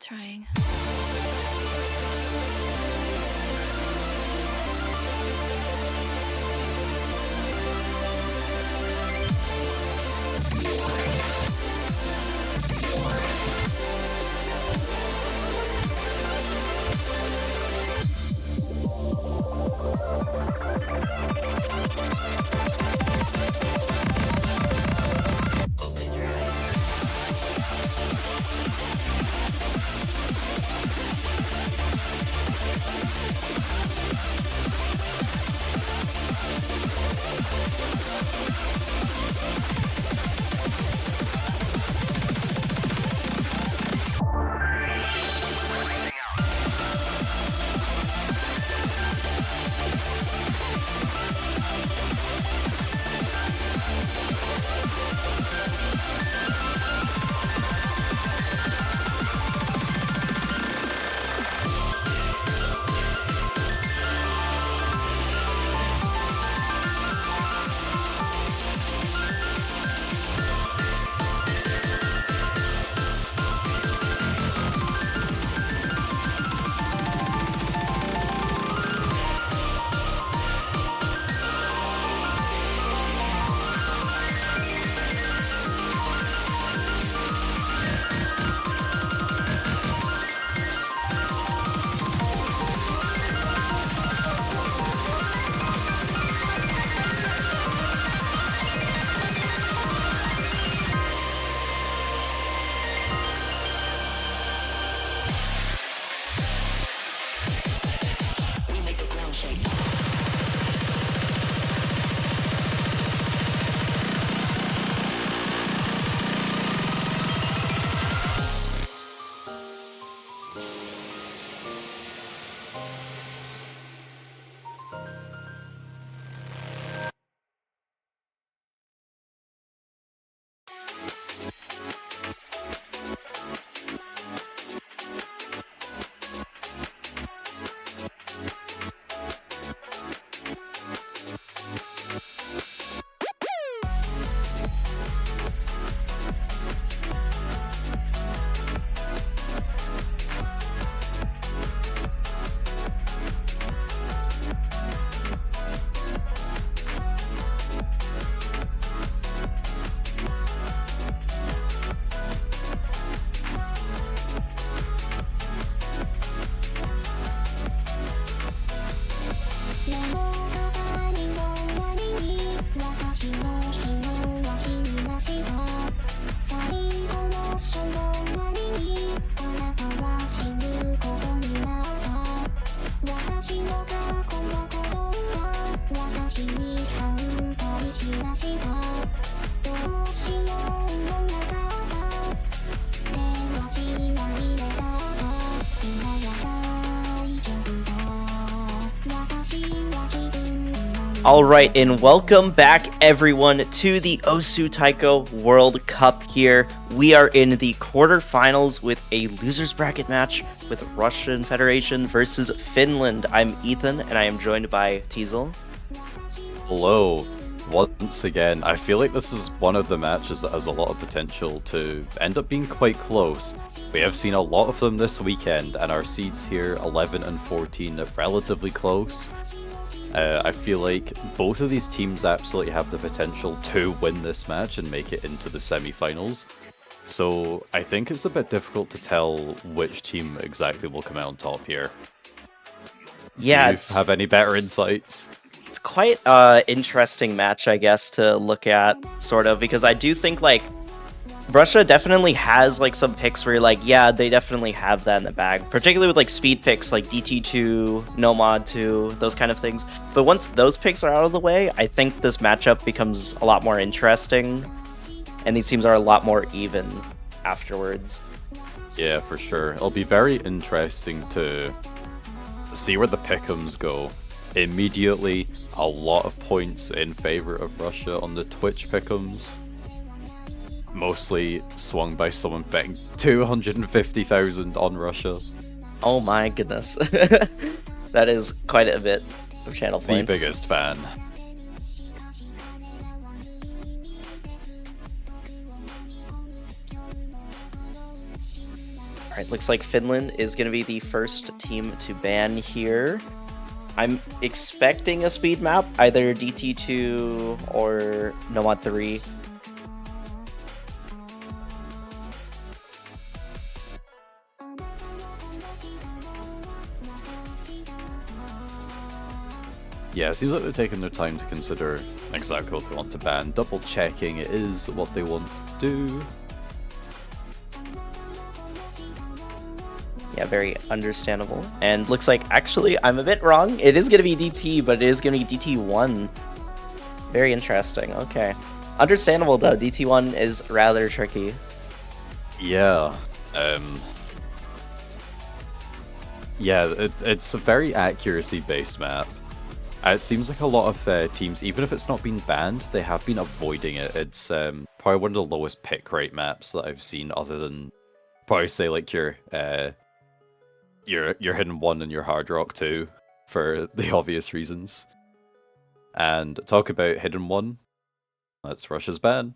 trying. Alright, and welcome back everyone to the Osu Taiko World Cup here. We are in the quarterfinals with a loser's bracket match with Russian Federation versus Finland. I'm Ethan, and I am joined by Teasel. Hello. Once again, I feel like this is one of the matches that has a lot of potential to end up being quite close. We have seen a lot of them this weekend, and our seeds here, 11 and 14, are relatively close. I feel like both of these teams absolutely have the potential to win this match and make it into the semi-finals. So I think it's a bit difficult to tell which team exactly will come out on top here. Yeah, Do you have any better insights? It's quite interesting match, I guess, to look at, sort of, because I do think, like, Russia definitely has, like, some picks where you're like, yeah, they definitely have that in the bag. Particularly with, like, speed picks like DT2, Nomad 2, those kind of things. But once those picks are out of the way, I think this matchup becomes a lot more interesting. And these teams are a lot more even afterwards. Yeah, for sure. It'll be very interesting to see where the pick'ems go. Immediately, a lot of points in favor of Russia on the Twitch pick'ems. Mostly swung by someone betting 250,000 on Russia. Oh my goodness. That is quite a bit of channel points. The biggest fan. Alright, looks like Finland is going to be the first team to ban here. I'm expecting a speed map, either DT2 or Nomad 3. Yeah, it seems like they're taking their time to consider exactly what they want to ban. Double checking it is what they want to do. Yeah, very understandable. And looks like, actually, I'm a bit wrong. It is going to be DT, but it is going to be DT1. Very interesting. Okay. Understandable, though. DT1 is rather tricky. Yeah. Yeah, it's a very accuracy-based map. It seems like a lot of teams, even if it's not been banned, they have been avoiding it. It's probably one of the lowest pick rate maps that I've seen, other than probably say like your Hidden 1 and your Hard Rock 2, for the obvious reasons. And talk about Hidden 1, that's Russia's ban.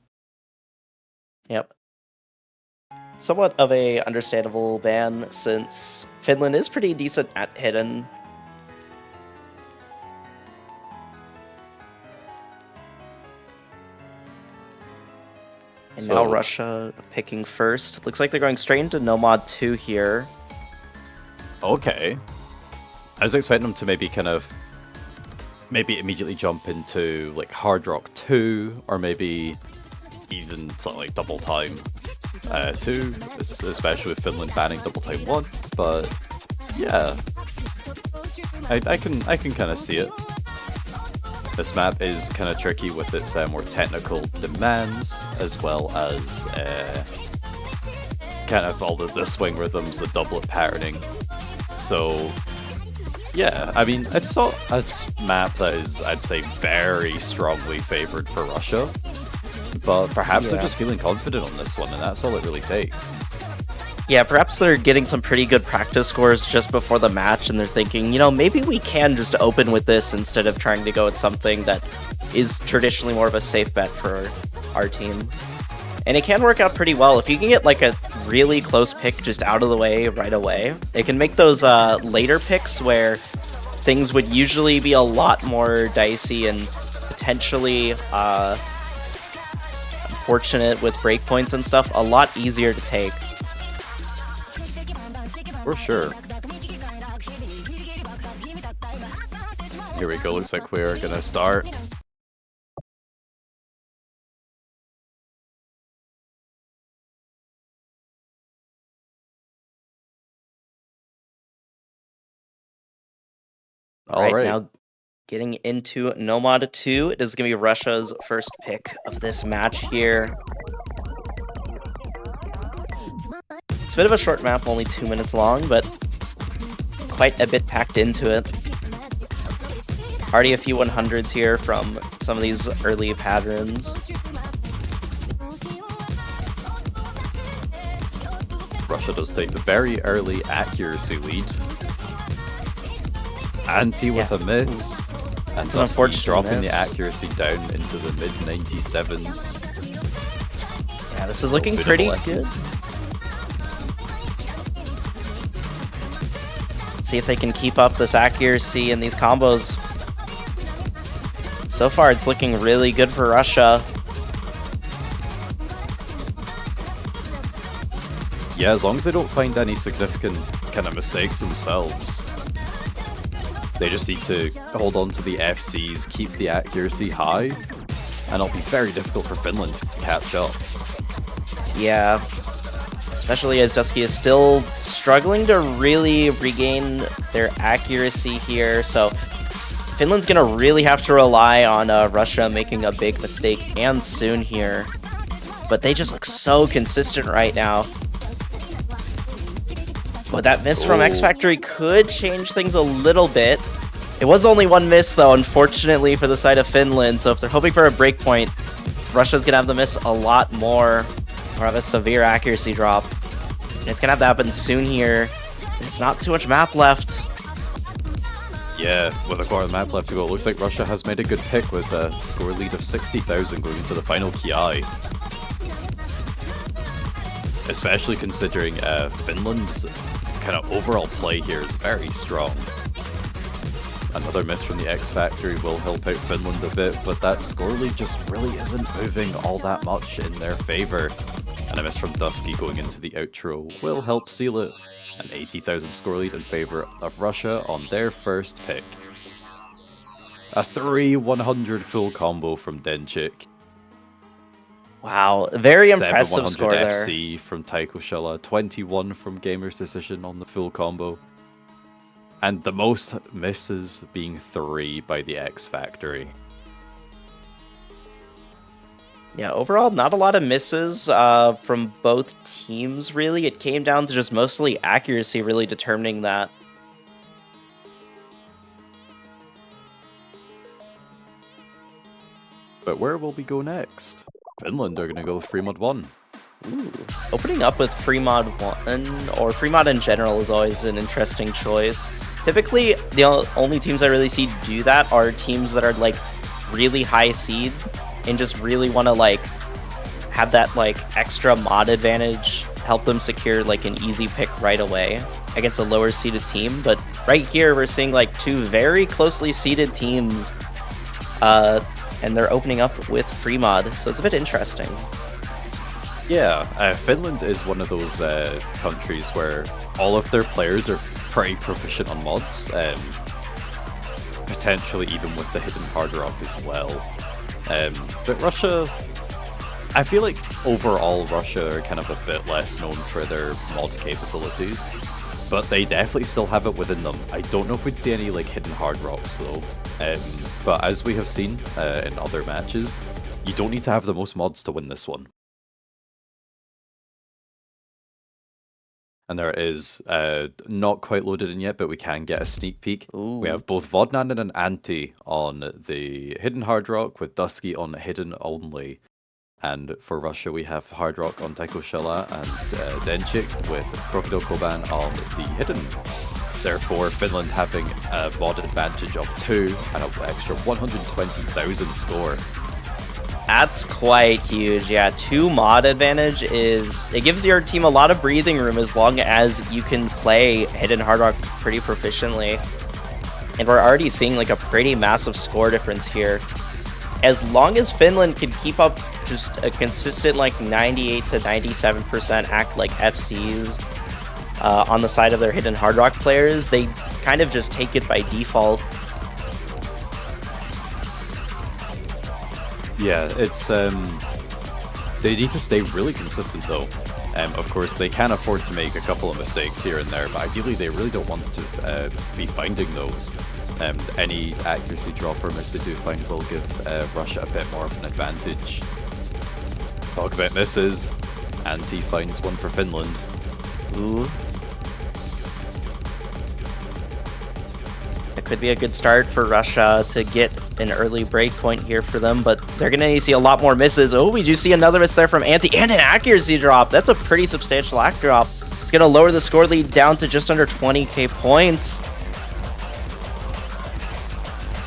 Yep. Somewhat of a understandable ban, since Finland is pretty decent at Hidden. And now Russia picking first. Looks like they're going straight into Nomad 2 here. Okay. I was expecting them to maybe immediately jump into like Hard Rock 2, or maybe even something like Double Time 2, especially with Finland banning Double Time 1. But yeah, I can kind of see it. This map is kind of tricky with its more technical demands, as well as kind of all the swing rhythms, the doublet patterning. So yeah, I mean, it's not a map that is, I'd say, very strongly favored for Russia, but perhaps they're just feeling confident on this one, and that's all it really takes. Yeah, perhaps they're getting some pretty good practice scores just before the match, and they're thinking, you know, maybe we can just open with this instead of trying to go with something that is traditionally more of a safe bet for our team. And it can work out pretty well. If you can get like a really close pick just out of the way right away, it can make those later picks where things would usually be a lot more dicey and potentially unfortunate with breakpoints and stuff a lot easier to take. For sure. Here we go, looks like we're gonna start. All right, now getting into Nomad 2, it is going to be Russia's first pick of this match here. It's a bit of a short map, only 2 minutes long, but quite a bit packed into it. Already a few 100s here from some of these early patterns. Russia does take the very early accuracy lead. Anti with a miss, and Dusty dropping the accuracy down into the mid-97s. Yeah, this is looking pretty good. Let's see if they can keep up this accuracy and these combos. So far, it's looking really good for Russia. Yeah, as long as they don't find any significant kind of mistakes themselves. They just need to hold on to the FCs, keep the accuracy high, and it'll be very difficult for Finland to catch up. Yeah, especially as Dusky is still struggling to really regain their accuracy here, so Finland's going to really have to rely on Russia making a big mistake, and soon here. But they just look so consistent right now. But that miss from X Factory could change things a little bit. It was only one miss, though, unfortunately, for the side of Finland. So if they're hoping for a breakpoint, Russia's going to have to miss a lot more, or have a severe accuracy drop. And it's going to have to happen soon here. There's not too much map left. Yeah, with a quarter of the map left to go, it looks like Russia has made a good pick with a score lead of 60,000 going into the final KI. especially considering Finland's kind of overall play here is very strong. Another miss from the X Factory will help out Finland a bit, but that score lead just really isn't moving all that much in their favor. And a miss from Dusky going into the outro will help seal it. An 80,000 score lead in favor of Russia on their first pick. A 3-100 full combo from Denchik. Wow, very impressive 7-100 score there. FC from Taiko Shella, 21 from Gamer's Decision on the full combo. And the most misses being 3 by the X Factory. Yeah, overall, not a lot of misses from both teams, really. It came down to just mostly accuracy really determining that. But where will we go next? Finland are going to go with Free Mod 1. Ooh. Opening up with Free Mod 1, or Free Mod in general, is always an interesting choice. Typically, the only teams I really see do that are teams that are, like, really high seed and just really want to, like, have that, like, extra mod advantage, help them secure, like, an easy pick right away against a lower seeded team. But right here, we're seeing, like, two very closely seeded teams, and they're opening up with Free Mod, so it's a bit interesting. Yeah, Finland is one of those countries where all of their players are pretty proficient on mods, potentially even with the hidden hard rock as well. But Russia, I feel like overall Russia are kind of a bit less known for their mod capabilities, but they definitely still have it within them. I don't know if we'd see any like hidden hard rocks though, but as we have seen in other matches, you don't need to have the most mods to win this one. And there is not quite loaded in yet, but we can get a sneak peek. Ooh. We have both Vodnan and Anti on the Hidden Hard Rock, with Dusky on Hidden Only. And for Russia, we have Hard Rock on Taiko Shella and Denchik with Crocodile Koban on the Hidden. Therefore, Finland having a mod advantage of 2 and an extra 120,000 score. That's quite huge. Yeah, 2 mod advantage it gives your team a lot of breathing room as long as you can play Hidden Hard Rock pretty proficiently. And we're already seeing like a pretty massive score difference here. As long as Finland can keep up just a consistent like 98 to 97% act like FCs on the side of their Hidden Hard Rock players, they kind of just take it by default. Yeah, it's they need to stay really consistent though. Of course, they can afford to make a couple of mistakes here and there, but ideally they really don't want to be finding those. Any accuracy drop or miss they do find will give Russia a bit more of an advantage. Talk about misses. Anti finds one for Finland. Ooh. It could be a good start for Russia to get an early break point here for them, but they're going to see a lot more misses. Oh, we do see another miss there from Anti and an accuracy drop. That's a pretty substantial act drop. It's going to lower the score lead down to just under 20k points.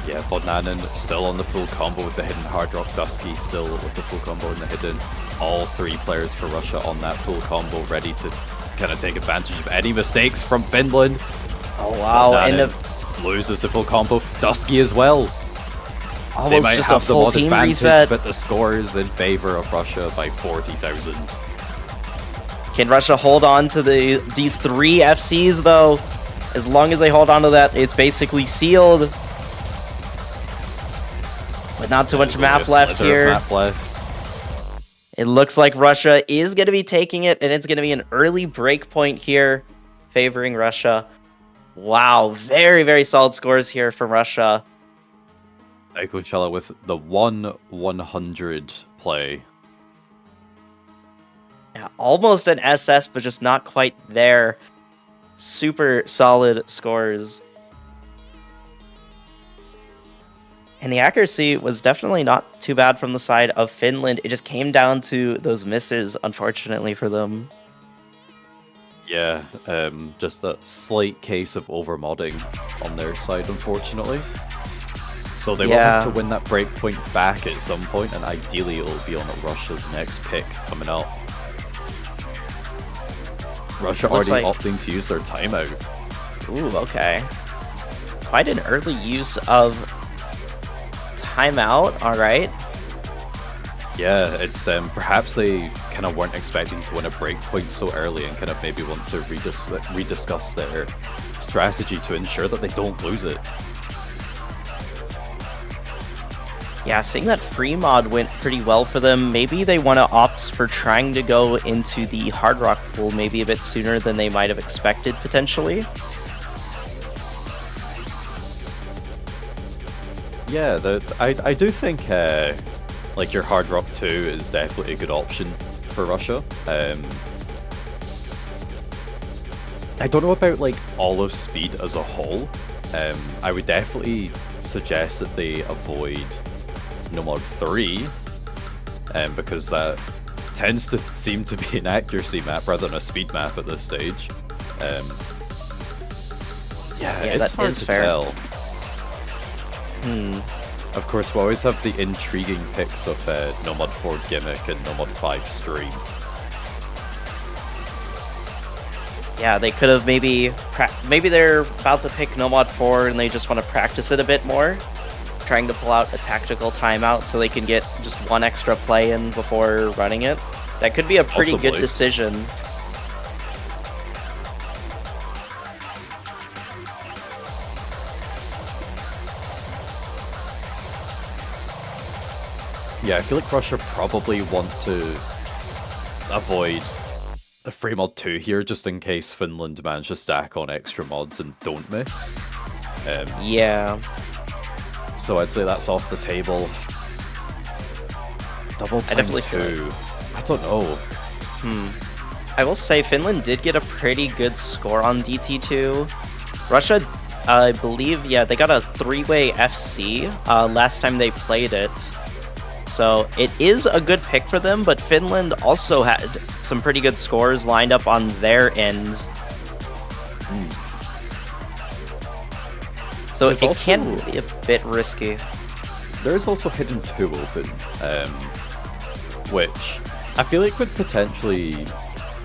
Yeah, Vodnanen still on the full combo with the Hidden Hard Rock. Dusky still with the full combo in the Hidden. All 3 players for Russia on that full combo, ready to kind of take advantage of any mistakes from Finland. Oh, wow. Vodnanen loses the full combo. Dusky as well. Almost they might just have a the full mod team advantage, reset. but the score is in favor of Russia by 40,000. Can Russia hold on to these 3 FCs, though? As long as they hold on to that, it's basically sealed. But not too much map left here. Map left. It looks like Russia is going to be taking it, and it's going to be an early break point here, favoring Russia. Wow, very, very solid scores here from Russia. Taiko Shella with the 1-100 play. Yeah, almost an SS, but just not quite there. Super solid scores. And the accuracy was definitely not too bad from the side of Finland. It just came down to those misses, unfortunately, for them. Yeah, just a slight case of overmodding on their side, unfortunately. So they will have to win that breakpoint back at some point, and ideally it will be on Russia's next pick coming up. Russia Looks already like- opting to use their timeout. Ooh, okay. Quite an early use of timeout. All right. Yeah, it's perhaps they kind of weren't expecting to win a break point so early and kind of maybe want to rediscuss their strategy to ensure that they don't lose it. Yeah, seeing that free mod went pretty well for them. Maybe they want to opt for trying to go into the Hard Rock pool maybe a bit sooner than they might have expected, potentially. Yeah, I do think like your Hard Rock 2 is definitely a good option for Russia. I don't know about like all of Speed as a whole. I would definitely suggest that they avoid Nomad 3, because that tends to seem to be an accuracy map rather than a speed map at this stage. Yeah, it's that hard is to fair. tell. Of course, we always have the intriguing picks of Nomad 4 Gimmick and Nomad 5 Stream. Yeah, they could have maybe they're about to pick Nomad 4 and they just want to practice it a bit more, trying to pull out a tactical timeout so they can get just one extra play in before running it. That could be a pretty good Possibly. decision. Yeah, I feel like Russia probably want to avoid a free mod 2 here, just in case Finland manage to stack on extra mods and don't miss. Yeah. So I'd say that's off the table. Double time definitely feel 2. I don't know. I will say Finland did get a pretty good score on DT2. Russia, I believe, yeah, they got a 3-way FC last time they played it. So it is a good pick for them, but Finland also had some pretty good scores lined up on their end. So There's it can also- be a bit risky. There's also Hidden 2 open, which I feel like would potentially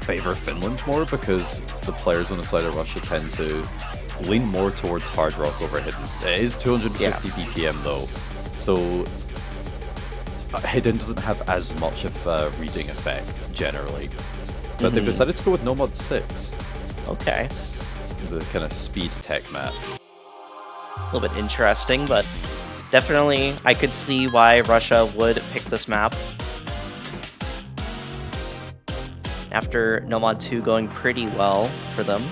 favor Finland more, because the players on the side of Russia tend to lean more towards Hard Rock over Hidden. It is 250 BPM though, so Hidden doesn't have as much of a reading effect generally. But they've decided to go with Nomad 6, Okay. the kind of speed tech map. A little bit interesting, but definitely I could see why Russia would pick this map. After Nomad 2 going pretty well for them.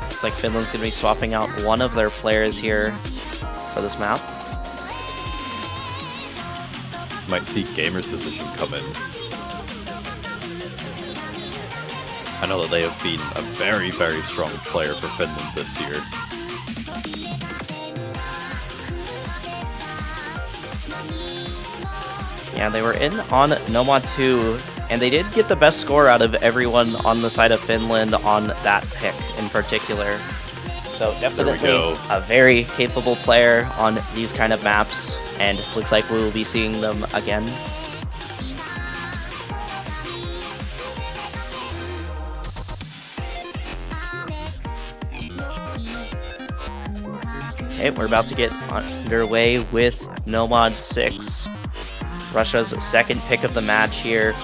Looks like Finland's going to be swapping out one of their players here for this map. Might see Gamer's decision come in. I know that they have been a very, very strong player for Finland this year. Yeah, they were in on Nomad 2, and they did get the best score out of everyone on the side of Finland on that pick in particular. So definitely go. a very capable player on these kind of maps, and looks like we will be seeing them again. Okay, we're about to get underway with Nomad 6. Russia's second pick of the match here.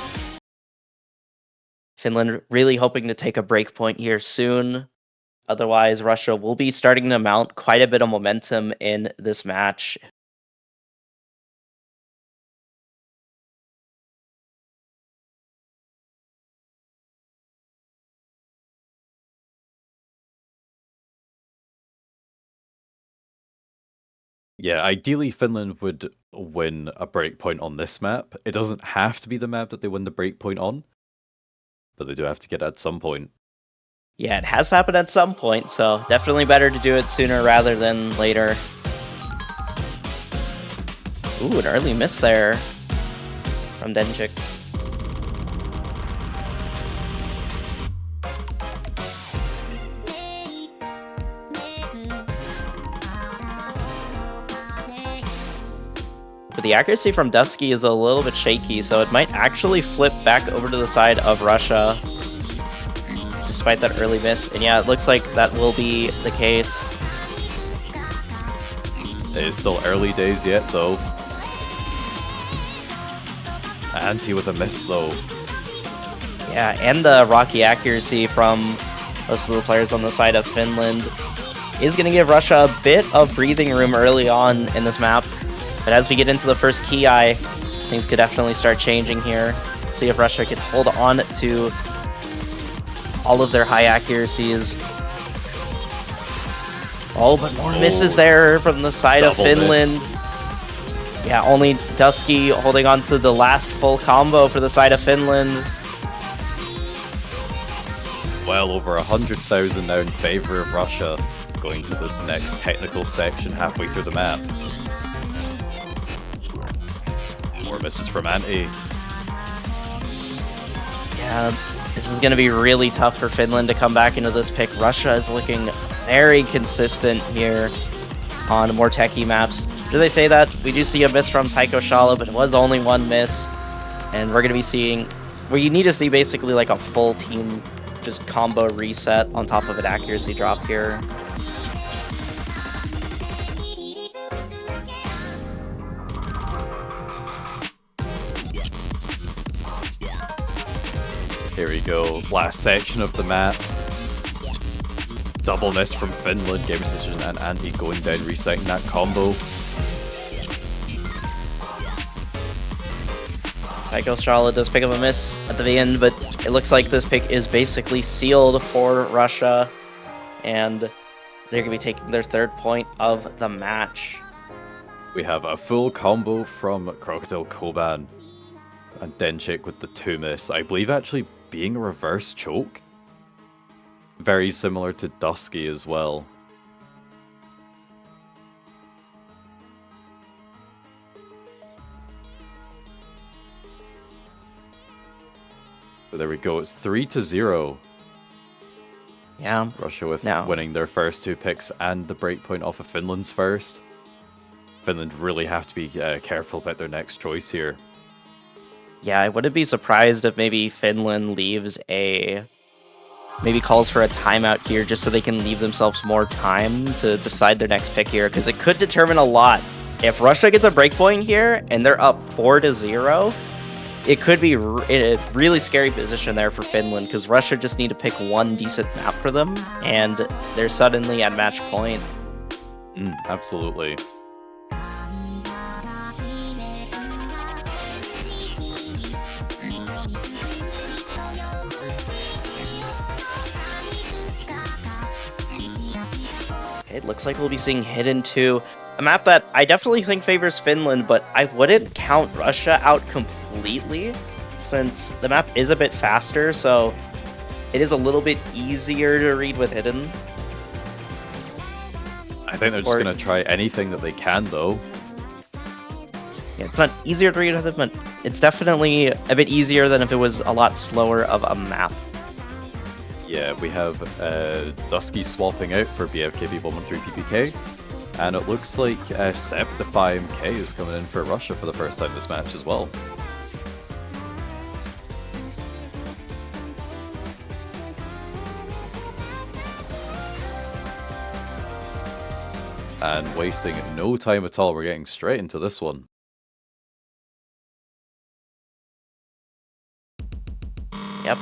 Finland really hoping to take a break point here soon. Otherwise, Russia will be starting to mount quite a bit of momentum in this match. Yeah, ideally Finland would win a breakpoint on this map. It doesn't have to be the map that they win the breakpoint on, but they do have to get it at some point. Yeah, it has happened at some point, so definitely better to do it sooner rather than later. Ooh, an early miss there from Denchik. But the accuracy from Dusky is a little bit shaky, so it might actually flip back over to the side of Russia, despite that early miss. And yeah, it looks like that will be the case. It is still early days yet, though. Anti with a miss, though. Yeah, and the rocky accuracy from most of the players on the side of Finland is going to give Russia a bit of breathing room early on in this map. But as we get into the first key eye, things could definitely start changing here. See if Russia could hold on to all of their high accuracies. Oh, but more misses there from the side of Finland. Miss. Yeah, only Dusky holding on to the last full combo for the side of Finland. Well over 100,000 now in favor of Russia, going to this next technical section halfway through the map. More misses from Anti. Yeah, this is going to be really tough for Finland to come back into this pick. Russia is looking very consistent here on more techie maps. Do they say that? We do see a miss from Taiko Shala, but it was only one miss. And we're going to be seeing... We need to see basically like a full team just combo reset on top of an accuracy drop here. Here we go, last section of the map. Double miss from Finland, game decision and Anti going down, resetting that combo. Taiko Shala does pick up a miss at the end, but it looks like this pick is basically sealed for Russia, and they're going to be taking their third point of the match. We have a full combo from Crocodile Koban and Denchik with the 2 miss. I believe actually being a reverse choke. Very similar to Dusky as well. But there we go, it's 3-0. Yeah. Russia with winning their first 2 picks and the breakpoint off of Finland's first. Finland really have to be careful about their next choice here. Yeah, I wouldn't be surprised if maybe Finland leaves maybe calls for a timeout here just so they can leave themselves more time to decide their next pick here, because it could determine a lot. If Russia gets a breakpoint here and they're up 4-0, it could be a really scary position there for Finland, because Russia just need to pick one decent map for them, and they're suddenly at match point. Absolutely. It looks like we'll be seeing Hidden 2, a map that I definitely think favors Finland, but I wouldn't count Russia out completely, since the map is a bit faster, so it is a little bit easier to read with Hidden. I think they're just going to try anything that they can, though. Yeah, it's not easier to read with Hidden, but it's definitely a bit easier than if it was a lot slower of a map. Yeah, we have Dusky swapping out for BFKB 113 PPK, and it looks like Septify MK is coming in for Russia for the first time this match as well. And wasting no time at all, we're getting straight into this one. Yep.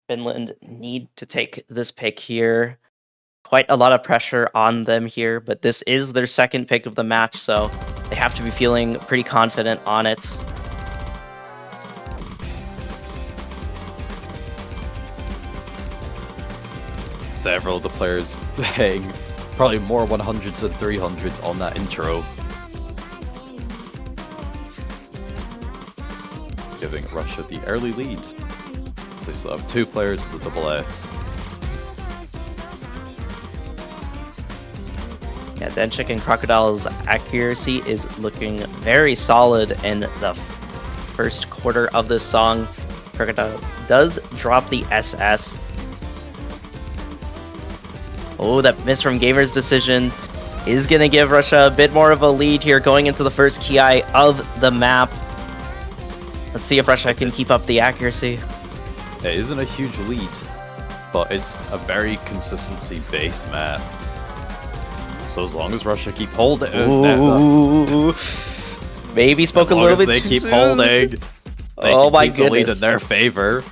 Finland need to take this pick here. Quite a lot of pressure on them here, but this is their second pick of the match, so they have to be feeling pretty confident on it. Several of the players playing probably more 100s and 300s on that intro. Giving Russia the early lead. So they still have 2 players with the double S. Yeah, Denchik and Crocodile's accuracy is looking very solid in the first quarter of this song. Crocodile does drop the SS. Oh, that miss from Gamer's decision is going to give Russia a bit more of a lead here going into the first ki of the map. Let's see if Russia can keep up the accuracy. It isn't a huge lead, but it's a very consistency-based map. So as long as Russia keep holding, maybe spoke a little bit they too keep soon. holding. They Oh can my keep the lead goodness. in their favor.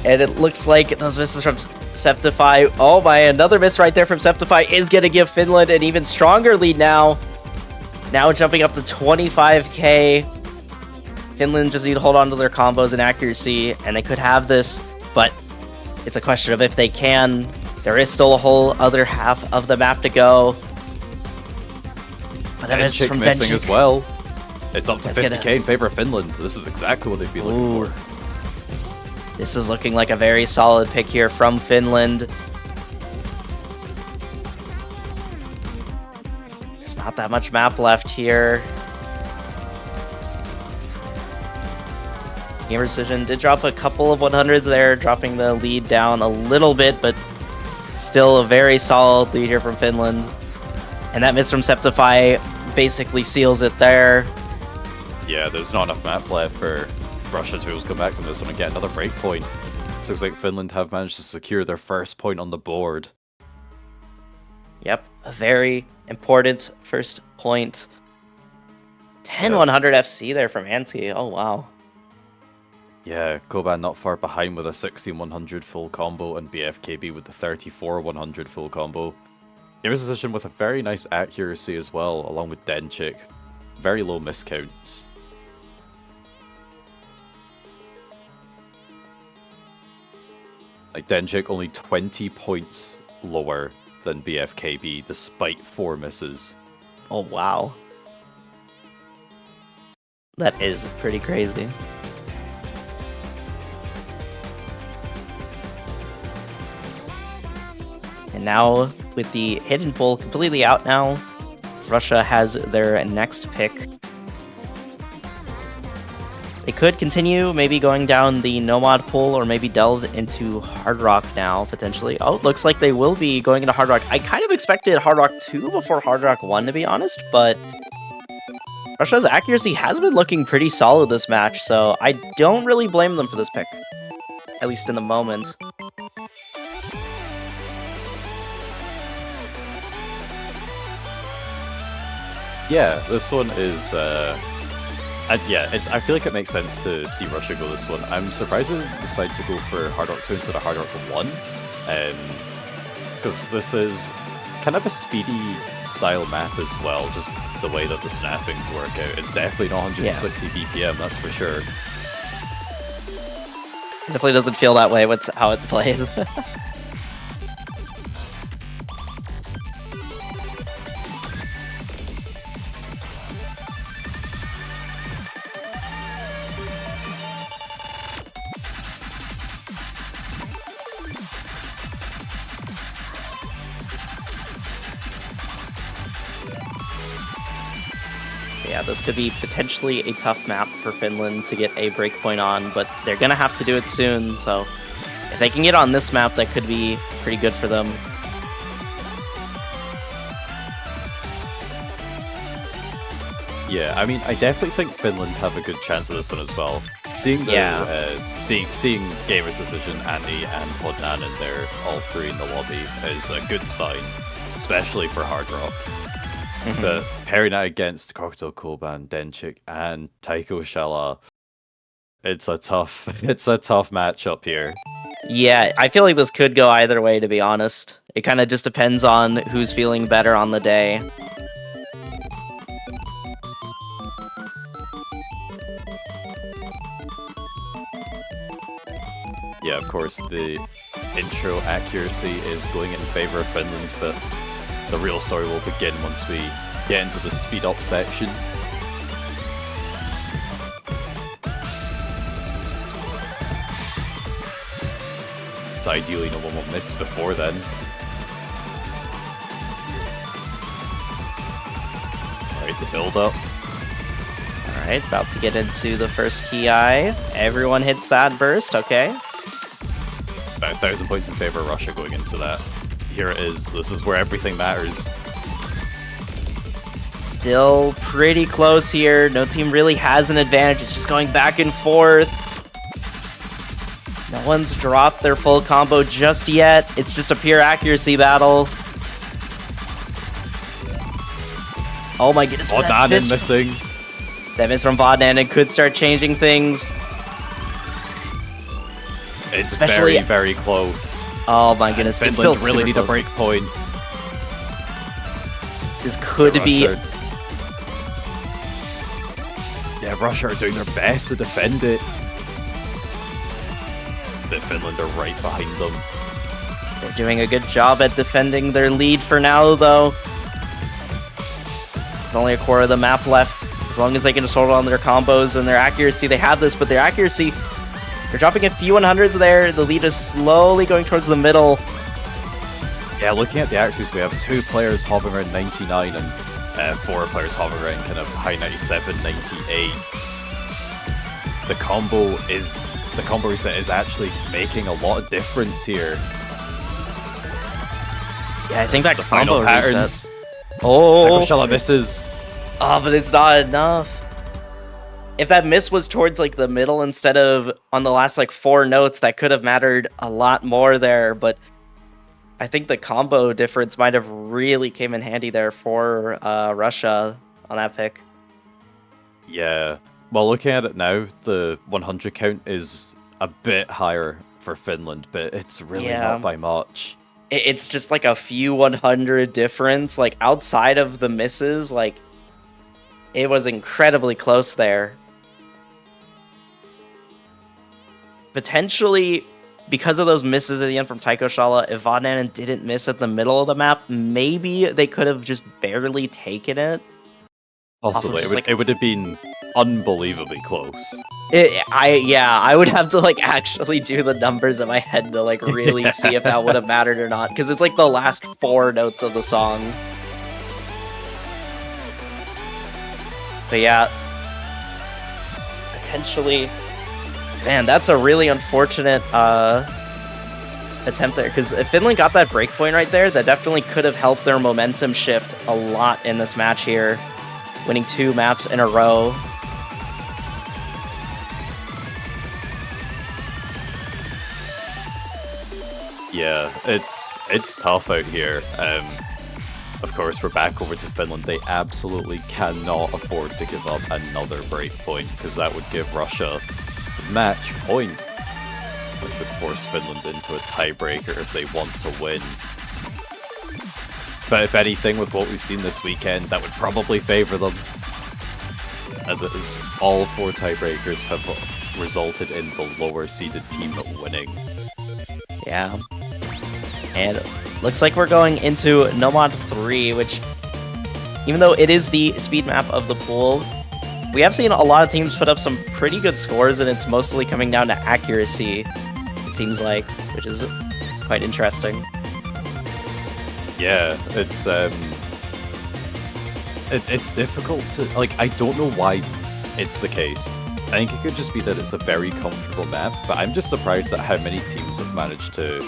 And it looks like those misses from Septify. Oh my, another miss right there from Septify is going to give Finland an even stronger lead now. Now jumping up to 25k. Finland just need to hold on to their combos and accuracy, and they could have this, but it's a question of if they can. There is still a whole other half of the map to go. But that is Denchik from missing Denchik as well. It's up to That's 50k in favor of Finland. This is exactly what they'd be looking for. This is looking like a very solid pick here from Finland. There's not that much map left here. Game Precision did drop a couple of 100s there, dropping the lead down a little bit, but still a very solid lead here from Finland. And that miss from Septify basically seals it there. Yeah, there's not enough map left for Russia to be able to come back from this one and get another break point. So looks like Finland have managed to secure their first point on the board. Yep, a very important first point. 10-100 FC there from Anti. Oh, wow. Yeah, Koban not far behind with a 16-100 full combo and BFKB with the 34-100 full combo. Gamer's Decision with a very nice accuracy as well, along with Denchik. Very low miscounts. Like Denchik only 20 points lower than BFKB despite 4 misses. Oh, wow. That is pretty crazy. And now, with the hidden pull completely out now, Russia has their next pick. They could continue maybe going down the no-mod pool or maybe delve into Hard Rock now, potentially. Oh, looks like they will be going into Hard Rock. I kind of expected Hard Rock 2 before Hard Rock 1, to be honest, but Russia's accuracy has been looking pretty solid this match, so I don't really blame them for this pick, at least in the moment. Yeah, this one is, I feel like it makes sense to see Russia go this one. I'm surprised they decided to go for Hard Rock 2 instead of Hard Rock 1, because this is kind of a speedy style map as well, just the way that the snappings work out. It's definitely not 160 BPM, that's for sure. It definitely doesn't feel that way with how it plays. Yeah, this could be potentially a tough map for Finland to get a breakpoint on, but they're gonna have to do it soon, so if they can get on this map, that could be pretty good for them. Yeah, I mean, I definitely think Finland have a good chance of this one as well. Seeing seeing Gamer's Decision, Andy, and Fodnanen there, all three in the lobby, is a good sign, especially for Hard Rock. But pairing that against Crocodile Koban, Denchik, and Taiko Shala, it's a tough matchup here. Yeah, I feel like this could go either way, to be honest. It kind of just depends on who's feeling better on the day. Yeah, of course, the intro accuracy is going in favor of Finland, but the real story will begin once we get into the speed up section. So ideally no one will miss before then. Alright, the build up. Alright, about to get into the first ki. Everyone hits that burst, okay. About 1,000 points in favor of Russia going into that. Here it is. This is where everything matters. still pretty close here. No team really has an advantage. It's just going back and forth. No one's dropped their full combo just yet. It's just a pure accuracy battle. Oh my goodness. Vodnanen missing. That miss from Vodnanen could start changing things. It's very, very close. Oh my goodness. Finland it's still really need close. a break point. This could be... Yeah, Russia are doing their best to defend it. But Finland are right behind them. They're doing a good job at defending their lead for now, though. There's only a quarter of the map left. As long as they can just hold on their combos and their accuracy, they have this, but their accuracy, they're dropping a few 100s there. The lead is slowly going towards the middle. Yeah, looking at the accuracy, we have 2 players hovering around 99 and 4 players hovering around kind of high 97, 98. The combo reset is actually making a lot of difference here. Yeah, I think that the combo final patterns. Oh, Taiko Shala misses. Oh, but it's not enough. If that miss was towards like the middle instead of on the last like 4 notes, that could have mattered a lot more there. But I think the combo difference might have really came in handy there for Russia on that pick. Yeah. Well, looking at it now, the 100 count is a bit higher for Finland, but it's really not by much. It's just like a few 100 difference. Like outside of the misses, like it was incredibly close there. Potentially, because of those misses at the end from Taiko Shala, if Vodnanen didn't miss at the middle of the map, maybe they could have just barely taken it. Possibly. It would have been unbelievably close. I would have to like actually do the numbers in my head to like really see if that would have mattered or not, because it's like the last 4 notes of the song. But yeah, potentially, man, that's a really unfortunate attempt there, because if Finland got that breakpoint right there, that definitely could have helped their momentum shift a lot in this match here, winning 2 maps in a row. Yeah, it's tough out here. Of course, we're back over to Finland. They absolutely cannot afford to give up another breakpoint, because that would give Russia the match point, which would force Finland into a tiebreaker if they want to win. But if anything, with what we've seen this weekend, that would probably favor them, as it is all 4 tiebreakers have resulted in the lower seeded team winning. Yeah. And looks like we're going into Nomad 3, which, even though it is the speed map of the pool, we have seen a lot of teams put up some pretty good scores, and it's mostly coming down to accuracy, it seems like, which is quite interesting. Yeah, it's difficult to, like, I don't know why it's the case. I think it could just be that it's a very comfortable map, but I'm just surprised at how many teams have managed to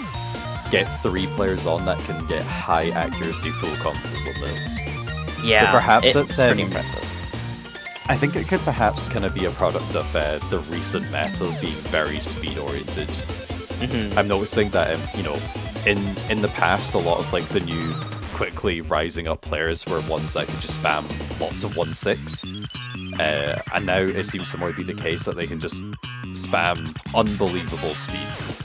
get 3 players on that can get high accuracy full combos on this. Yeah, but perhaps it's pretty impressive. I think it could perhaps kind of be a product of the recent meta being very speed oriented. I'm noticing that in the past, a lot of like the new quickly rising up players were ones that could just spam lots of 1-6. And now it seems to more be the case that they can just spam unbelievable speeds.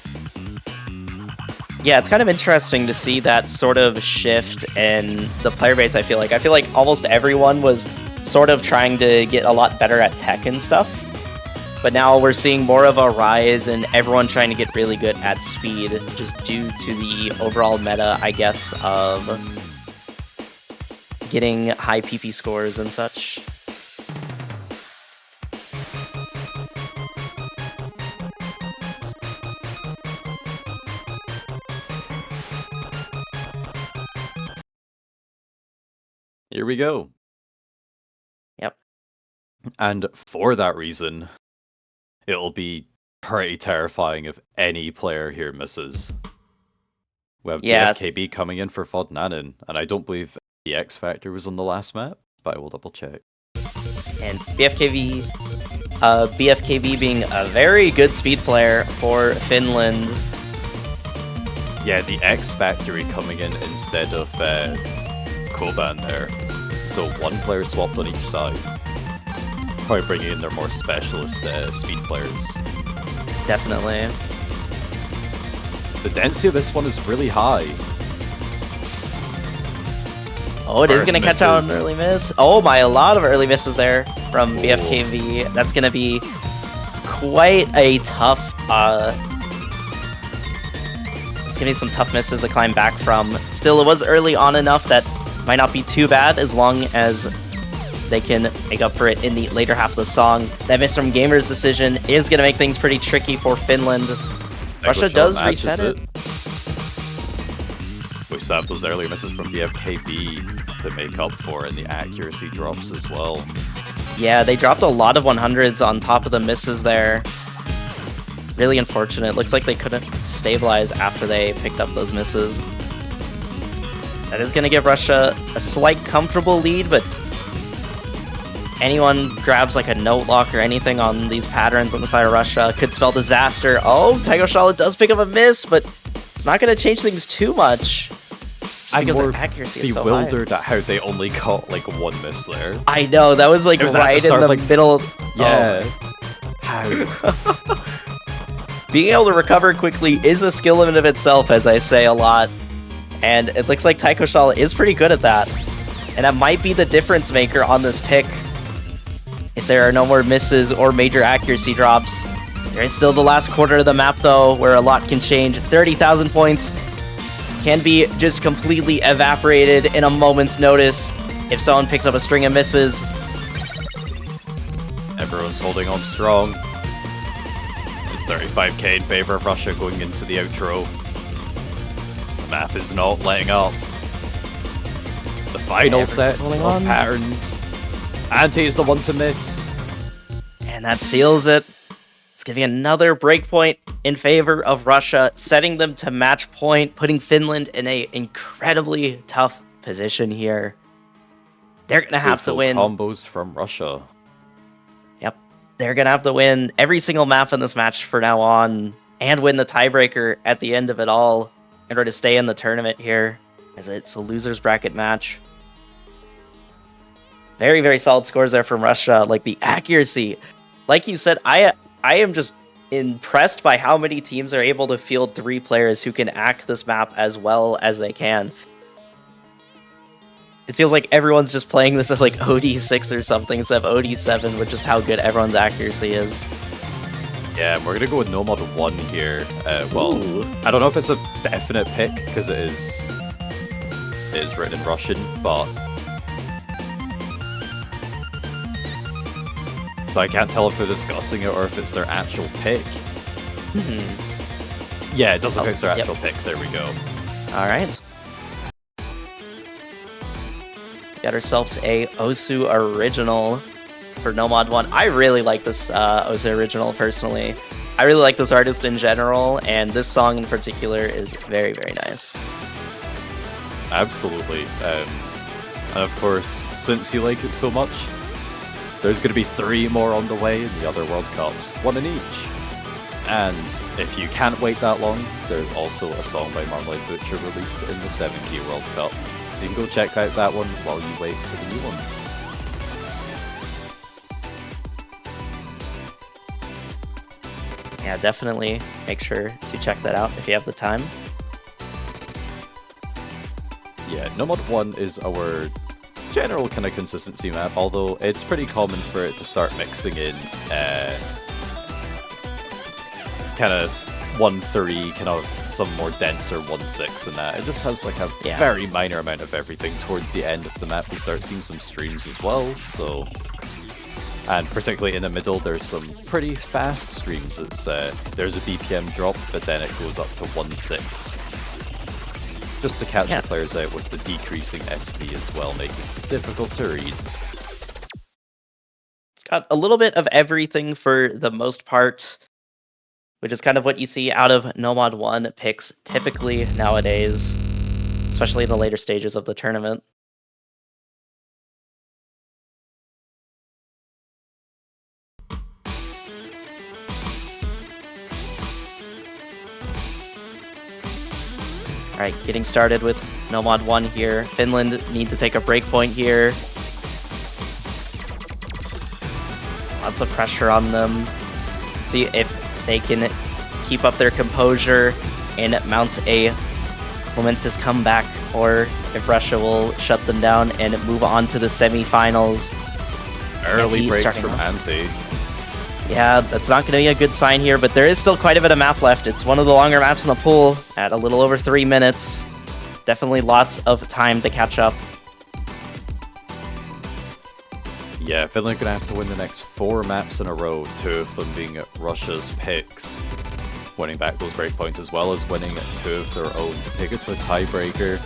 Yeah, it's kind of interesting to see that sort of shift in the player base, I feel like. I feel like almost everyone was sort of trying to get a lot better at tech and stuff. But now we're seeing more of a rise in everyone trying to get really good at speed, just due to the overall meta, I guess, of getting high PP scores and such. Here we go. Yep. And for that reason, it'll be pretty terrifying if any player here misses. We have BFKB coming in for Vodnanen, and I don't believe the X Factor was on the last map. but I will double check. And BFKV being a very good speed player for Finland. Yeah, the X Factory coming in instead of Koban there. So one player swapped on each side. Probably bringing in their more specialist speed players. Definitely. The density of this one is really high. Oh, it is going to catch out an early miss. Oh my, a lot of early misses there from BFKV. That's going to be quite a tough... it's going to be some tough misses to climb back from. Still, it was early on enough that might not be too bad as long as they can make up for it in the later half of the song. That miss from Gamer's decision is going to make things pretty tricky for Finland. Russia does reset it. We still have those earlier misses from BFKB to make up for, and the accuracy drops as well. Yeah, they dropped a lot of 100s on top of the misses there. Really unfortunate. Looks like they couldn't stabilize after they picked up those misses. That is going to give Russia a slight comfortable lead, but anyone grabs like a note lock or anything on these patterns on the side of Russia could spell disaster. Oh, Taiko Charlotte does pick up a miss, but it's not going to change things too much. I'm more accuracy is so bewildered at how they only caught like one miss there. I know, that was like right in the middle. Yeah. How? Being able to recover quickly is a skill in and of itself, as I say a lot. And it looks like Taiko Charlotte is pretty good at that. And that might be the difference maker on this pick. If there are no more misses or major accuracy drops. There is still the last quarter of the map, though, where a lot can change. 30,000 points can be just completely evaporated in a moment's notice if someone picks up a string of misses. Everyone's holding on strong. It's 35k in favor of Russia going into the outro. The map is not letting up. The final set of patterns. Ante is the one to miss. And that seals it. It's giving another breakpoint in favor of Russia, setting them to match point, putting Finland in an incredibly tough position here. They're going to have to win. Combos from Russia. Yep. They're going to have to win every single map in this match from now on and win the tiebreaker at the end of it all in order to stay in the tournament here, as it's a loser's bracket match. Very, very solid scores there from Russia. Like the accuracy. Like you said, I am just impressed by how many teams are able to field 3 players who can act this map as well as they can. It feels like everyone's just playing this at like OD6 or something instead of OD7 with just how good everyone's accuracy is. Yeah, we're gonna go with Nomad 1 here. Well, I don't know if it's a definite pick because it is written in Russian, but so I can't tell if they're discussing it or if it's their actual pick. Yeah, it does look like it's their actual pick. There we go. All right. Got ourselves a Osu original for Nomad 1. I really like this Osu original personally. I really like this artist in general, and this song in particular is very, very nice. Absolutely. And of course, since you like it so much, there's going to be 3 more on the way in the other World Cups, 1 in each. And if you can't wait that long, there's also a song by Marmalade Butcher released in the 7K World Cup. So you can go check out that one while you wait for the new ones. Yeah, definitely make sure to check that out if you have the time. Yeah, Nomad 1 is our general kind of consistency map, although it's pretty common for it to start mixing in kind of 1-3, kind of some more denser 1-6 and that. It just has like a very minor amount of everything. Towards the end of the map we start seeing some streams as well, so... And particularly in the middle there's some pretty fast streams. It's there's a BPM drop, but then it goes up to 1-6. Just to catch the players out with the decreasing SP as well, making it difficult to read. It's got a little bit of everything for the most part, which is kind of what you see out of Nomad 1 picks typically nowadays, especially in the later stages of the tournament. All right, getting started with Nomad 1 here. Finland need to take a break point here. Lots of pressure on them. Let's see if they can keep up their composure and mount a momentous comeback, or if Russia will shut them down and move on to the semifinals. Early breaks from Ante. Yeah, that's not going to be a good sign here, but there is still quite a bit of map left. It's one of the longer maps in the pool at a little over 3 minutes. Definitely lots of time to catch up. Yeah, Finland gonna have to win the next 4 maps in a row, 2 of them being Russia's picks. Winning back those breakpoints as well as winning 2 of their own to take it to a tiebreaker.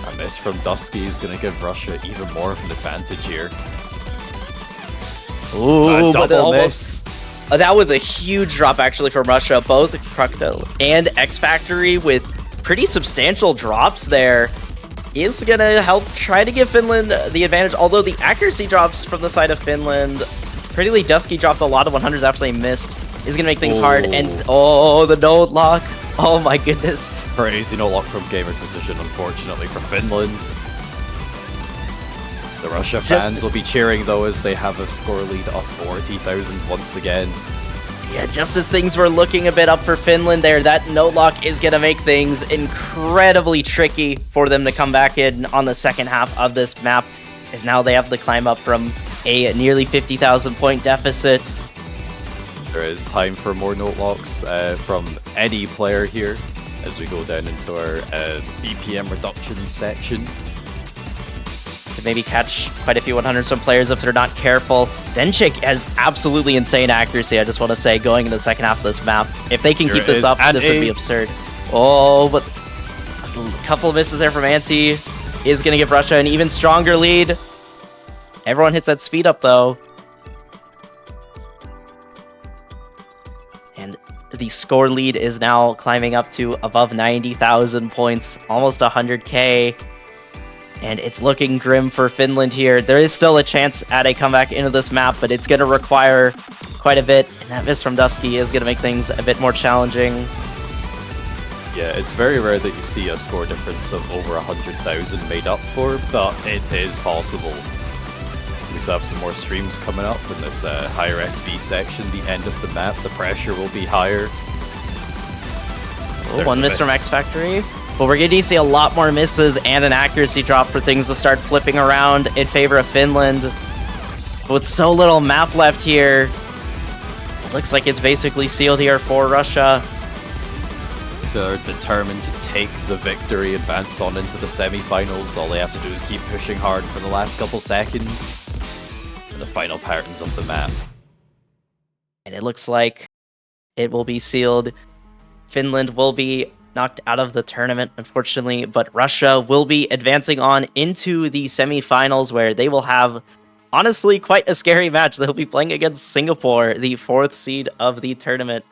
A miss from Dusky is gonna give Russia even more of an advantage here. Ooh, double miss. That was a huge drop actually from Russia. Both Crocodile and X Factory with pretty substantial drops there is gonna help try to give Finland the advantage. Although the accuracy drops from the side of Finland, Pretty Dusky dropped a lot of 100s after they missed, is gonna make things hard. And the node lock. Oh my goodness. Crazy no lock from Gamer's decision, unfortunately for Finland. The Russia fans will be cheering though as they have a score lead of 40,000 once again. Yeah, just as things were looking a bit up for Finland there, that node lock is going to make things incredibly tricky for them to come back in on the second half of this map, as now they have to climb up from a nearly 50,000 point deficit. There is time for more note locks from any player here as we go down into our BPM reduction section. Could maybe catch quite a few 100s from players if they're not careful. Denchik has absolutely insane accuracy, I just want to say, going in the second half of this map. If they can keep this up, this would be absurd. Oh, but a couple of misses there from Anti is going to give Russia an even stronger lead. Everyone hits that speed up, though. And the score lead is now climbing up to above 90,000 points, almost 100k. And it's looking grim for Finland here. There is still a chance at a comeback into this map, but it's going to require quite a bit. And that miss from Dusky is going to make things a bit more challenging. Yeah, it's very rare that you see a score difference of over 100,000 made up for, but it is possible. We still have some more streams coming up in this higher SV section. The end of the map, the pressure will be higher. Oh, one miss from X Factory. But we're going to see a lot more misses and an accuracy drop for things to start flipping around in favor of Finland. But with so little map left here, it looks like it's basically sealed here for Russia. They're determined to take the victory, advance on into the semi-finals. All they have to do is keep pushing hard for the last couple seconds. And the final patterns of the map. And it looks like it will be sealed. Finland will be knocked out of the tournament, unfortunately, but Russia will be advancing on into the semifinals, where they will have, honestly, quite a scary match. They'll be playing against Singapore, the 4th seed of the tournament.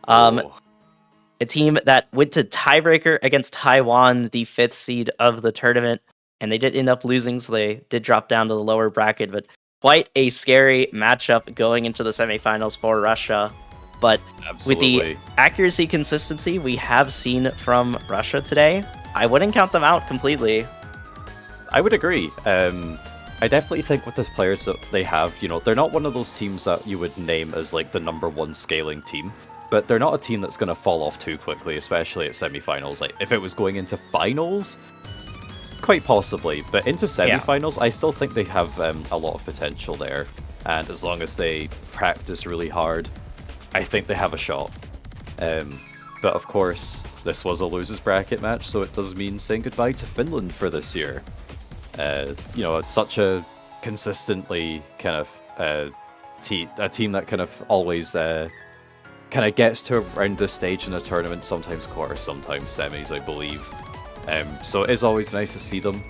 A team that went to tiebreaker against Taiwan, the 5th seed of the tournament, and they did end up losing, so they did drop down to the lower bracket, but quite a scary matchup going into the semifinals for Russia. But Absolutely. With the accuracy consistency we have seen from Russia today, I wouldn't count them out completely. I would agree. I definitely think with the players that they have, you know, they're not one of those teams that you would name as like the #1 scaling team, but they're not a team that's going to fall off too quickly, especially at semifinals. Like if it was going into finals, quite possibly, but into semifinals, I still think they have a lot of potential there. And as long as they practice really hard, I think they have a shot. But of course, this was a losers bracket match, so it does mean saying goodbye to Finland for this year. You know, it's such a consistently kind of a team that kind of always kind of gets to around this stage in a tournament, sometimes quarters, sometimes semis, I believe. So it is always nice to see them,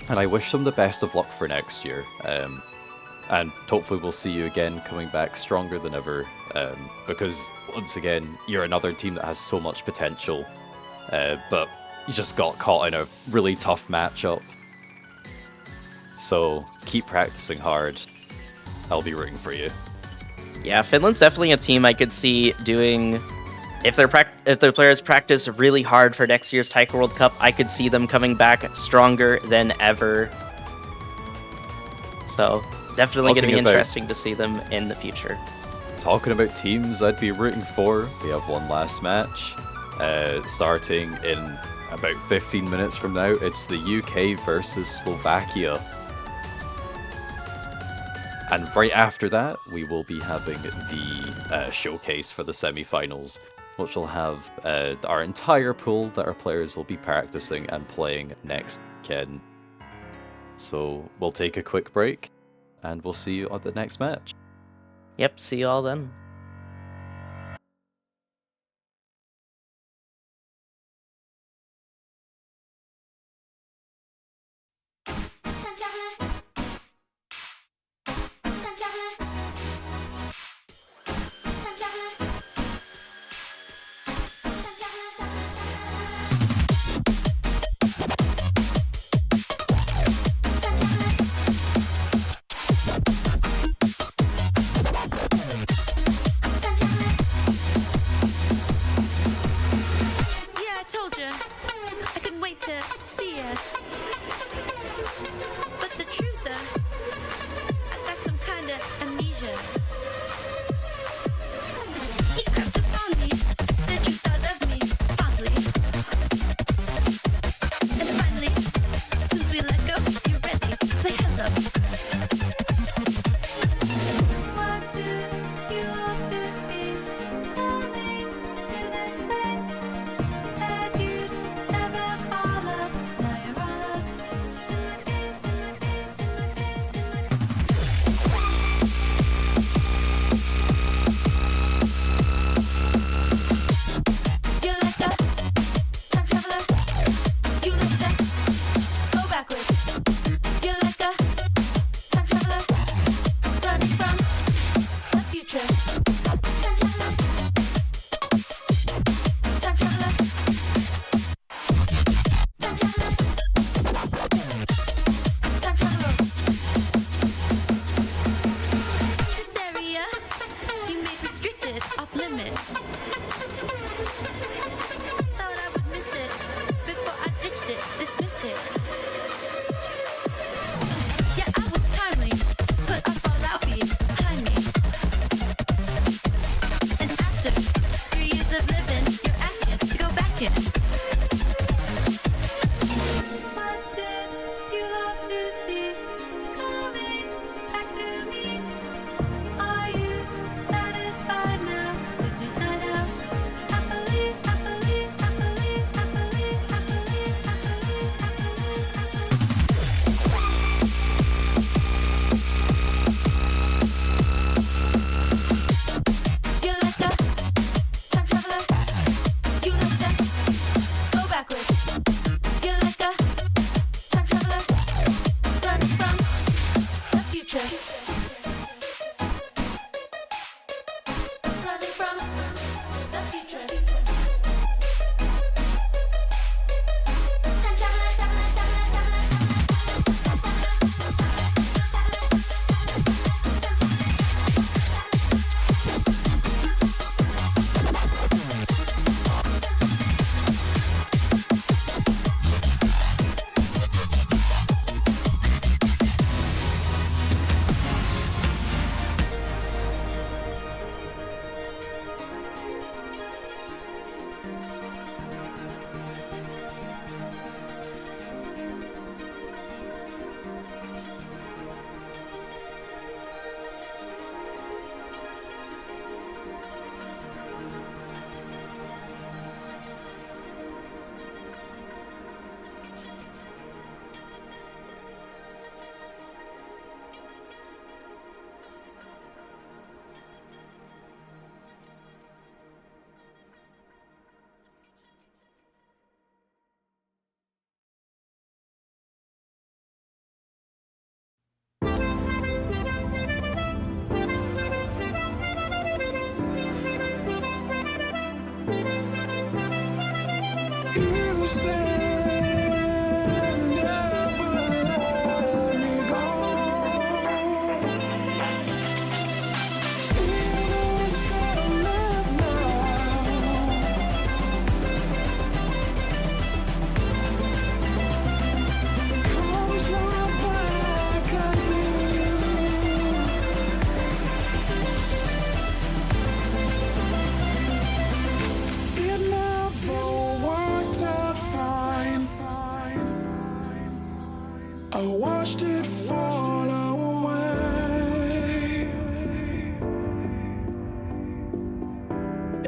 and I wish them the best of luck for next year. And hopefully we'll see you again coming back stronger than ever, because once again, you're another team that has so much potential, but you just got caught in a really tough matchup. So keep practicing hard. I'll be rooting for you. Yeah, Finland's definitely a team I could see doing if their players practice really hard for next year's Taiko World Cup, I could see them coming back stronger than ever. So definitely going to be interesting to see them in the future. Talking about teams I'd be rooting for, we have one last match starting in about 15 minutes from now. It's the UK versus Slovakia. And right after that, we will be having the showcase for the semi-finals, which will have our entire pool that our players will be practicing and playing next weekend. So we'll take a quick break, and we'll see you on the next match. Yep, see you all then.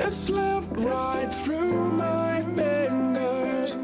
It slipped right through my fingers.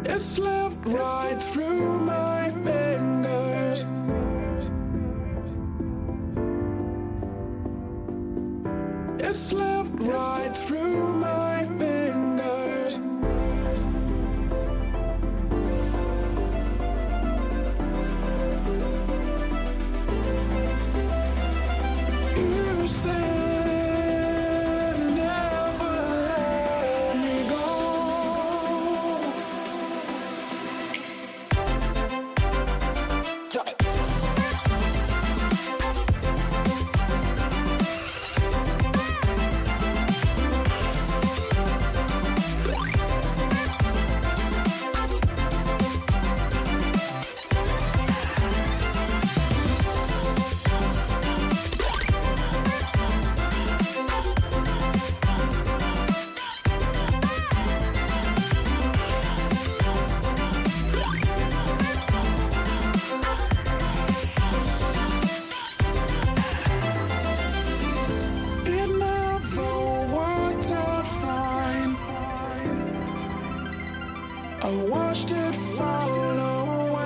It slipped right through my fingers. It slipped right through my fingers. You said never let me go. It never worked out fine. I watched it fall away.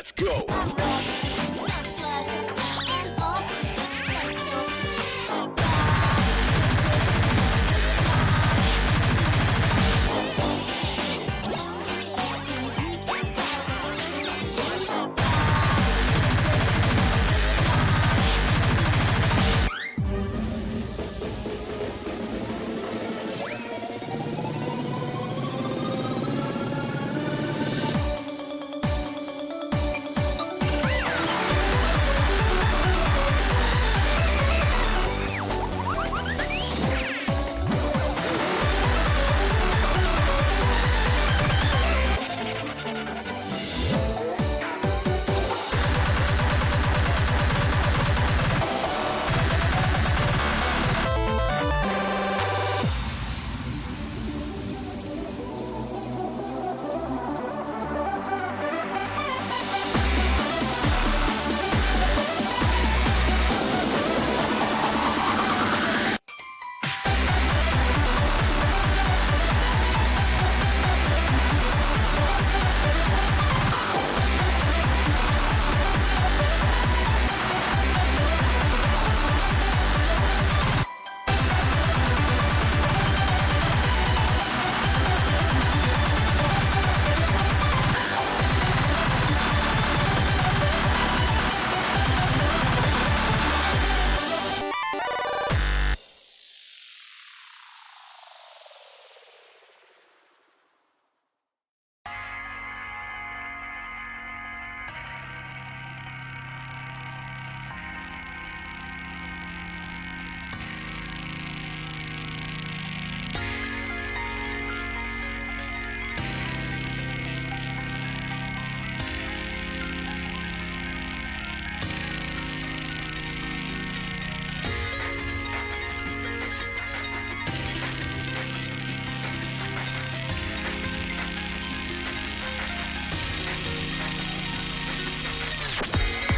Let's go.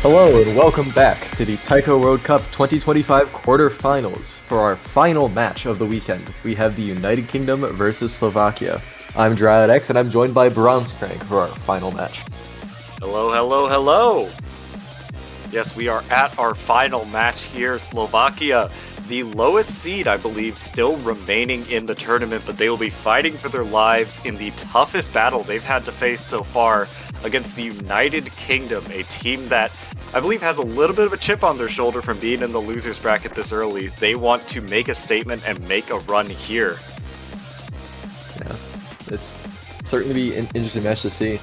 Hello and welcome back to the Taiko World Cup 2025 quarterfinals. For our final match of the weekend, we have the United Kingdom versus Slovakia. I'm Dryad X and I'm joined by Bronze Crank for our final match. Hello, hello, hello! Yes, we are at our final match here. Slovakia, the lowest seed, I believe, still remaining in the tournament, but they will be fighting for their lives in the toughest battle they've had to face so far against the United Kingdom, a team that I believe has a little bit of a chip on their shoulder from being in the losers bracket this early. They want to make a statement and make a run here. Yeah, it's certainly be an interesting match to see.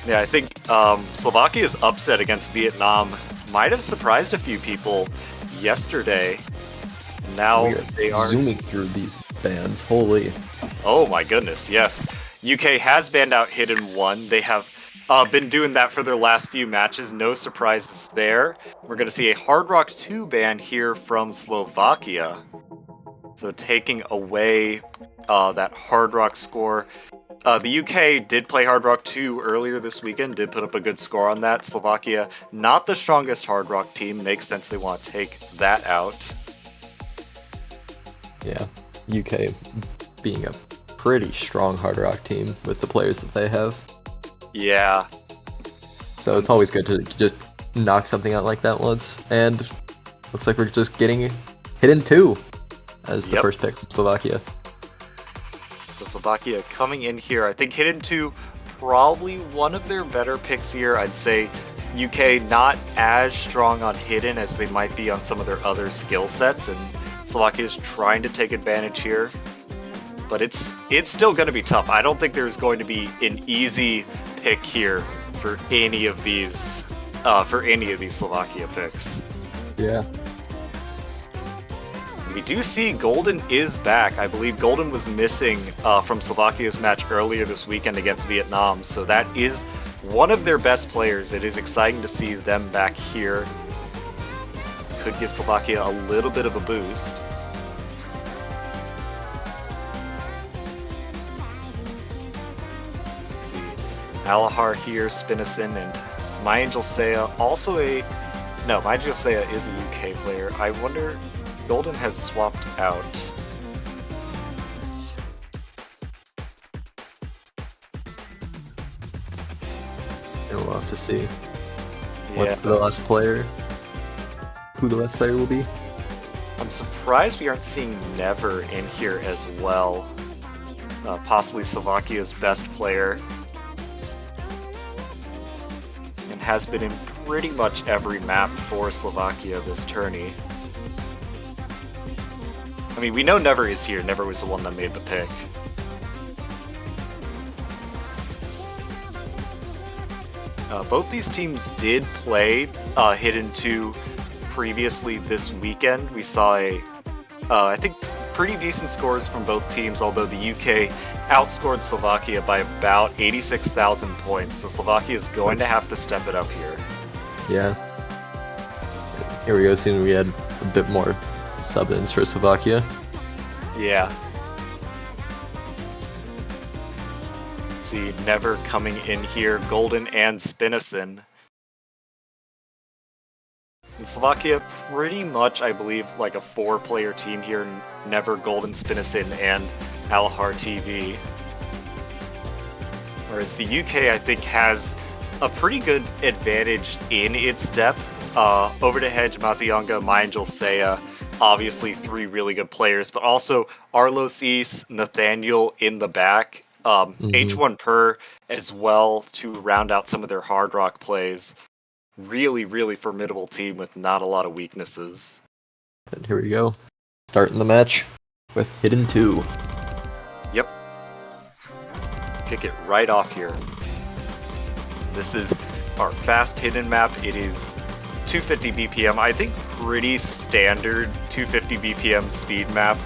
Yeah, I think Slovakia's upset against Vietnam might have surprised a few people yesterday. Now they are zooming through these bans. Holy. Oh my goodness, yes. UK has banned out Hidden 1. They have been doing that for their last few matches. No surprises there. We're going to see a Hard Rock 2 ban here from Slovakia. So taking away that Hard Rock score. The UK did play Hard Rock 2 earlier this weekend, did put up a good score on that. Slovakia, not the strongest Hard Rock team. Makes sense they want to take that out. Yeah, UK being a pretty strong Hard Rock team with the players that they have. Yeah. So it's always good to just knock something out like that once. And looks like we're just getting Hidden 2 as the first pick from Slovakia. So Slovakia coming in here, I think Hidden 2, probably one of their better picks here. I'd say UK not as strong on Hidden as they might be on some of their other skill sets, and Slovakia is trying to take advantage here. But it's still going to be tough. I don't think there's going to be an easy pick here for any of these Slovakia picks. Yeah. We do see Golden is back. I believe Golden was missing from Slovakia's match earlier this weekend against Vietnam, so that is one of their best players. It is exciting to see them back here. Could give Slovakia a little bit of a boost. Let's see. Alahar here, Spinison, and My Angel Seiya, also no, My Angel Seiya is a UK player. I wonder... Golden has swapped out. And we'll have to see Yeah. who the last player will be. I'm surprised we aren't seeing Never in here as well. Possibly Slovakia's best player. And has been in pretty much every map for Slovakia this tourney. I mean, we know Never is here. Never was the one that made the pick. Both these teams did play Hidden 2 previously this weekend. We saw I think, pretty decent scores from both teams, although the UK outscored Slovakia by about 86,000 points. So Slovakia is going to have to step it up here. Yeah. Here we go, seeing we had a bit more sub-ins for Slovakia. Yeah. See, Never coming in here, Golden and Spinison. And Slovakia, pretty much, I believe, like a 4-player team here. Never, Golden, Spinison, and Alahar TV. Whereas the UK, I think, has a pretty good advantage in its depth. Over to Hedge, Mazionga, My Angel Seiya, obviously 3 really good players, but also Arlos East, Nathaniel in the back, H1 Per as well to round out some of their hard rock plays. Really, really formidable team with not a lot of weaknesses. And here we go, starting the match with Hidden 2. Yep. Kick it right off here. This is our fast hidden map. It is 250 BPM. I think pretty standard 250 BPM speed map.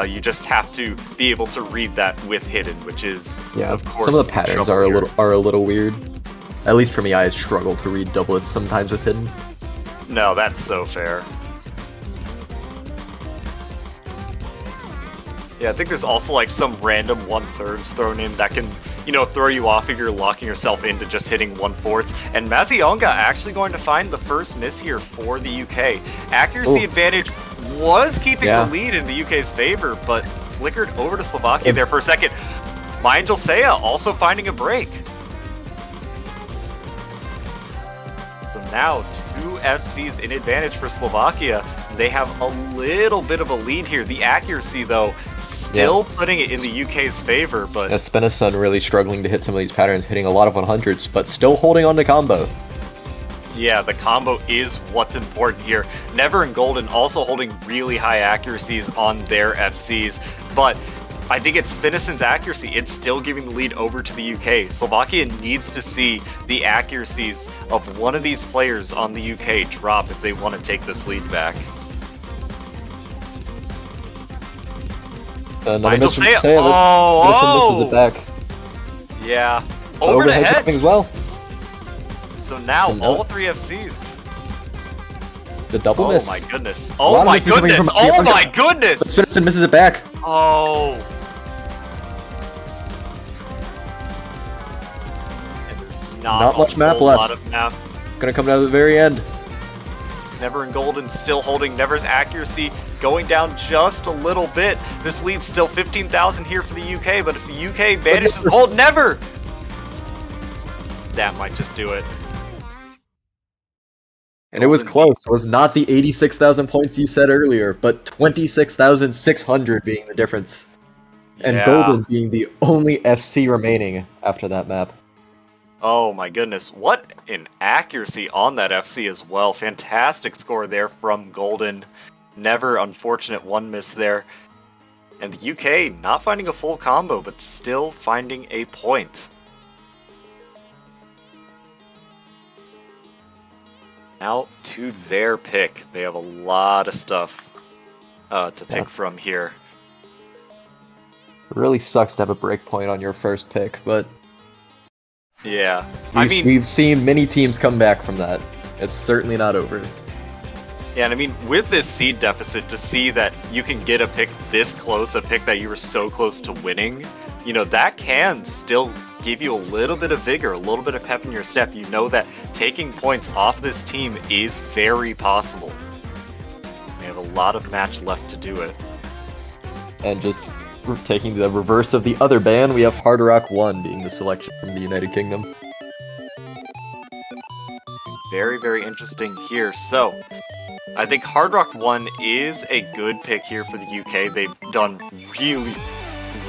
You just have to be able to read that with hidden, which is of course some of the patterns are a little weird. At least for me, I struggle to read doublets sometimes with hidden. No, that's so fair. Yeah, I think there's also like some random 1/3s thrown in that can, throw you off if you're locking yourself into just hitting 1/4. And Mazionga actually going to find the first miss here for the UK. Accuracy advantage was keeping the lead in the UK's favor, but flickered over to Slovakia there for a second. My Angel Seiya also finding a break. So now 2 FCs in advantage for Slovakia. They have a little bit of a lead here. The accuracy, though, still putting it in the UK's favor. But Spinasun really struggling to hit some of these patterns, hitting a lot of 100s, but still holding on to combo. yeah, the combo is what's important here. Never and Golden also holding really high accuracies on their FCs, but I think it's Spinasun's accuracy. It's still giving the lead over to the UK. Slovakia needs to see the accuracies of one of these players on the UK drop if they want to take this lead back. Another Angel miss from Seiya. Seiya, but Spinasun misses it back. Yeah. Over the head. Dropping as well. So now So all 3 FCs. The double Oh miss. my goodness. lot Oh of my misses coming goodness. from Oh Bianca. my But goodness. Spinasun misses it back. Oh. And there's Not a much map whole left. lot of map. Gonna come down to the very end. Never and Golden still holding. Never's accuracy going down just a little bit. This lead's still 15,000 here for the UK, but if the UK manages to hold Never, that might just do it. And it was Golden close. It was not the 86,000 points you said earlier, but 26,600 being the difference. And Yeah. Golden being the only FC remaining after that map. Oh my goodness, what an accuracy on that FC as well. Fantastic score there from Golden. Never unfortunate one miss there. And the UK not finding a full combo, but still finding a point. Now to their pick. They have a lot of stuff to pick from here. It really sucks to have a break point on your first pick, but Yeah, I mean, we've seen many teams come back from that. It's certainly not over. yeah, and I mean, with this seed deficit, to see that you can get a pick this close, a pick that you were so close to winning, you know, that can still give you a little bit of vigor, a little bit of pep in your step. You know that taking points off this team is very possible. They have a lot of match left to do it. And just taking the reverse of the other ban, we have Hard Rock 1 being the selection from the United Kingdom. Very, very interesting here. So, I think Hard Rock 1 is a good pick here for the UK. They've done really,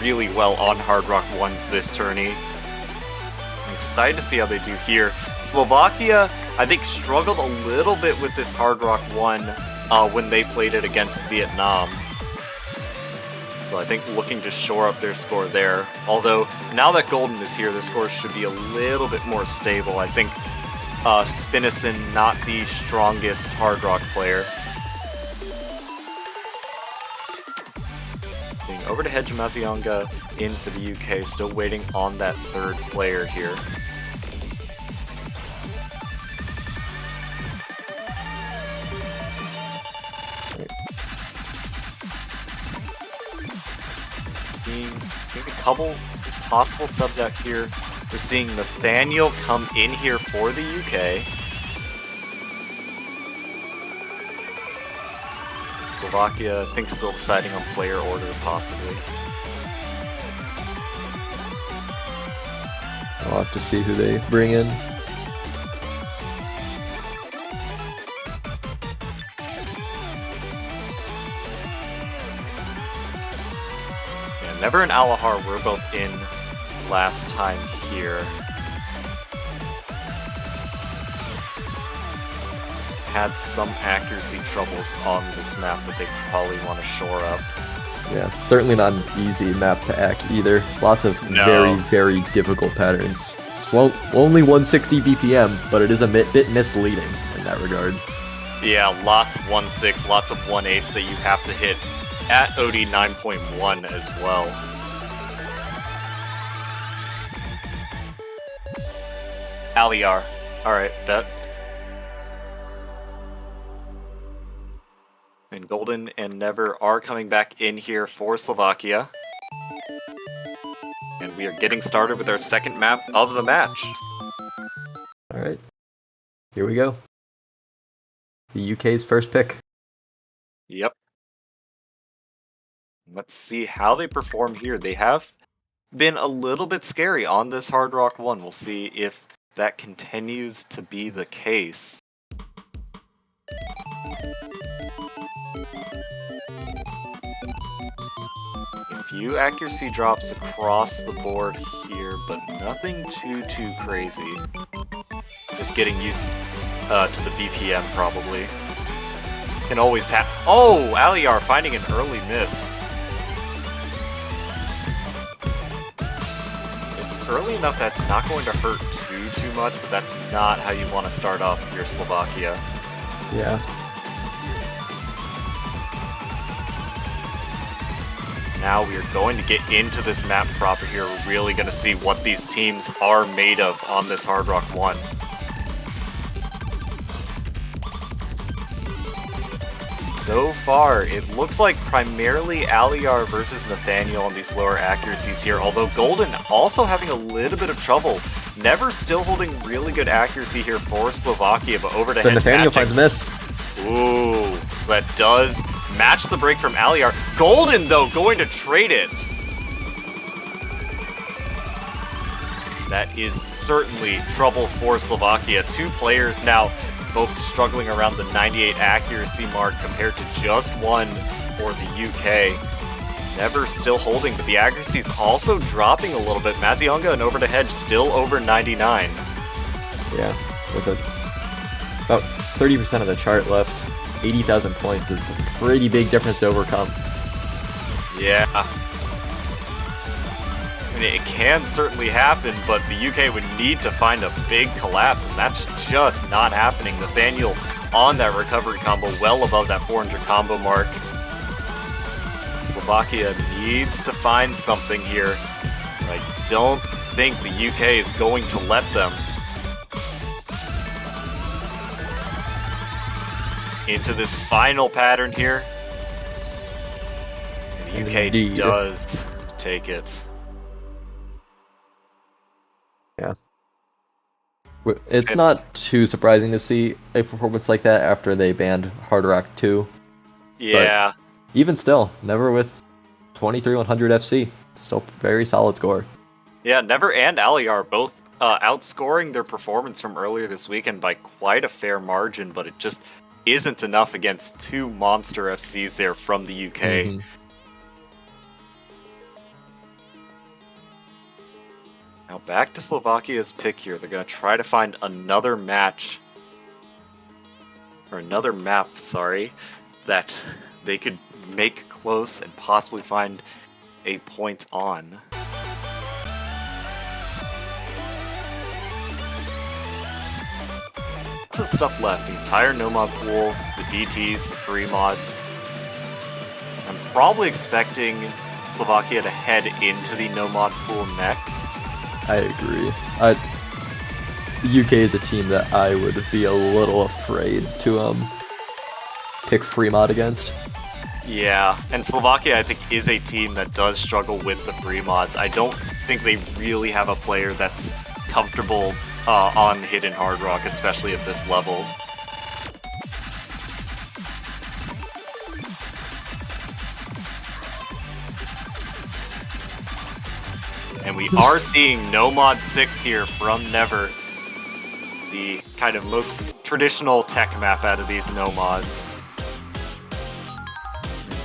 really well on Hard Rock 1s this tourney. I'm excited to see how they do here. Slovakia, I think, struggled a little bit with this Hard Rock 1 when they played it against Vietnam. So I think looking to shore up their score there. Although, now that Golden is here, their score should be a little bit more stable. I think Spinasun, not the strongest Hard Rock player. Seeing over to Hedgemazionga in for the UK, still waiting on that third player here. Seeing, I think, a couple possible subs out here. We're seeing Nathaniel come in here for the UK. Slovakia, I think, still deciding on player order, possibly. I'll have to see who they bring in. Yeah, Never and Alahar were both in last time here. Had some accuracy troubles on this map that they probably want to shore up. Yeah, certainly not an easy map to hack either. Lots of No. very, very difficult patterns. It's only 160 BPM, but it is a bit misleading in that regard. Yeah, lots of 1.6, lots of 1.8s that you have to hit at OD 9.1 as well. Aliar. Alright, bet. And Golden and Never are coming back in here for Slovakia. And we are getting started with our second map of the match. Alright, here we go. The UK's first pick. Yep. Let's see how they perform here. They have been a little bit scary on this Hard Rock 1. We'll see if that continues to be the case. A few accuracy drops across the board here, but nothing too crazy. Just getting used to the BPM probably. Can always have. Oh, Aliar finding an early miss. It's early enough that's not going to hurt too much, but that's not how you want to start off your Slovakia. Yeah. Now we are going to get into this map proper here. We're really going to see what these teams are made of on this Hard Rock 1. So far, it looks like primarily Aliar versus Nathaniel on these lower accuracies here, although Golden also having a little bit of trouble. Never still holding really good accuracy here for Slovakia, but over to But hedge Nathaniel matching. finds a miss. Ooh, so that does match the break from Aliar. Golden, though, going to trade it. That is certainly trouble for Slovakia. Two players now both struggling around the 98 accuracy mark compared to just one for the UK. Never still holding, but the accuracy is also dropping a little bit. Mazionga and Over to Hedge still over 99. Yeah, with about 30% of the chart left, 80,000 points is a pretty big difference to overcome. Yeah. I mean, it can certainly happen, but the UK would need to find a big collapse, and that's just not happening. Nathaniel on that recovery combo, well above that 400 combo mark. Slovakia needs to find something here. I don't think the UK is going to let them. Into this final pattern here. The UK Indeed. does take it. Yeah. It's not too surprising to see a performance like that after they banned Hard Rock 2. Yeah. Even still, never with 23-100 FC. Still very solid score. Yeah, Never and Aliar both outscoring their performance from earlier this weekend by quite a fair margin, but it just isn't enough against two monster FCs there from the UK. Mhm. Now back to Slovakia's pick here. They're going to try to find another match, or another map, sorry, that they could make close and possibly find a point on. Lots of stuff left. The entire Nomad pool, the DTs, the free mods. I'm probably expecting Slovakia to head into the Nomad pool next. I agree. The UK is a team that I would be a little afraid to pick free mod against. Yeah, and Slovakia, I think, is a team that does struggle with the free mods. I don't think they really have a player that's comfortable on Hidden Hard Rock, especially at this level. And we are seeing No Mod 6 here from Never, the kind of most traditional tech map out of these No Mods.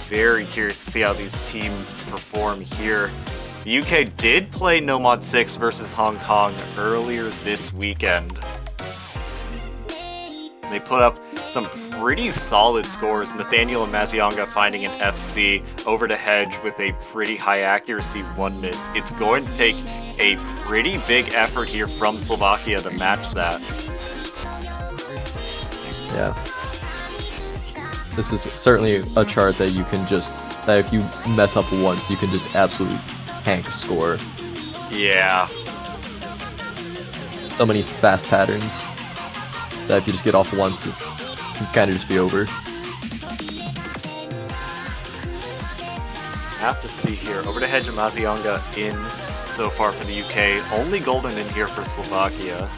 Very curious to see how these teams perform here. The UK did play No Mod 6 versus Hong Kong earlier this weekend. They put up some pretty solid scores. Nathaniel and Mazionga finding an FC, Over to Hedge with a pretty high accuracy 1 miss. It's going to take a pretty big effort here from Slovakia to match that. Yeah. This is certainly a chart that you can just, that if you mess up once, you can just absolutely tank a score. Yeah. So many fast patterns that if you just get off once, it can kind of just be over. Have to see here. Over to Hedge and Mazionga in so far for the UK. Only Golden in here for Slovakia.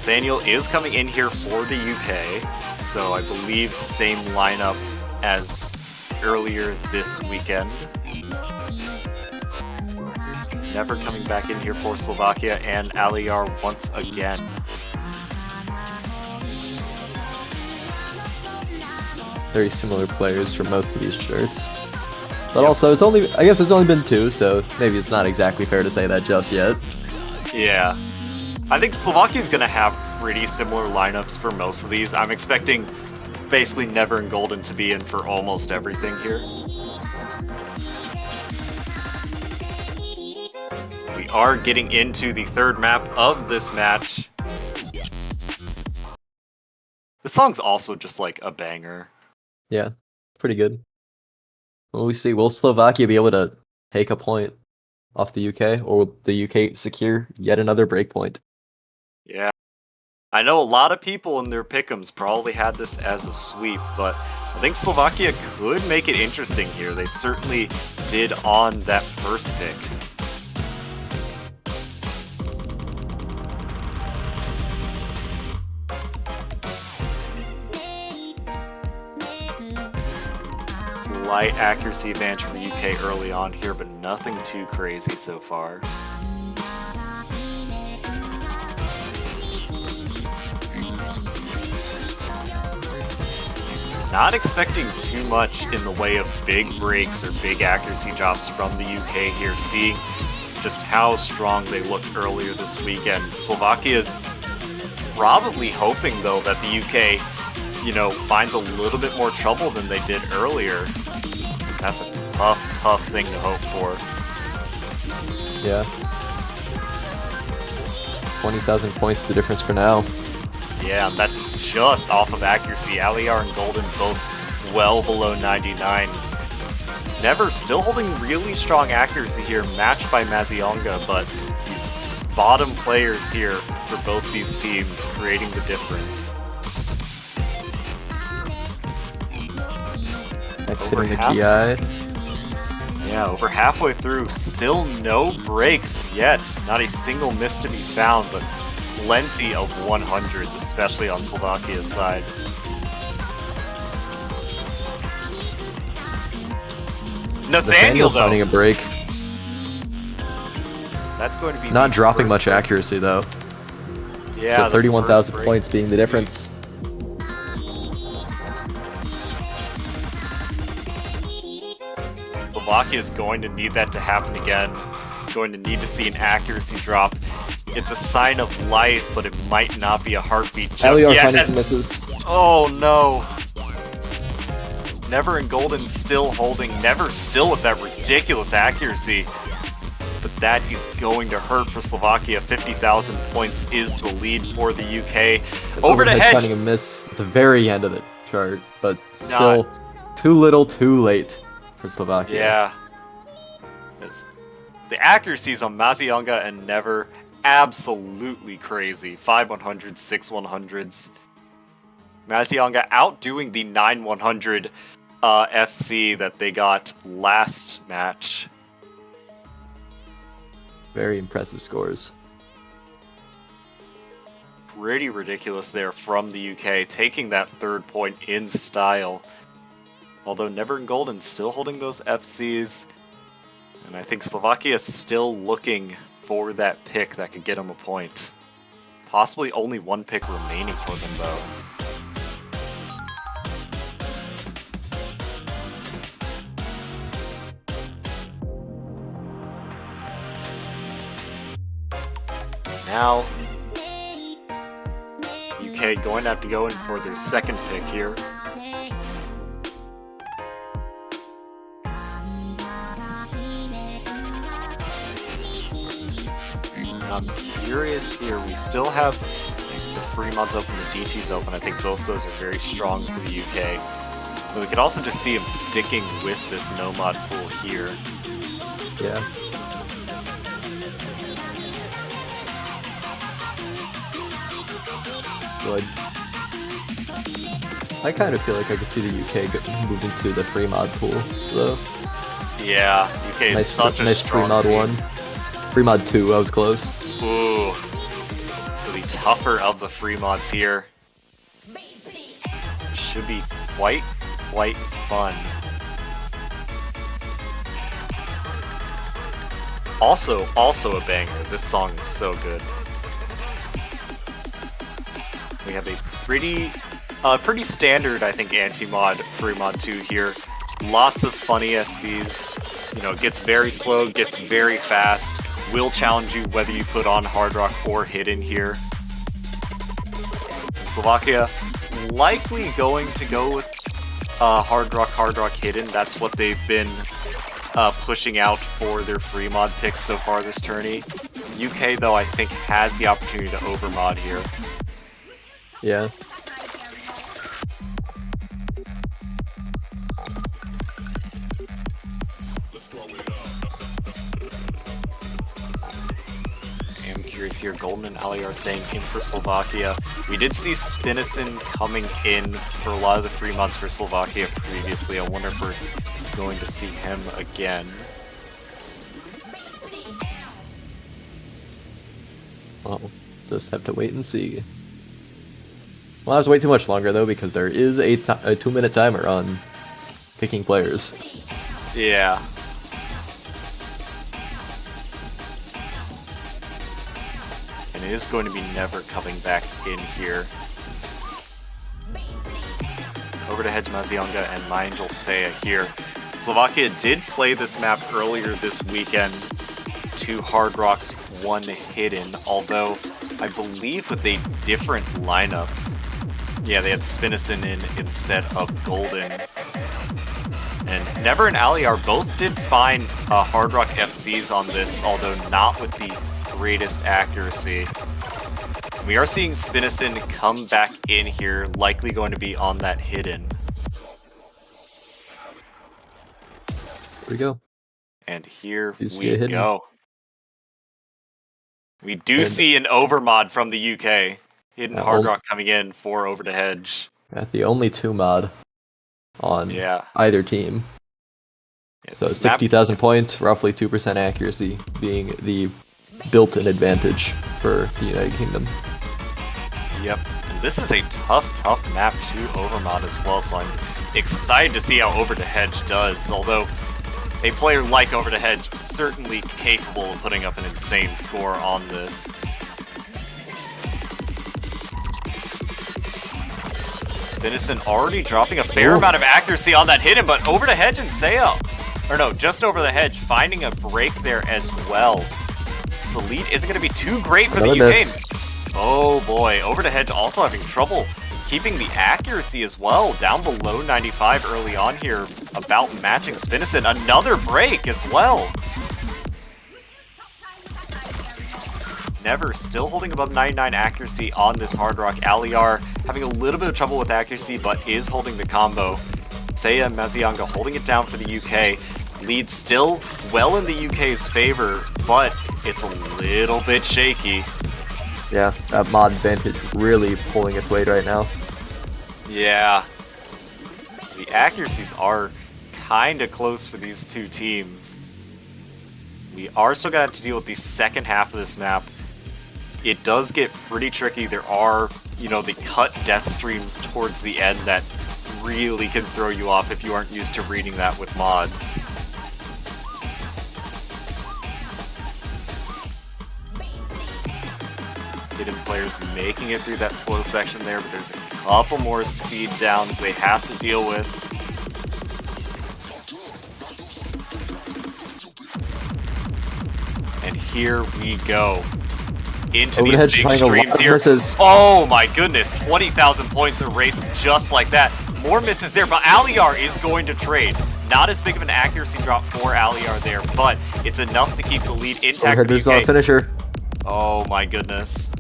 Nathaniel is coming in here for the UK, so I believe same lineup as earlier this weekend. Never coming back in here for Slovakia, and Aliar once again. Very similar players for most of these shirts. But also, I guess it's only been 2, so maybe it's not exactly fair to say that just yet. Yeah. I think Slovakia's going to have pretty similar lineups for most of these. I'm expecting basically Never and Golden to be in for almost everything here. We are getting into the third map of this match. The song's also just like a banger. Yeah, pretty good. Well, we see. Will Slovakia be able to take a point off the UK, or will the UK secure yet another breakpoint? Yeah. I know a lot of people in their pick'ems probably had this as a sweep, but I think Slovakia could make it interesting here. They certainly did on that first pick. Light accuracy advantage for the UK early on here, but nothing too crazy so far. Not expecting too much in the way of big breaks or big accuracy drops from the UK here, seeing just how strong they looked earlier this weekend. Slovakia's probably hoping, though, that the UK, finds a little bit more trouble than they did earlier. That's a tough thing to hope for. Yeah. 20,000 points the difference for now. Yeah, that's just off of accuracy. Aliar and Golden both well below 99. Never still holding really strong accuracy here, matched by Mazionga, but these bottom players here for both these teams creating the difference. Exiting the GI. Yeah, over halfway through, still no breaks yet. Not a single miss to be found, but plenty of 100s, especially on Slovakia's side. Nathaniel, though. Finding a break. That's going to be not the dropping first much break. accuracy though. Yeah, so the 31,000 first points being the break. difference. Slovakia is going to need that to happen again. Going to need to see an accuracy drop. It's a sign of life, but it might not be a heartbeat just Aliar yet. finding some misses. Oh no! Never and Golden still holding. Never still with that ridiculous accuracy. But that is going to hurt for Slovakia. 50,000 points is the lead for the UK. Over to Hedge. Finding a miss at the very end of the chart, but still too little, too late for Slovakia. Yeah. The accuracies on Mazionga and Never, absolutely crazy. 5 100s, 6 100s. Mazionga outdoing the 9 100 FC that they got last match. Very impressive scores. Pretty ridiculous there from the UK, taking that third point in style. Although Never and Golden still holding those FCs. And I think Slovakia is still looking for that pick that could get them a point. Possibly only one pick remaining for them, though. Now, UK going to have to go in for their second pick here. I'm curious here. We still have the free mods open, the DTs open. I think both those are very strong for the UK. But we could also just see him sticking with this no mod pool here. Yeah. Good. I kind of feel like I could see the UK moving to the free mod pool, though. Yeah, UK is such a nice strong free mod team. 1. Free mod 2, I was close. Ooh. So the tougher of the free mods here. Should be quite fun. Also a banger. This song is so good. We have a pretty standard, I think, anti-mod free mod 2 here. Lots of funny SVs. You know, it gets very slow, gets very fast. Will challenge you whether you put on Hard Rock or Hidden here. And Slovakia likely going to go with Hard Rock, Hidden. That's what they've been pushing out for their free mod picks so far this tourney. UK, though, I think has the opportunity to overmod here. Yeah. I'm curious here, Golden and Ali are staying in for Slovakia. We did see Spinison coming in for a lot of the free mods for Slovakia previously. I wonder if we're going to see him again. Well, just have to wait and see. Well, I have to wait too much longer though, because there is a 2-minute timer on picking players. Yeah. And it is going to be Never coming back in here. Over to Hedge Mazionga and My Angel Seiya here. Slovakia did play this map earlier this weekend. 2 Hard Rocks, 1 Hidden, although I believe with a different lineup. Yeah, they had Spinison in instead of Golden. And Never and Aliar both did find Hard Rock FCs on this, although not with the greatest accuracy. We are seeing Spinison come back in here, likely going to be on that Hidden. Here we go. And here You see a we Hidden? go. We do see an overmod from the UK. Hidden Hard Rock coming in for Over the Hedge. That's the only 2 mod on either team. Yeah, So this map- 60,000 points, roughly 2% accuracy being the built-in advantage for the United Kingdom. Yep. And this is a tough map to overmod as well, so I'm excited to see how Over the Hedge does, although a player like Over the Hedge is certainly capable of putting up an insane score on this. Venison already dropping a fair amount of accuracy on that Hidden, but Over the Hedge and Seiya, or no, just Over the Hedge, finding a break there as well. So lead isn't going to be too great for the UK. Miss. Oh boy, Over the Hedge also having trouble keeping the accuracy as well, down below 95 early on here, about matching Spinison. Another break as well. Never still holding above 99 accuracy on this Hard Rock. Aliar having a little bit of trouble with accuracy, but is holding the combo. Seiya and Mazionga holding it down for the UK. Lead still well in the UK's favor, but it's a little bit shaky. Yeah, that mod advantage really pulling its weight right now. Yeah. The accuracies are kind of close for these two teams. We are still going to have to deal with the second half of this map. It does get pretty tricky. There are, the cut death streams towards the end that really can throw you off if you aren't used to reading that with mods. Hidden players making it through that slow section there, but there's a couple more speed downs they have to deal with. And here we go. Into these big streams here. Oh my goodness, 20,000 points erased just like that. More misses there, but Aliar is going to trade. Not as big of an accuracy drop for Aliar there, but it's enough to keep the lead intact. Overhead's not a finisher. Oh my goodness.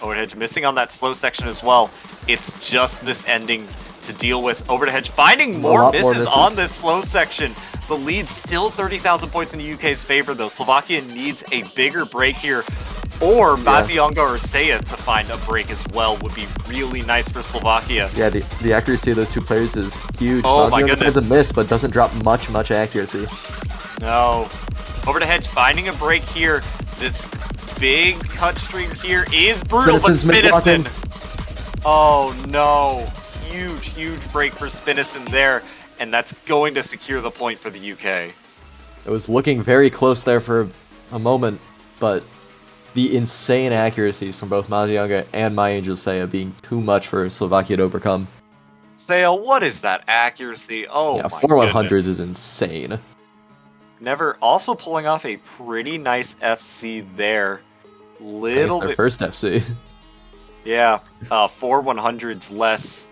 Overhead missing on that slow section as well. It's just this ending to deal with. Overhead finding more misses on this slow section. The lead's still 30,000 points in the UK's favor, though. Slovakia needs a bigger break here, or Mazionga or Seiya to find a break as well would be really nice for Slovakia. Yeah, the accuracy of those two players is huge. Oh my Mazionga goodness. doesn't miss, but doesn't drop much accuracy. No. Over to Hedge finding a break here. This big cut stream here is brutal, but Spinnison's Spinnison. Oh no. Huge break for Spinnison there, and that's going to secure the point for the UK. It was looking very close there for a moment, but the insane accuracies from both Mazionga and My Angel Seiya being too much for Slovakia to overcome. Seiya, what is that accuracy? Oh Yeah, my 4-100s goodness. is insane. Never also pulling off a pretty nice FC there. Little Their bit. first FC. Yeah, 4-100s less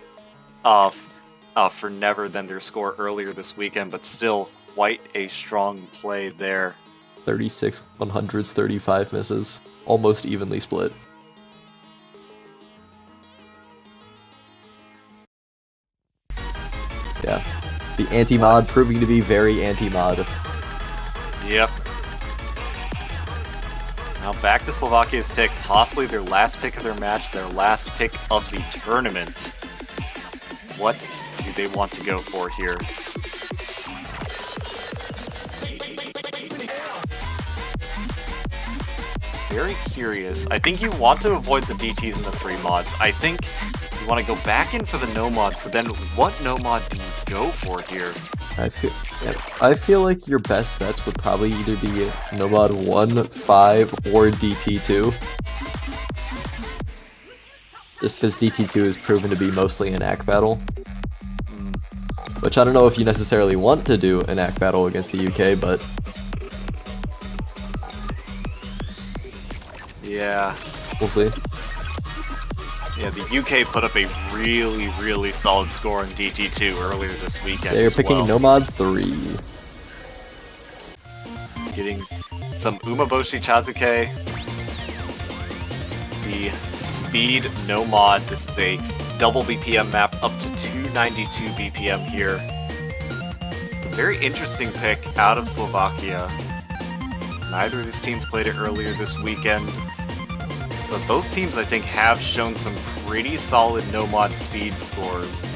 for Never than their score earlier this weekend, but still quite a strong play there. 36 100s, 35 misses. Almost evenly split. Yeah. The anti-mod proving to be very anti-mod. Yep. Now back to Slovakia's pick, possibly their last pick of their match, their last pick of the tournament. What do they want to go for here? Very curious. I think you want to avoid the DTs and the free mods. I think you want to go back in for the no mods, but then what no mod do you go for here? I feel like your best bets would probably either be Nomad 1, 5, or DT2. Just because DT2 is proven to be mostly an AC battle. Which I don't know if you necessarily want to do an AC battle against the UK, but... Yeah. We'll see. Yeah, the UK put up a really solid score in DT2 earlier this weekend. They're as picking well. Nomad 3. Getting some Umaboshi Chazuke. The speed no mod. This is a double BPM map up to 292 BPM here. It's a very interesting pick out of Slovakia. Neither of these teams played it earlier this weekend. But both teams, I think, have shown some pretty solid no-mod speed scores.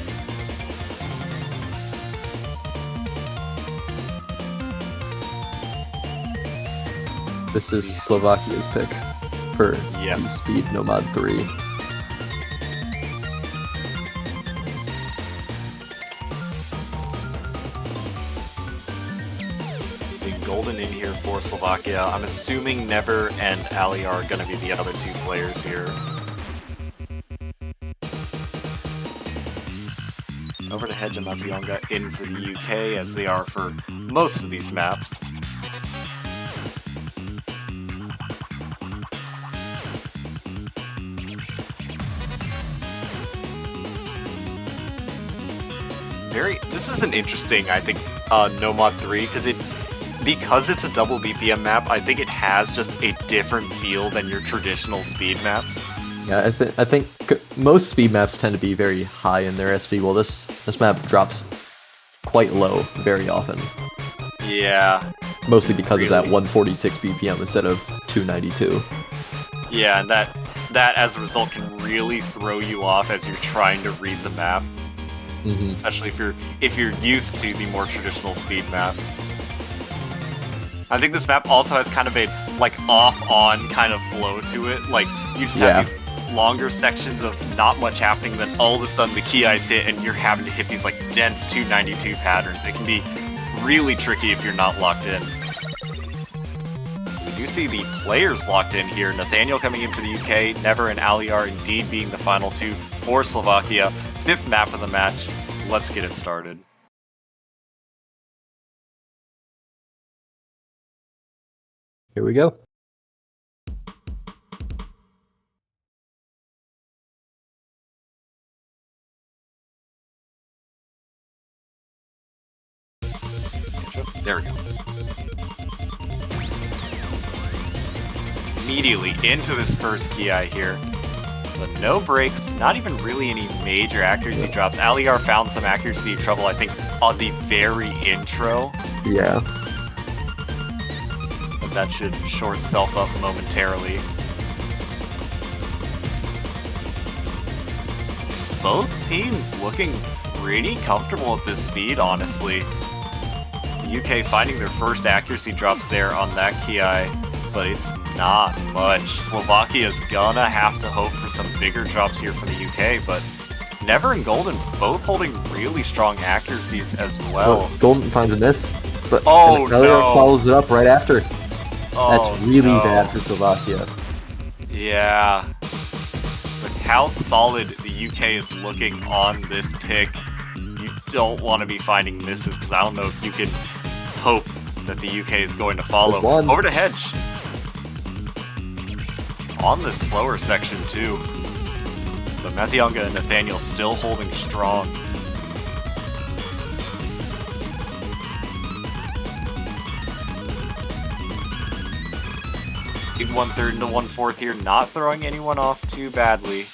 This is Slovakia's pick for Yes. the Speed Nomad 3. See Golden in here for Slovakia. I'm assuming Never and Ali are going to be the other two players here. Over to Hedge and Mazionga in for the UK, as they are for most of these maps. This is an interesting, I think, No Mod 3, because it's a double BPM map, I think it has just a different feel than your traditional speed maps. Yeah, I think most speed maps tend to be very high in their SV. Well, this map drops quite low very often. Yeah. Mostly because of that 146 BPM instead of 292. Yeah, and that as a result can really throw you off as you're trying to read the map. Especially if you're used to the more traditional speed maps. I think this map also has kind of a like off-on kind of flow to it. Like you just have these longer sections of not much happening, then all of a sudden the key eyes hit and you're having to hit these like dense 292 patterns. It can be really tricky if you're not locked in. We do see the players locked in here. Nathaniel coming in for the UK, Never and Ali are indeed being the final two for Slovakia. 5th map of the match. Let's get it started. Here we go. There we go. Immediately into this first ki here. But no breaks, not even really any major accuracy drops. Aliar found some accuracy trouble, I think, on the very intro. Yeah. But that should short itself up momentarily. Both teams looking pretty comfortable at this speed, honestly. The UK finding their first accuracy drops there on that ki, but it's Not much. Slovakia's gonna have to hope for some bigger drops here from the UK, but Never and Golden both holding really strong accuracies as well. Golden finds a miss, but Oh, another no. follows it up right after. Oh, That's really no. bad for Slovakia. Yeah. With how solid the UK is looking on this pick, you don't want to be finding misses, because I don't know if you can hope that the UK is going to follow. There's one. Over to Hedge. On this slower section too. But Mazionga and Nathaniel still holding strong. Big 1/3 into 1/4 here, not throwing anyone off too badly.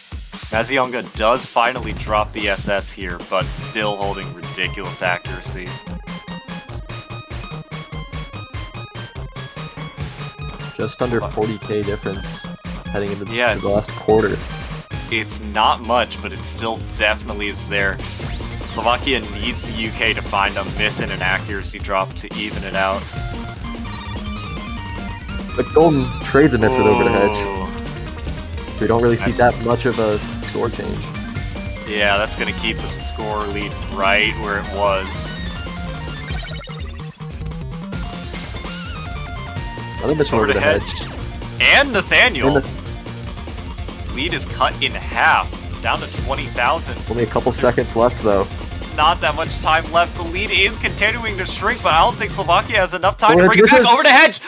Mazionga does finally drop the SS here, but still holding ridiculous accuracy. Just under 40k difference heading into Yeah, the it's- last quarter. It's not much, but it still definitely is there. Slovakia needs the UK to find a miss and an accuracy drop to even it out. But Golden trades a miss with over to Hedge. Oh. We don't really see that much of a score change. Yeah, that's going to keep the score lead right where it was. Another miss from Over over to to Hedge. Hedge. And Nathaniel. And Lead is cut in half, down to 20,000. only a couple seconds left though. Not that much time left. The lead is continuing to shrink, but I don't think Slovakia has enough time to Hedge bring it back. misses. Over to Hedge.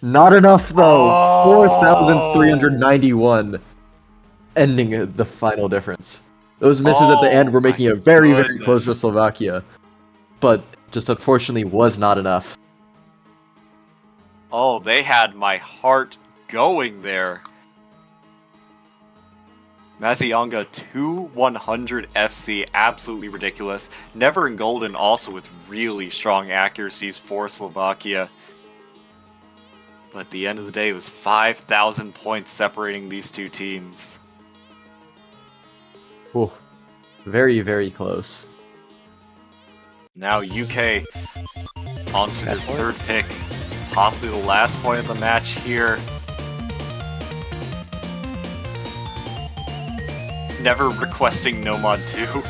Not enough though. Oh. 4,391, ending the final difference. Those misses at the end were my making it very, very close for goodness. Slovakia, but just unfortunately was not enough. Oh, they had my heart going there. Mazionga 2-100 FC, absolutely ridiculous. Never and Golden also with really strong accuracies for Slovakia. But at the end of the day, it was 5,000 points separating these two teams. Ooh, very, very close. Now UK onto their third pick, possibly the last point of the match here. Never requesting No Mod 2.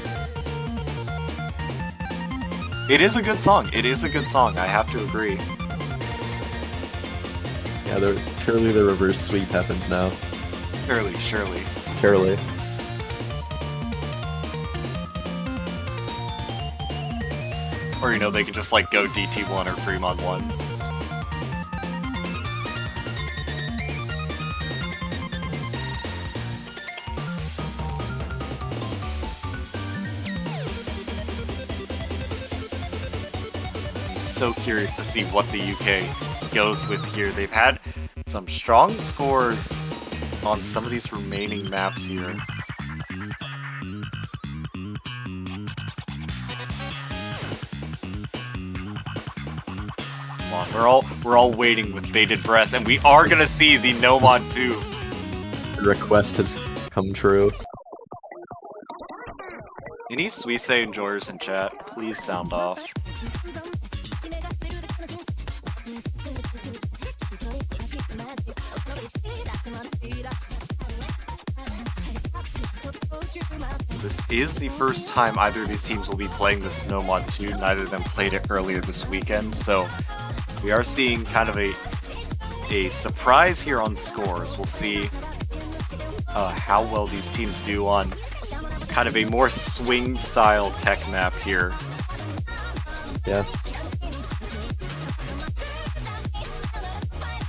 It is a good song. It is a good song. I have to agree. Yeah, surely the reverse sweep happens now. Surely, surely. Surely. Or, you know, they could just, like, go DT1 or Fremont 1. So curious to see what the UK goes with here. They've had some strong scores on some of these remaining maps here. Come on, we're all waiting with bated breath, and we are gonna see the No Mod 2. The request has come true. Any Suisse enjoyers in chat, please sound off. This is the first time either of these teams will be playing this No Mod 2. Neither of them played it earlier this weekend, so we are seeing kind of a surprise here on scores. We'll see how well these teams do on kind of a more swing style tech map here. Yeah.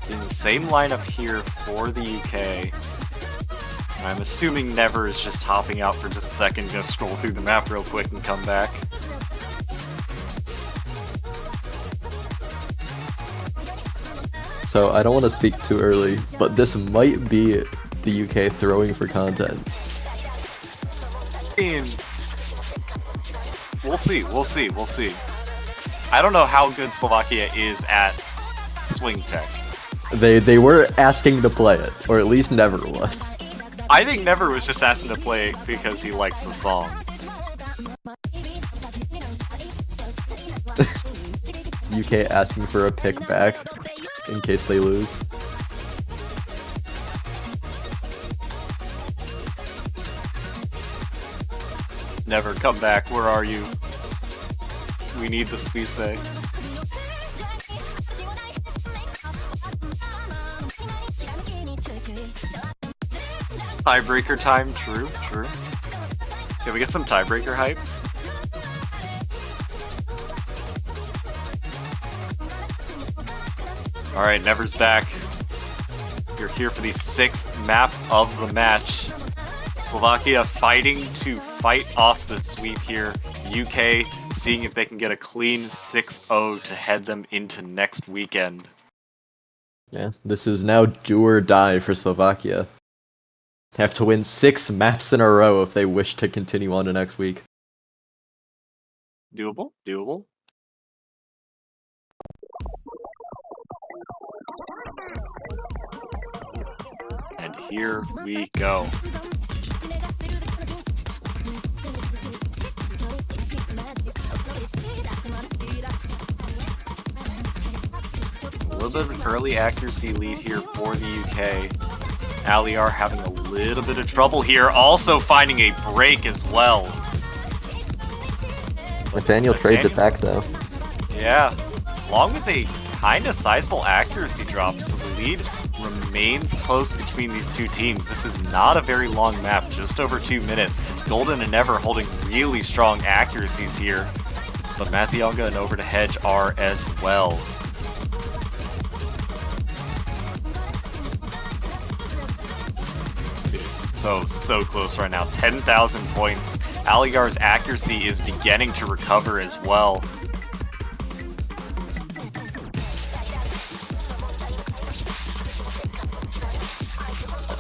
Seeing the same lineup here for the UK. I'm assuming Never is just hopping out for just a second, gonna scroll through the map real quick and come back. So I don't want to speak too early, but this might be the UK throwing for content. We'll see, we'll see, we'll see. I don't know how good Slovakia is at swing tech. They were asking to play it, or at least Never was. I think Never was just asking to play it because he likes the song. UK asking for a pick back in case they lose. Never, come back. Where are you? We need the Suisse. Tiebreaker time, true. Can we get some tiebreaker hype? Alright, Never's back. You're here for the 6th map of the match. Slovakia fighting to fight off the sweep here. UK seeing if they can get a clean 6-0 to head them into next weekend. Yeah, this is now do or die for Slovakia. Have to win 6 maps in a row if they wish to continue on to next week. Doable? Doable. And here we go. A little bit of an early accuracy lead here for the UK. Aliar having a little bit of trouble here, also finding a break as well. Nathaniel trades it back though. Yeah, along with a kind of sizable accuracy drop, so the lead remains close between these two teams. This is not a very long map, just over 2 minutes. Golden and Never holding really strong accuracies here, but Mazionga and Over to Hedge are as well. It is so close right now. 10,000 points. Aligar's accuracy is beginning to recover as well.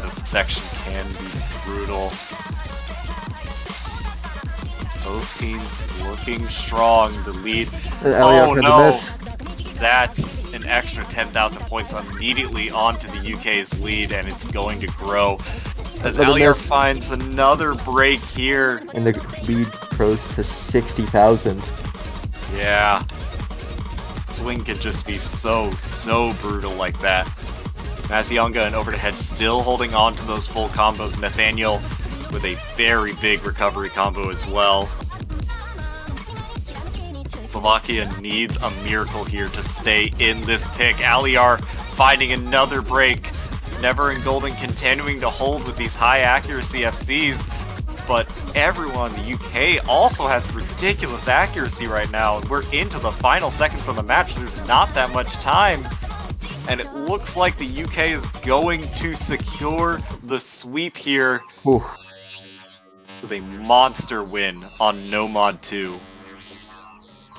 This section can be brutal. Both teams looking strong. The lead. Oh no! That's an extra 10,000 points immediately onto the UK's lead, and it's going to grow. As Aliar finds another break here. And the lead grows to 60,000. Yeah. Swing could just be so brutal like that. Mazionga and Over to Hedge still holding on to those full combos. Nathaniel with a very big recovery combo as well. Slovakia needs a miracle here to stay in this pick. Aliar finding another break. Never and Golden continuing to hold with these high accuracy FCs, but everyone in the UK also has ridiculous accuracy right now, and we're into the final seconds of the match. There's not that much time, and it looks like the UK is going to secure the sweep here with a monster win on No Mod 2.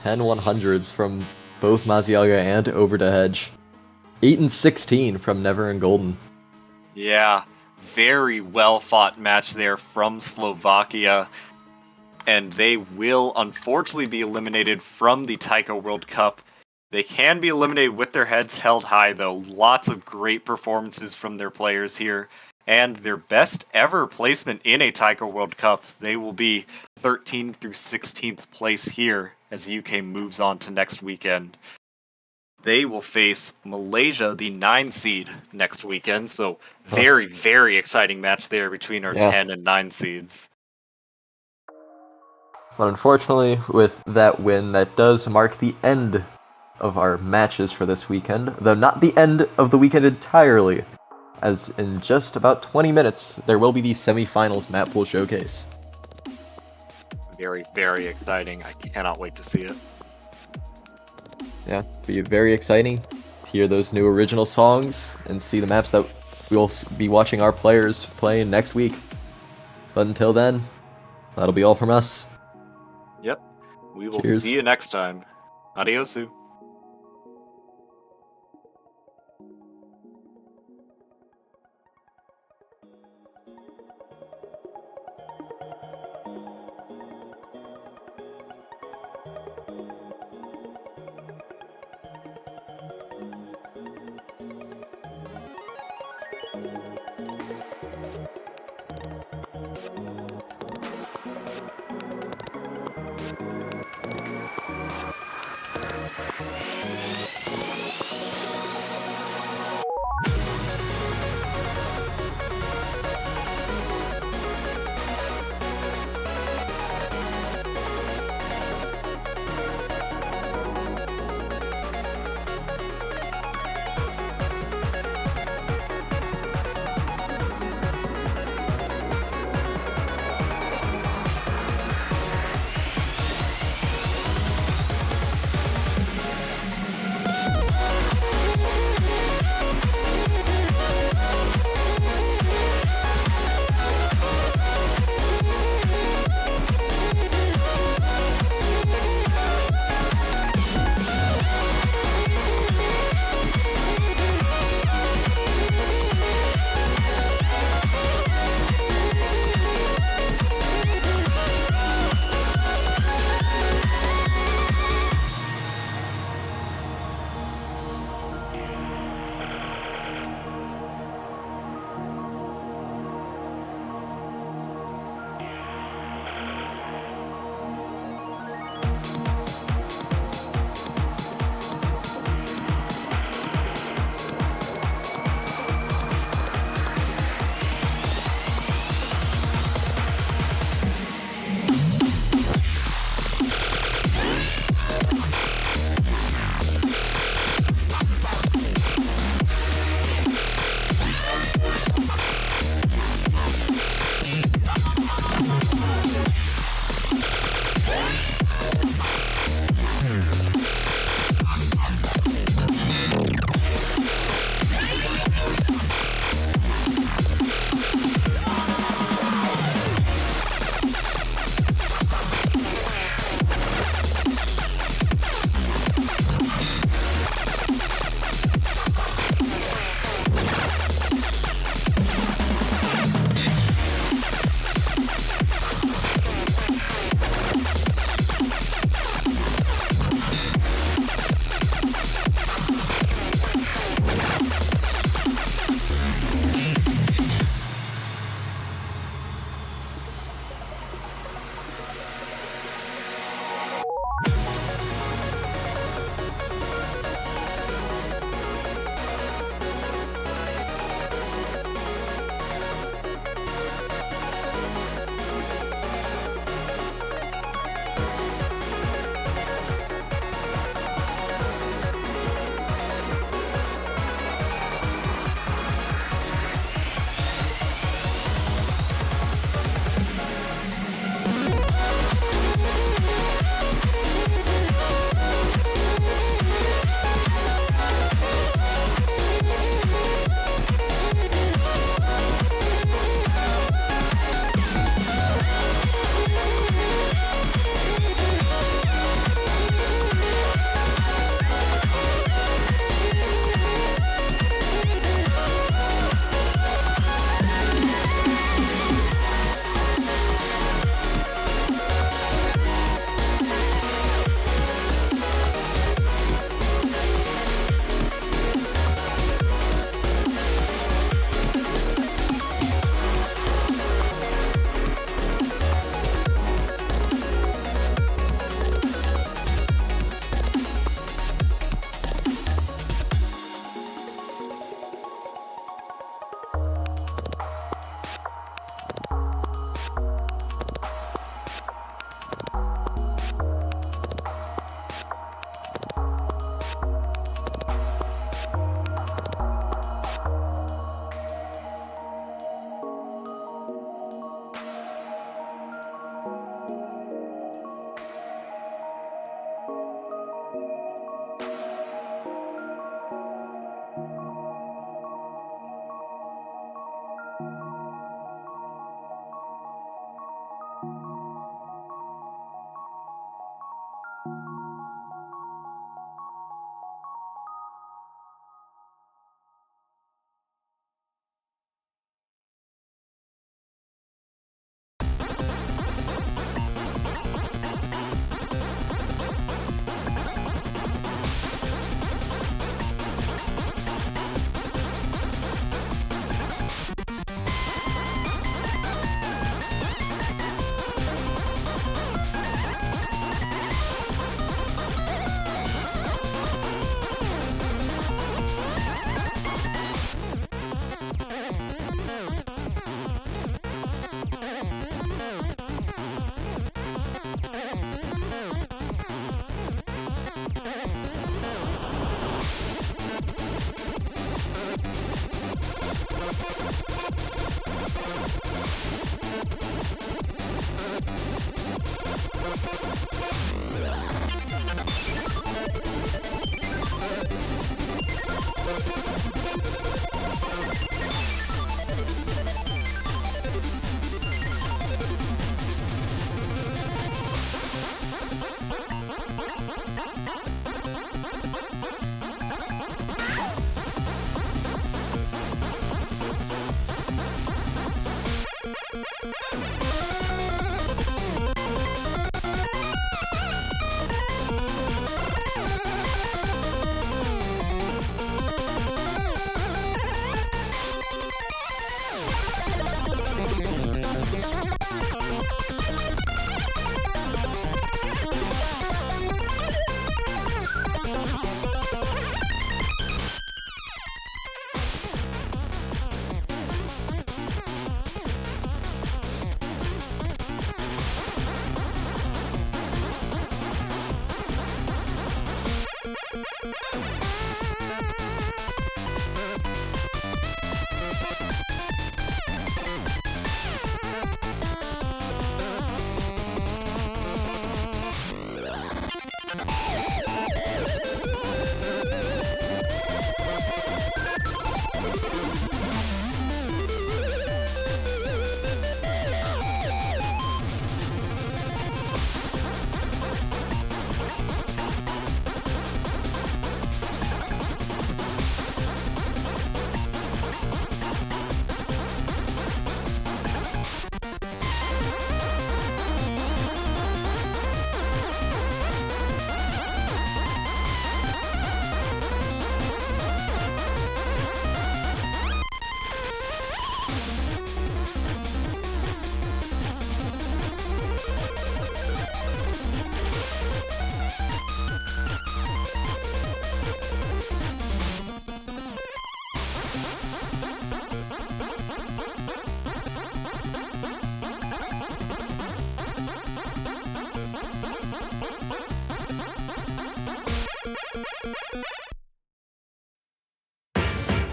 10 100s from both Mazionga and Over to Hedge. 8 and 16 from Never and Golden. Yeah, very well fought match there from Slovakia. And they will unfortunately be eliminated from the Taiko World Cup. They can be eliminated with their heads held high though. Lots of great performances from their players here. And their best ever placement in a Taiko World Cup. They will be 13th through 16th place here as the UK moves on to next weekend. They will face Malaysia, the 9 seed, next weekend. So very exciting match there between our 10 and 9 seeds. But unfortunately, with that win, that does mark the end of our matches for this weekend, though not the end of the weekend entirely, as in just about 20 minutes, there will be the semi-finals map pool showcase. Very exciting. I cannot wait to see it. Yeah, be very exciting to hear those new original songs and see the maps that we'll be watching our players play next week. But until then, that'll be all from us. Yep. We will Cheers. see you next time. Adiosu.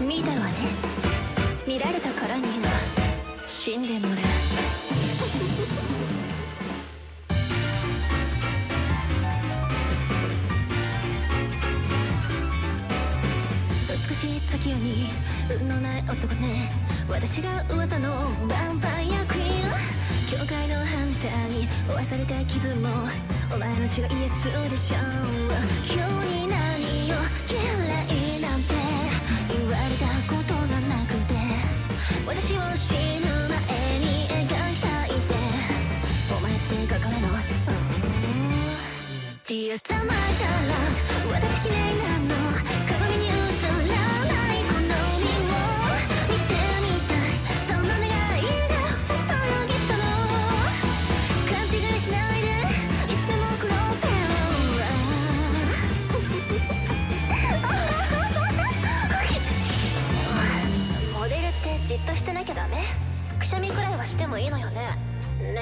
見たわね。見られたからには死んでもらう。美しい月夜に運のない男ね。私が噂のヴァンパイアクイーン。教会の反対に負わされた傷もお前の血がイエスでしょう。今日に何を嫌いなんて言われたことがなくて、私を死ぬ前に描きたいってお前って画家なの。Dear my love 私綺麗なの。鏡に映らないこの身を見てみたい。そんな願いがフォトロギットの勘違いしないでいつでもクローゼロモデルってじっとしてなきゃダメ？くしゃみくらいはしてもいいのよね。ね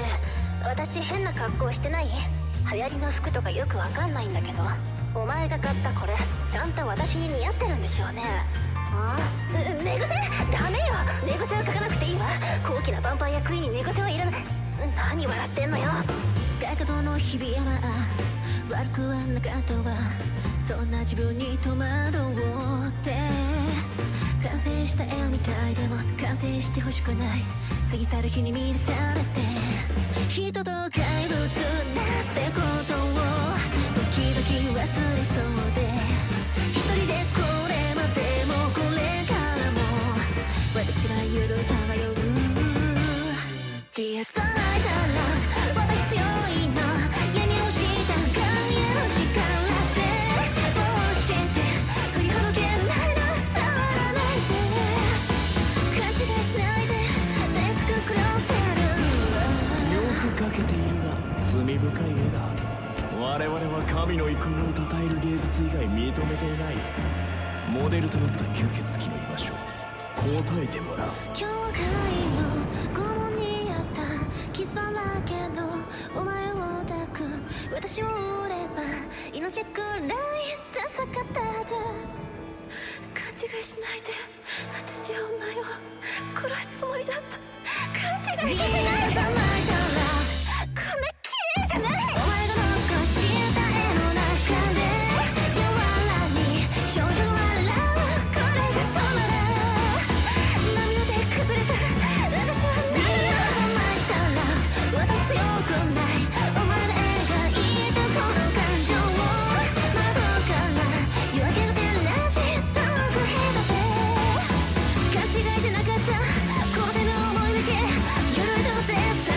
え、私変な格好してない？流行りの服とかよくわかんないんだけど、お前が買ったこれちゃんと私に似合ってるんでしょうね。ああ、寝癖？ダメよ、寝癖は書かなくていいわ。高貴なヴァンパイアクイーンに寝癖はいらない。何笑ってんのよ。画家との日々は悪くはなかったわ。そんな自分に戸惑って完成した絵みたいでも完成してほしくない。過ぎ去る日に見出されて人と怪物だってことを時々忘れそうで、一人でこれまでもこれからも私は許さまよう。 Dear Light Love 私強いの。闇をした影の力でどうして振りほどけないの。触らないで勘違いしないでデスククローゼル。よく描けているが罪深い絵だ。我々は神の意向を称える芸術以外認めていない。モデルとなった吸血鬼の居場所答えてもらう。教会の拷問にあった傷だらけのお前を抱く私を売れば命くらいダサかったはず。勘違いしないで私はお前を殺すつもりだった。勘違いさせないで。こんな綺麗じゃない。お前が残した絵の中で弱らに少女が笑う。これがそうなら涙で崩れた私は何を甘えたら私強くない。お前が描いたこの感情を窓から夜明けが照らし遠く隔て勘違いじゃなかったこの手の思いだけ揺るいと絶賛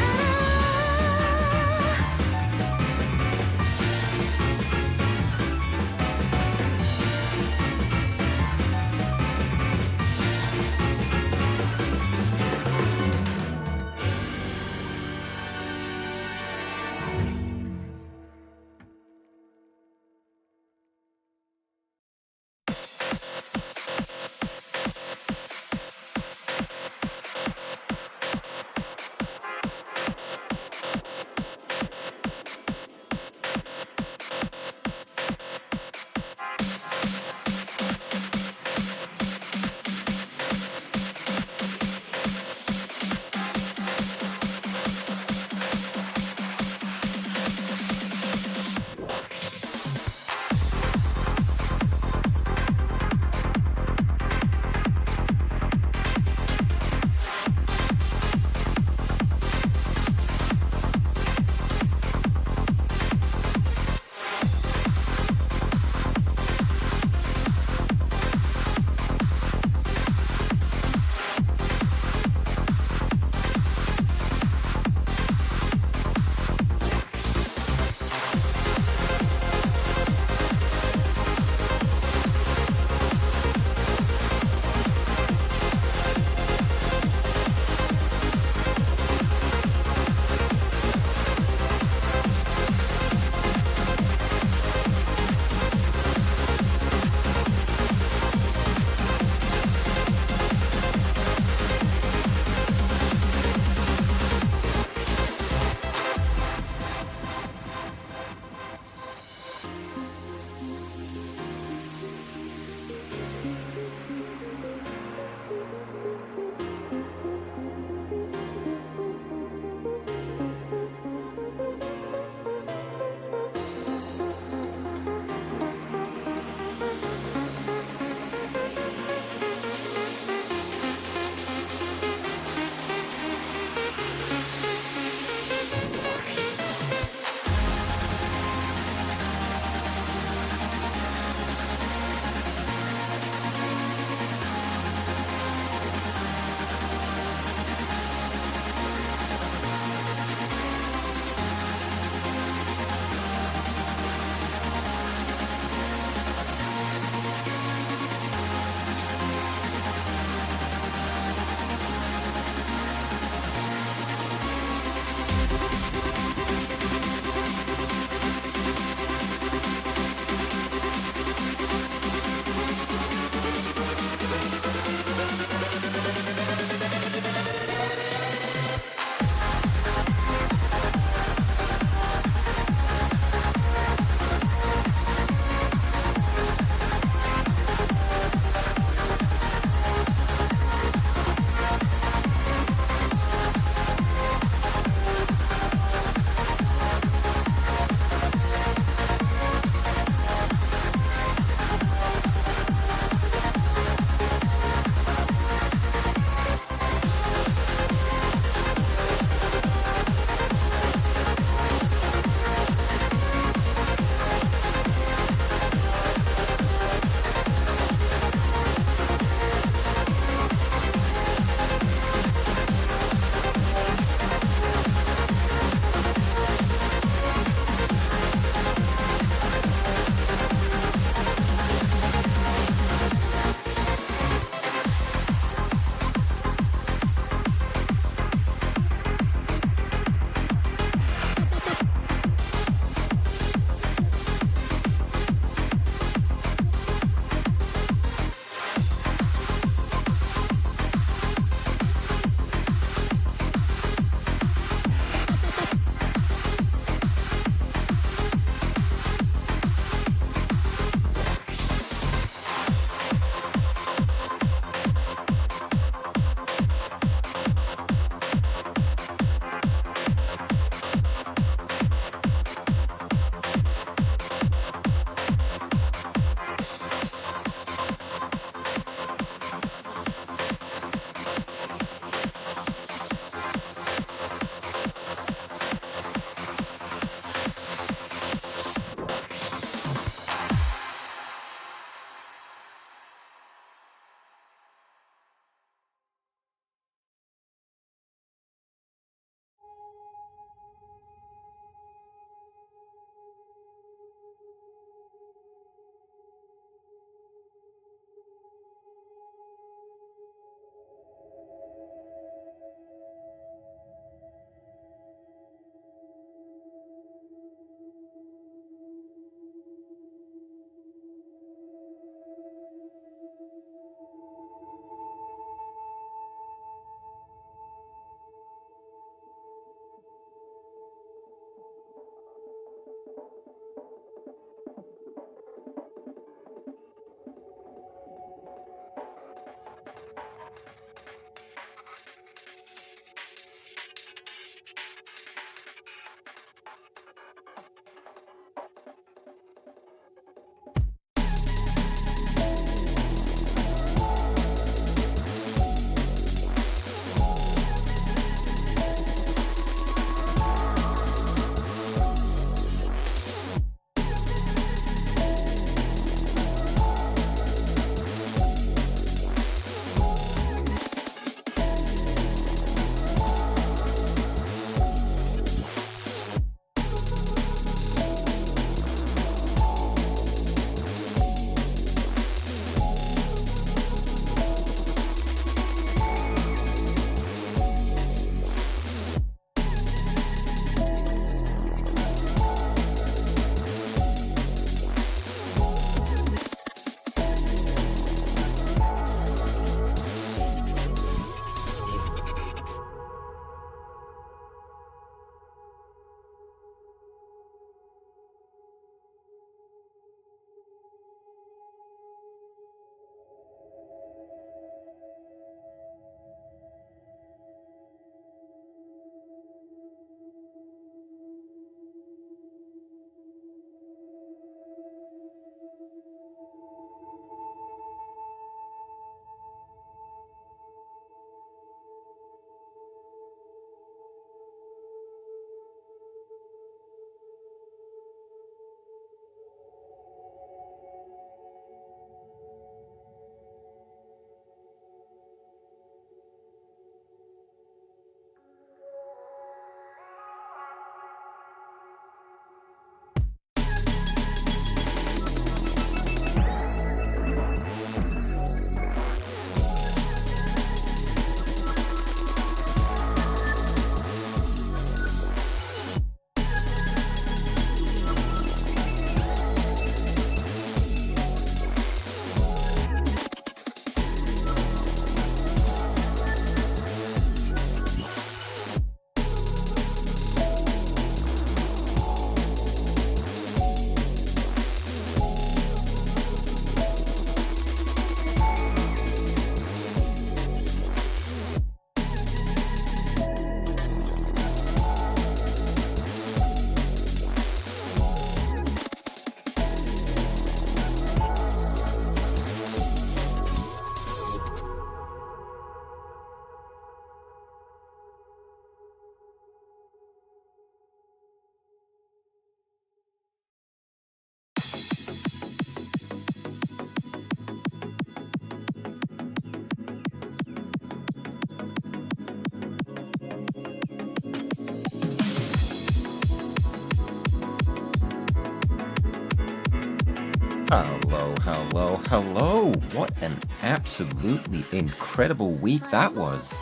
Hello, hello, hello! What an absolutely incredible week that was!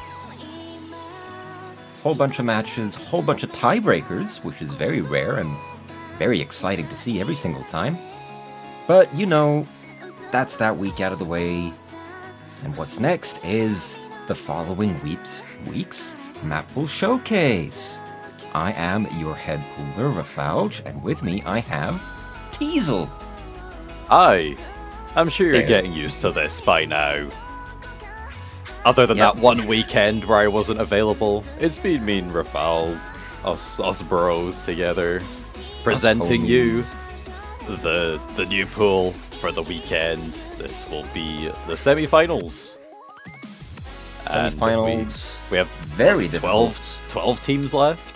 Whole bunch of matches, whole bunch of tiebreakers, which is very rare and very exciting to see every single time. But, you know, that's that week out of the way. And what's next is the following week's Map Pool Showcase. I am your head pooler, Rafauj, and with me I have Teasel. Hi. I'm sure you're There's- getting used to this by now. Other than Yep. that one weekend where I wasn't available, it's been me and Rafal, us bros together, presenting you homies. the new pool for the weekend. This will be the semi-finals. And Semi-finals. we have Very was it difficult. 12 teams left.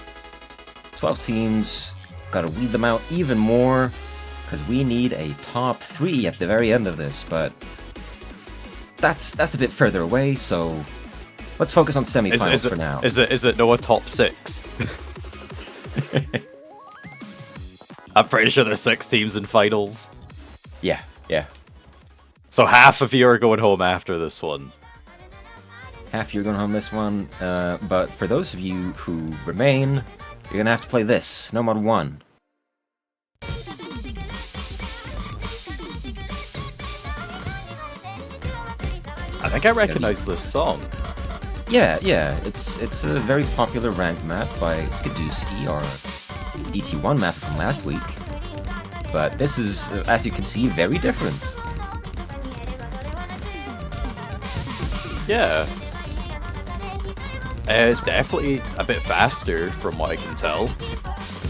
12 teams. Gotta weed them out even more, because we need a top 3 at the very end of this, but that's a bit further away, so let's focus on semi-finals for now. Is it no a top 6? I'm pretty sure there's 6 teams in finals. Yeah. So half of you are going home after this one. Half you're going home this one, but for those of you who remain, you're gonna have to play this, Nomad 1. I think I recognize this song. Yeah, it's a very popular ranked map by Skidooski, our DT1 map from last week. But this is, as you can see, very different. Yeah. It's definitely a bit faster from what I can tell.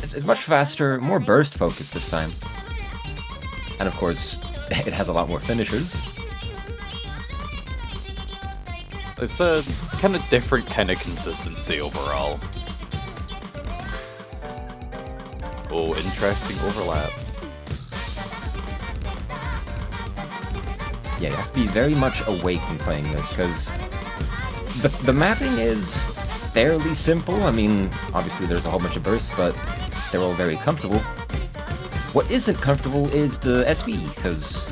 It's much faster, more burst focused this time. And of course, it has a lot more finishers. It's a kind of different kind of consistency overall. Oh, interesting overlap. Yeah, you have to be very much awake when playing this, because the mapping is fairly simple. I mean, obviously there's a whole bunch of bursts, but they're all very comfortable. What isn't comfortable is the SV, because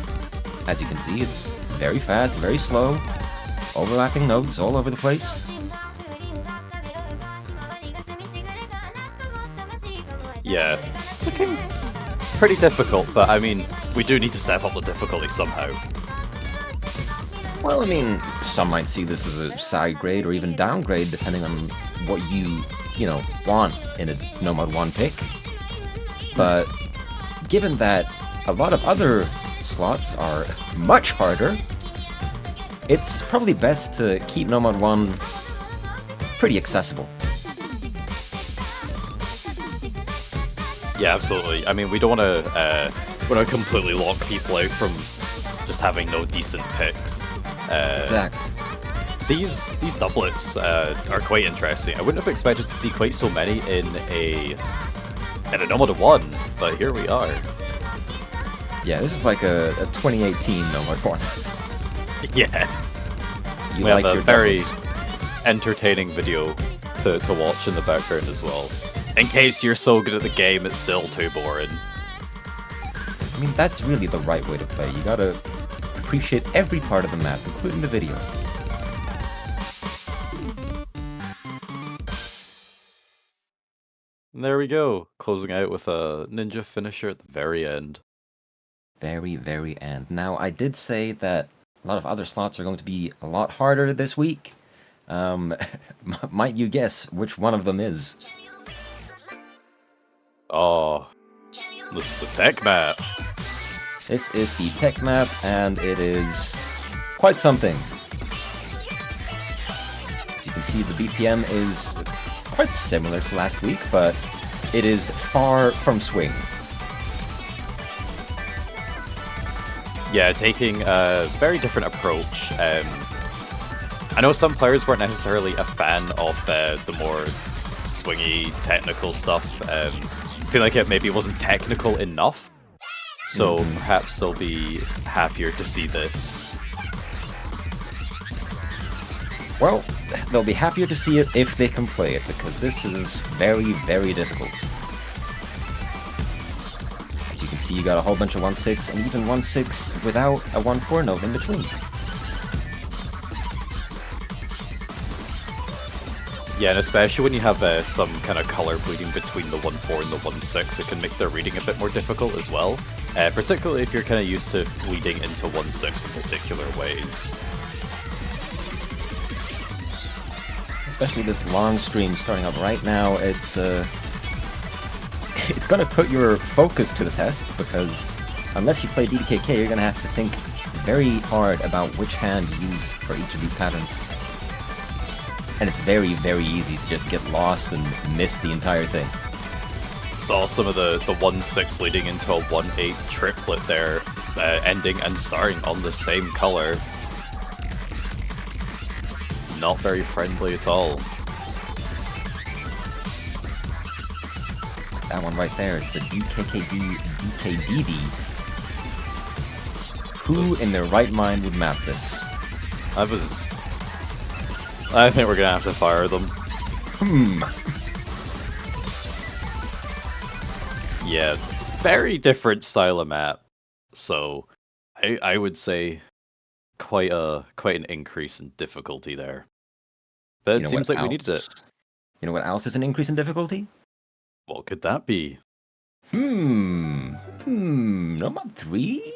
as you can see, it's very fast, very slow, overlapping nodes all over the place. Yeah, looking pretty difficult, but I mean, we do need to step up the difficulty somehow. Well, I mean, some might see this as a side grade or even downgrade, depending on what you want in a Nomad 1 pick. But given that a lot of other slots are much harder, it's probably best to keep Nomad 1 pretty accessible. Yeah, absolutely. I mean, we don't want to completely lock people out from just having no decent picks. Exactly. These doublets are quite interesting. I wouldn't have expected to see quite so many in a Nomad 1, but here we are. Yeah, this is like a 2018 Nomad 1. Yeah, You we like have a your very doubles. entertaining video to watch in the background as well. In case you're so good at the game, it's still too boring. I mean, that's really the right way to play. You gotta appreciate every part of the map, including the video. And there we go, closing out with a ninja finisher at the very end. Very, very end. Now, I did say that a lot of other slots are going to be a lot harder this week. Might you guess which one of them is? Oh, this is the tech map. This is the tech map, and it is quite something. As you can see, the BPM is quite similar to last week, but it is far from swing. Yeah, taking a very different approach. I know some players weren't necessarily a fan of the more swingy technical stuff. I feel like it maybe wasn't technical enough. So perhaps they'll be happier to see this. Well, they'll be happier to see it if they can play it, because this is very, very difficult. As you can See, you got a whole bunch of 1-6, and even 1-6 without a 1-4 note in between. Yeah, and especially when you have some kind of color bleeding between the 1-4 and the 1-6, it can make their reading a bit more difficult as well. Particularly if you're kind of used to leading into 1-6 in particular ways. Especially this long stream starting up right now, it's gonna put your focus to the test, because unless you play DDKK, you're gonna have to think very hard about which hand you use for each of these patterns. And it's very, very easy to just get lost and miss the entire thing. Saw some of the 1-6 leading into a 1-8 triplet there, ending and starting on the same color. Not very friendly at all. That one right there, it's a DKKD, DKDD. Who in their right mind would map this? I think we're gonna have to fire them. Yeah, very different style of map. So, I would say quite an increase in difficulty there. But it seems like we needed it. You know what else is an increase in difficulty? What could that be? Nomad 3?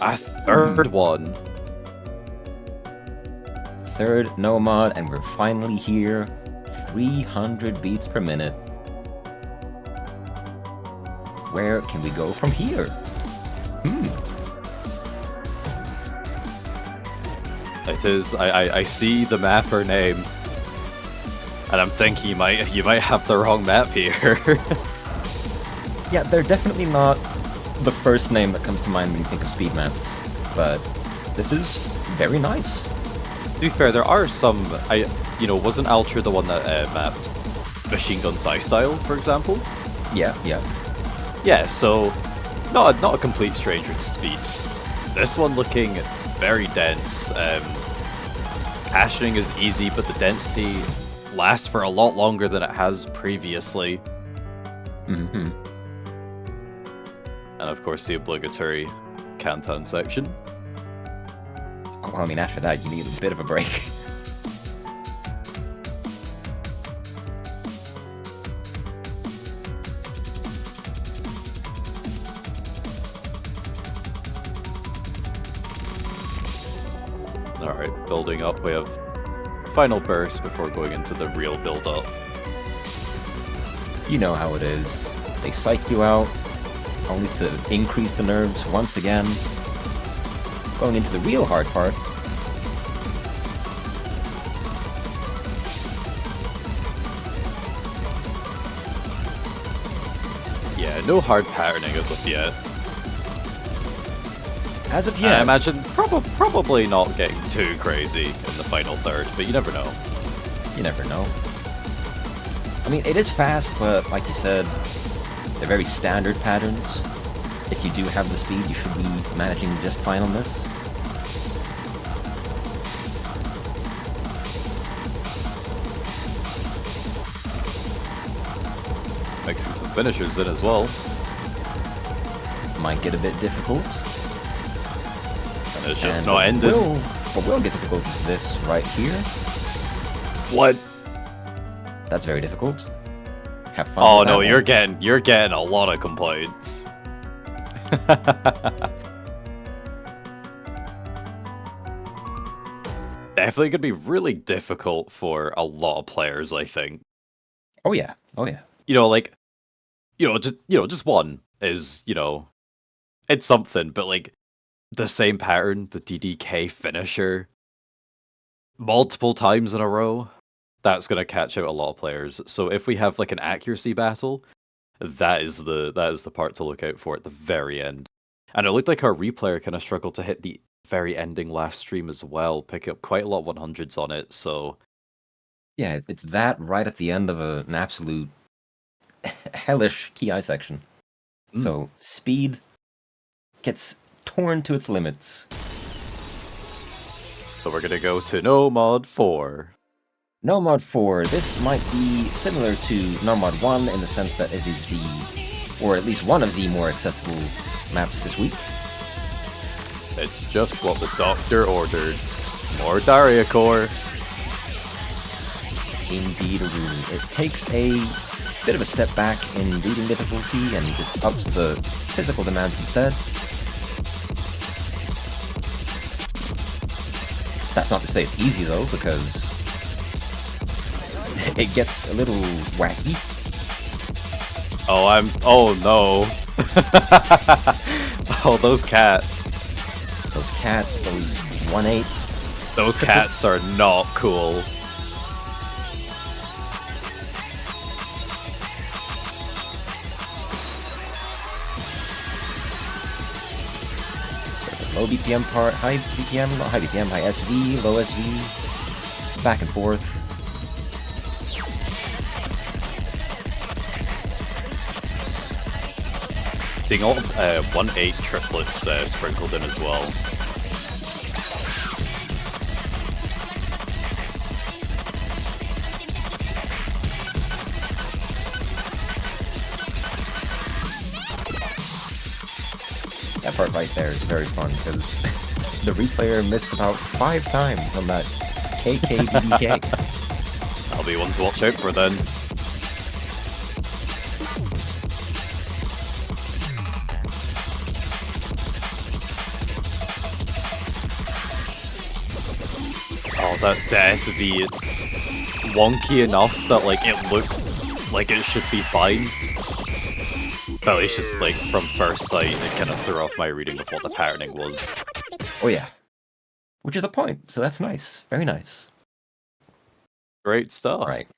A third one. Third Nomad, and we're finally here. 300 beats per minute. Where can we go from here? It is. I see the mapper name, and I'm thinking you might have the wrong map here. Yeah, they're definitely not the first name that comes to mind when you think of speed maps, but this is very nice. To be fair, there are some. Wasn't Ultra the one that mapped Machine Gun Style, for example? Yeah. Yeah, so not a complete stranger to speed. This one looking very dense. Caching is easy, but the density lasts for a lot longer than it has previously. Mm-hmm. And of course, the obligatory Canton section. Well, I mean, after that, you need a bit of a break. Alright, building up. We have final burst before going into the real build-up. You know how it is. They psych you out, only to increase the nerves once again. Going into the real hard part. Yeah, no hard patterning as of yet. As of I yet, imagine probably not getting too crazy in the final third, but you never know. you never know. I mean, it is fast, but like you said, they're very standard patterns. If you do have the speed, you should be managing just fine on this. Mixing some finishers in as well. Might get a bit difficult. And it's just And not ending. What will get difficult is this right here. What? That's very difficult. Have fun. Oh with no, that you're getting a lot of complaints. Definitely gonna be really difficult for a lot of players, I think. Oh yeah. Oh yeah. Just one is, it's something, but like the same pattern, the DDK finisher, multiple times in a row, that's gonna catch out a lot of players. So if we have like an accuracy battle, that is the part to look out for at the very end. And it looked like our replayer kind of struggled to hit the very ending last stream as well, picking up quite a lot of 100s on it. So Yeah, it's that right at the end of an absolute hellish Ki section. So speed gets torn to its limits. So we're gonna go to No Mod 4. Nomad 4, this might be similar to Nomad 1 in the sense that it is the or at least one of the more accessible maps this week. It's just what the doctor ordered. More Daria Core. Indeed, it takes a bit of a step back in reading difficulty and just ups the physical demands instead. That's not to say it's easy though, because it gets a little wacky. Oh no. Oh, those cats. Those cats, those 1-8. Those cats are not cool. Low BPM part, high BPM, not high BPM, high SV, low SV, back and forth. Seeing all 1-8 triplets sprinkled in as well. That part right there is very fun, because the replayer missed about 5 times on that KKBBK. That'll be one to watch out for then. Oh, the SV, it's wonky enough that like it looks like it should be fine. But it's just like from first sight, it kind of threw off my reading of what the patterning was. Oh yeah. Which is the point, so that's nice. Very nice. Great stuff. Right.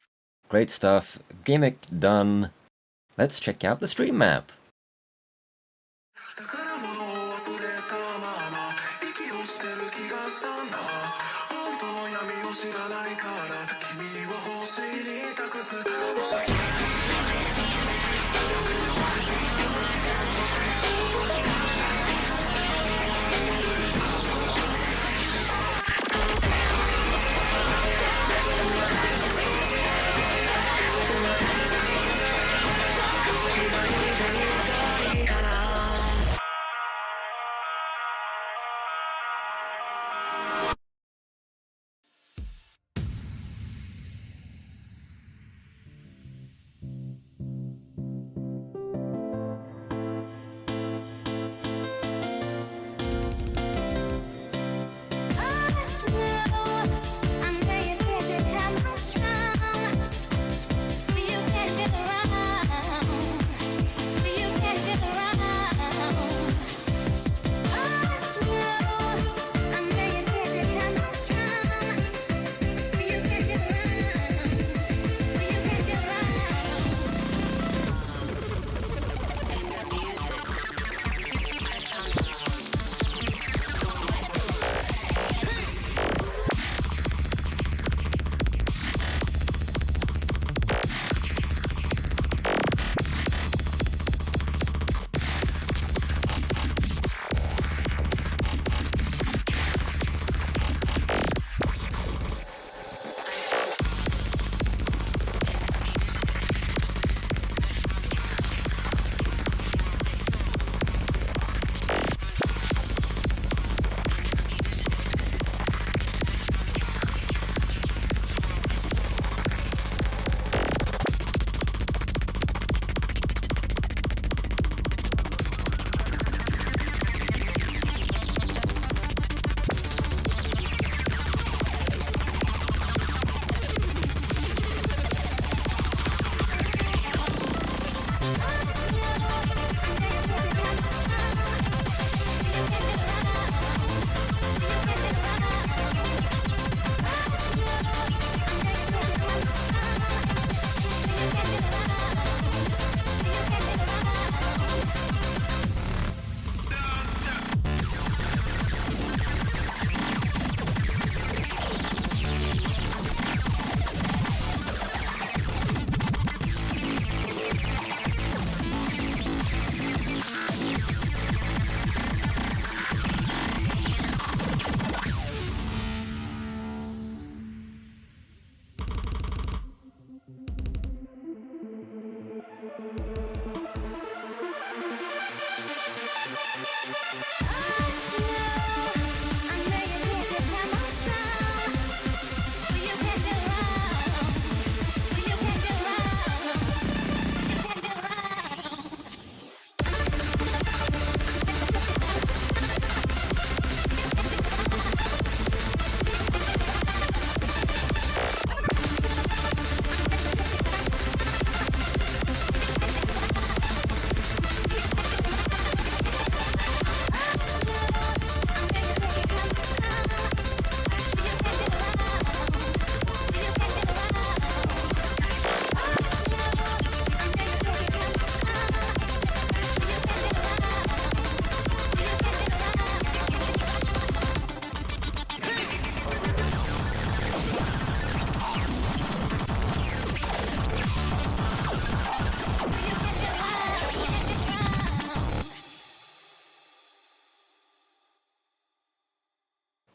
Great stuff. Gimmick done. Let's check out the stream map.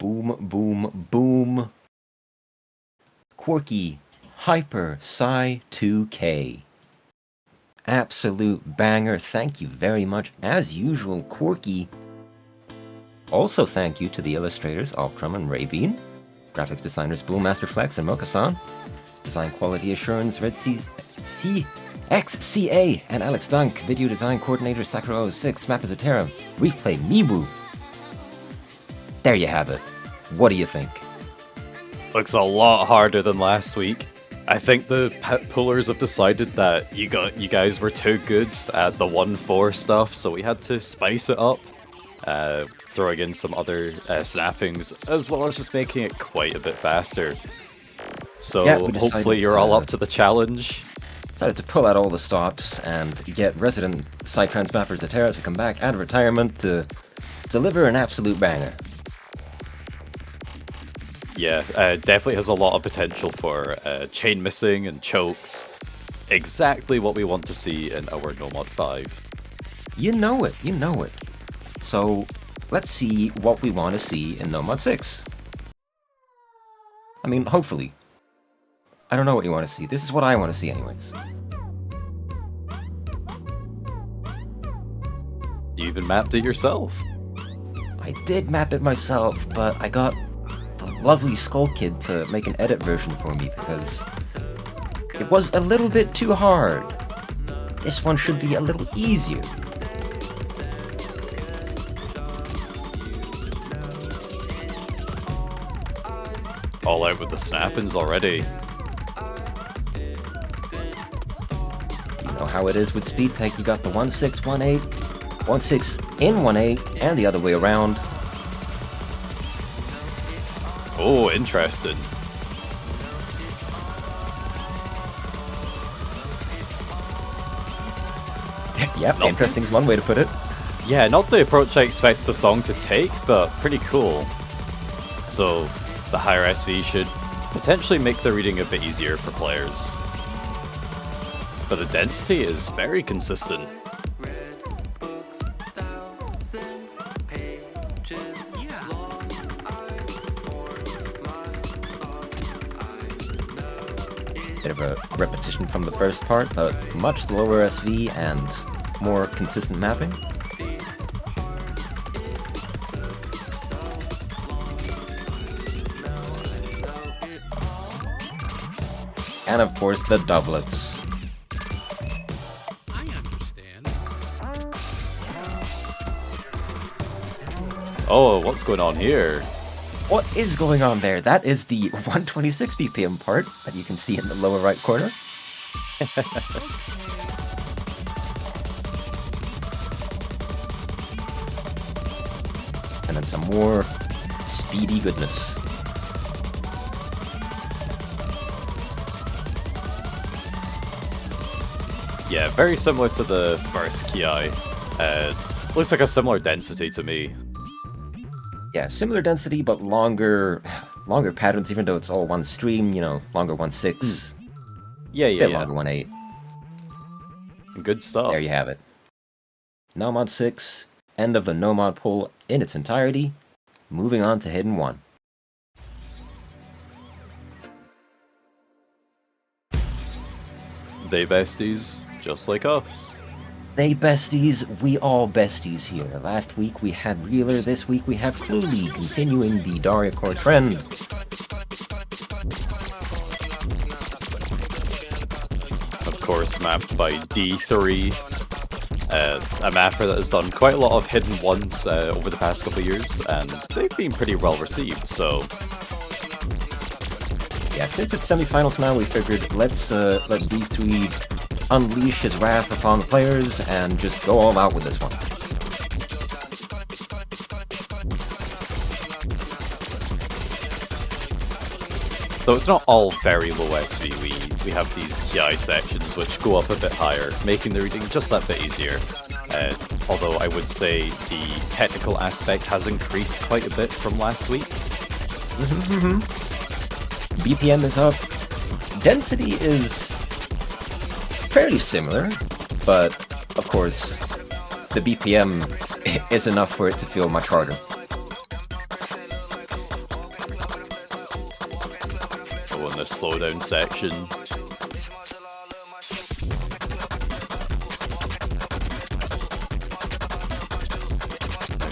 Boom, boom, boom. Quirky Hyper Psy 2K. Absolute banger. Thank you very much. As usual, Quirky. Also thank you to the illustrators Alftrum and Raybean, graphics designers Boommaster Flex and Mokasan, design quality assurance Red XCA and Alex Dunk, video design coordinator Sakura06, Map is a Terra, replay Mibu. There you have it. What do you think? Looks a lot harder than last week. I think the pullers have decided that you guys were too good at the 1-4 stuff, so we had to spice it up, throwing in some other snappings, as well as just making it quite a bit faster. So Yeah, hopefully you're all up to the challenge. Decided to pull out all the stops and get resident Psytrance mapper Zatera to come back out of retirement to deliver an absolute banger. Yeah, definitely has a lot of potential for chain missing and chokes. Exactly what we want to see in our No Mod 5. You know it, you know it. So, let's see what we want to see in No Mod 6. I mean, hopefully. I don't know what you want to see. This is what I want to see anyways. You even mapped it yourself. I did map it myself, but I got the lovely Skull Kid to make an edit version for me because it was a little bit too hard. This one should be a little easier. All out with the snappings already. You know how it is with speed take. You got the 1618, 16 in 18, and the other way around. Oh, interesting. Yep, interesting is one way to put it. Yeah, not the approach I expected the song to take, but pretty cool. So, the higher SV should potentially make the reading a bit easier for players. But the density is very consistent. Bit of a repetition from the first part, but much lower SV and more consistent mapping. And of course the doublets. Oh, what's going on here? What is going on there? That is the 126 BPM part that you can see in the lower right corner. And then some more speedy goodness. Yeah, very similar to the first Ki. Looks like a similar density to me. Yeah, similar density, but longer patterns, even though it's all one stream, you know, longer 1.6. Yeah, Bit longer 1.8. Good stuff. There you have it. No Mod 6, end of the No Mod poll in its entirety. Moving on to Hidden 1. They besties, just like us. They besties, we all besties here. Last week we had Reeler, this week we have Cluely, continuing the Daria Core trend. Of course, mapped by D3, a mapper that has done quite a lot of hidden ones over the past couple of years, and they've been pretty well received, so... Yeah, since it's semifinals now, we figured let's let D3 unleash his wrath upon the players and just go all out with this one. Though it's not all very low SV, we have these Ki sections which go up a bit higher, making the reading just that bit easier. Although I would say the technical aspect has increased quite a bit from last week. BPM is up. Density is fairly similar, but of course, the BPM is enough for it to feel much harder. slow in this slowdown section.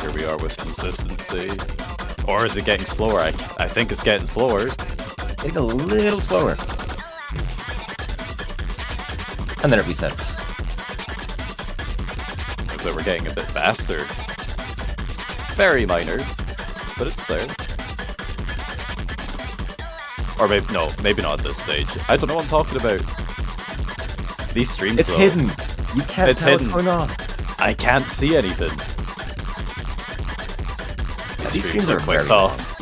Here we are with consistency. Or is it getting slower? I think it's getting slower. It's a little slower. And then it resets. So we're getting a bit faster. Very minor, but it's there. Or maybe, no, maybe not at this stage. I don't know what I'm talking about. These streams, It's though, hidden. You can't It's tell what's hidden. going on. I can't see anything. Yeah, These streams are quite tough.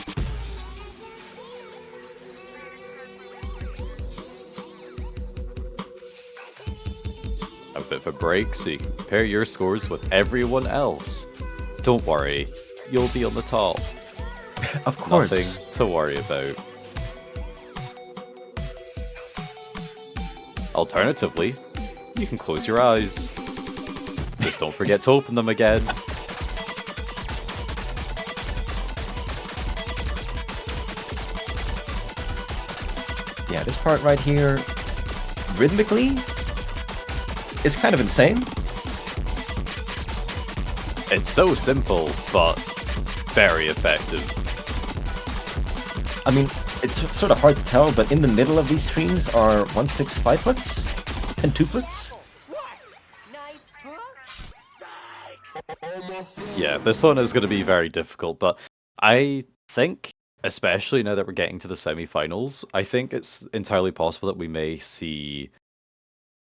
A bit of a break so you can compare your scores with everyone else. Don't worry, you'll be on the top. Of course. Nothing to worry about. Alternatively, you can close your eyes. Just don't forget to open them again. Yeah, this part right here, rhythmically, is kind of insane. It's so simple, but very effective. I mean, it's sort of hard to tell, but in the middle of these streams are 1/6 5-foots and 2-foots. Yeah, this one is going to be very difficult, but I think, especially now that we're getting to the semi-finals, I think it's entirely possible that we may see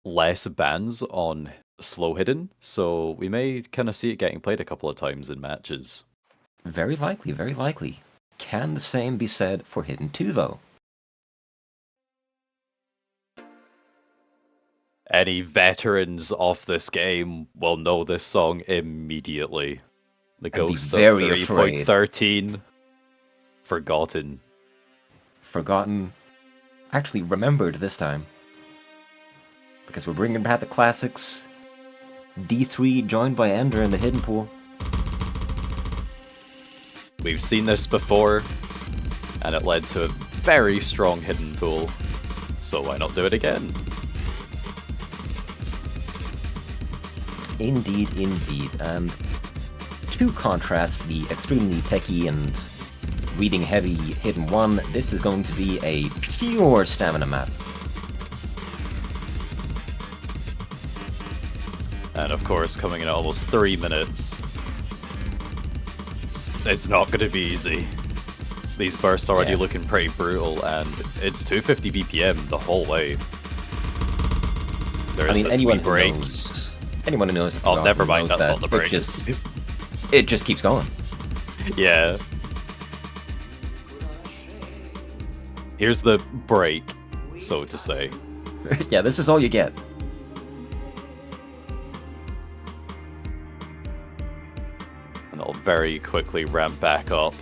less bans on slow hidden, so we may kind of see it getting played a couple of times in matches. Very likely, very likely. Can the same be said for Hidden 2, though? Any veterans of this game will know this song immediately. The And be Ghost of very afraid. 3.13. Forgotten. Forgotten. Actually remembered this time. Because we're bringing back the classics. D3 joined by Ender in the Hidden Pool. We've seen this before, and it led to a very strong hidden pool, so why not do it again? Indeed, indeed. And to contrast the extremely techy and reading heavy Hidden 1, this is going to be a pure stamina map. And of course, coming in at almost 3 minutes, it's not going to be easy. These bursts already Yeah. looking pretty brutal, and it's 250 BPM the whole way. There is this wee break. Anyone who knows the Oh, Forgotten never mind, knows that's that not the break. It just keeps going. Yeah. Here's the break, so to say. Yeah, this is all you get. And it'll very quickly ramp back up.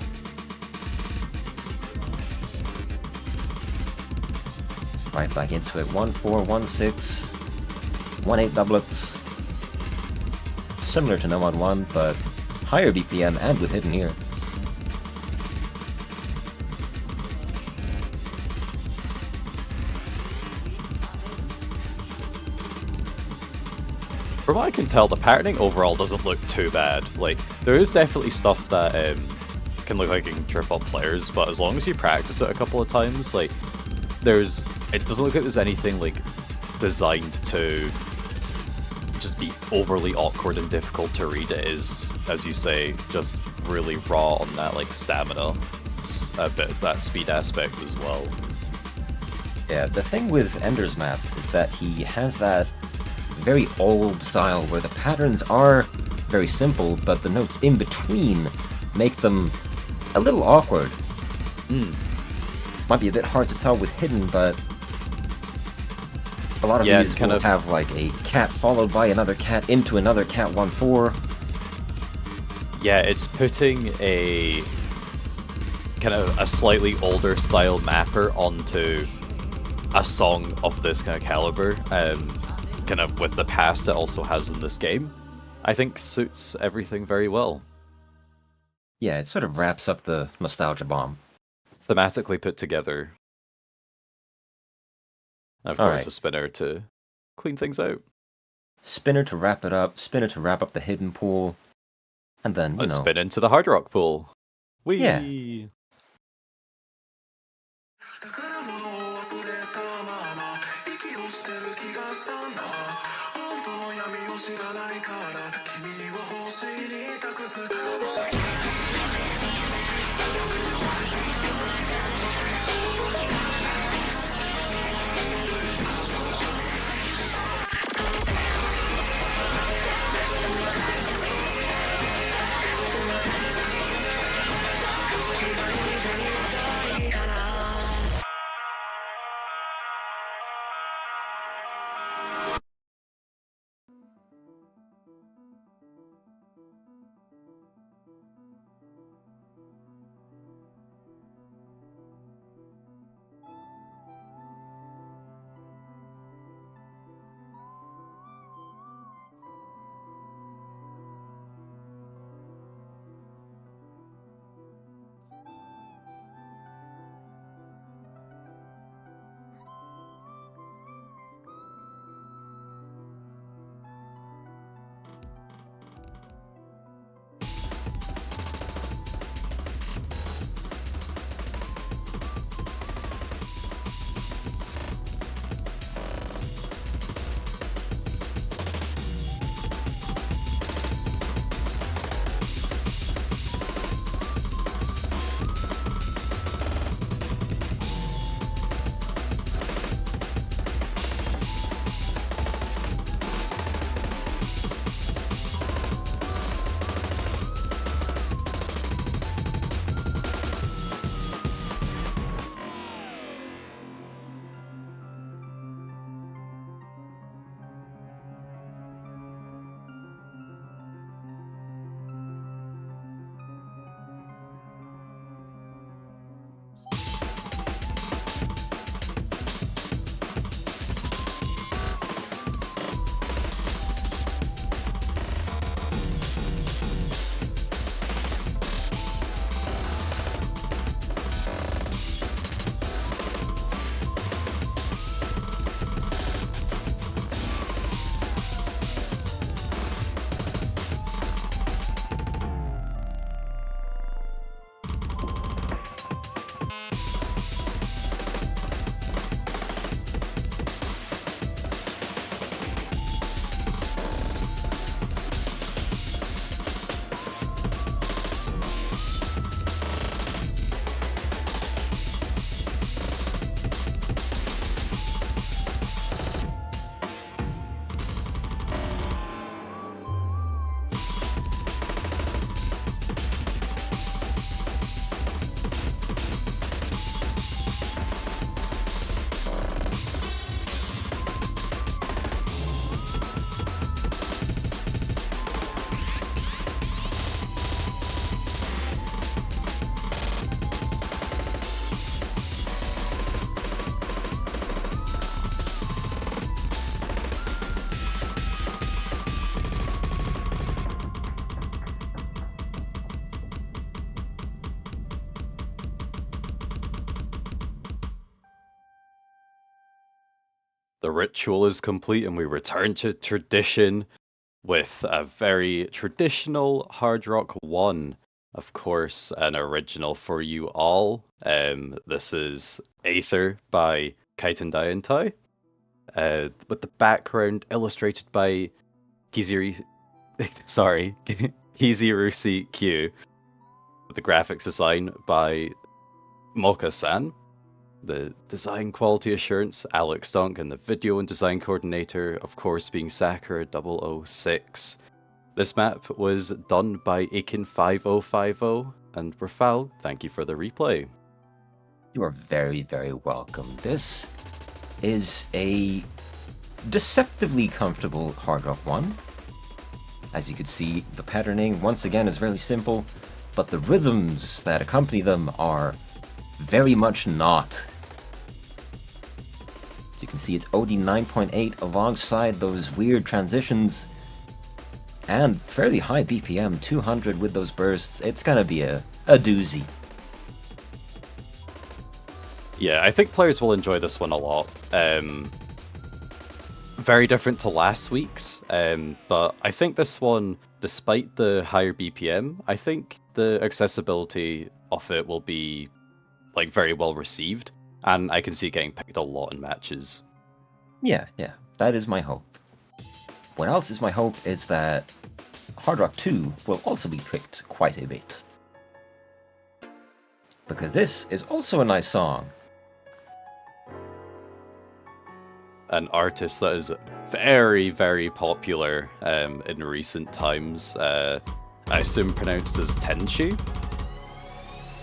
Right back into it. 1-4, 1-6, 1-8 doublets. Similar to No Mod 1, but higher BPM and with Hidden here. From what I can tell, the patterning overall doesn't look too bad. Like, there is definitely stuff that can look like it can trip up players, but as long as you practice it a couple of times, like, it doesn't look like there's anything, like, designed to just be overly awkward and difficult to read. It is, as you say, just really raw on that, like, stamina. It's a bit of that speed aspect as well. Yeah, the thing with Ender's maps is that he has that very old style where the patterns are very simple, but the notes in between make them a little awkward. Might be a bit hard to tell with Hidden, but a lot of these kind will of have like a cat followed by another cat into another cat 1-4. Yeah, it's putting a kind of a slightly older style mapper onto a song of this kind of caliber, kind of with the past it also has in this game, I think suits everything very well. Yeah, it sort of wraps up the nostalgia bomb. Thematically put together. Of All course, right. a spinner to clean things out. Spinner to wrap it up, spinner to wrap up the hidden pool, and then, Let's spin into the hard rock pool. Whee! Yeah. 宝物を忘れたまま息をしてる気がしたんだ本当の闇を知らないから君を星に託す The ritual is complete and we return to tradition with a very traditional Hard Rock 1. Of course, an original for you all. This is Aether by Kaiten Dayentai, with the background illustrated by Kizirusi Q, with the graphics design by Moka-san. The design quality assurance, Alex Donk, and the video and design coordinator, of course, being Sakura006. This map was done by Aiken5050, and Rafal, thank you for the replay. You are very, very welcome. This is a deceptively comfortable Hard Rock 1. As you can see, the patterning, once again, is very simple, but the rhythms that accompany them are very much not. As you can see, it's OD 9.8 alongside those weird transitions and fairly high BPM, 200 with those bursts. It's gonna be a doozy. Yeah, I think players will enjoy this one a lot. Very different to last week's, but I think this one, despite the higher BPM, I think the accessibility of it will be like very well received, and I can see it getting picked a lot in matches. Yeah, that is my hope. What else is my hope is that Hard Rock 2 will also be picked quite a bit. Because this is also a nice song. An artist that is very, very popular in recent times. I assume pronounced as Tenchi.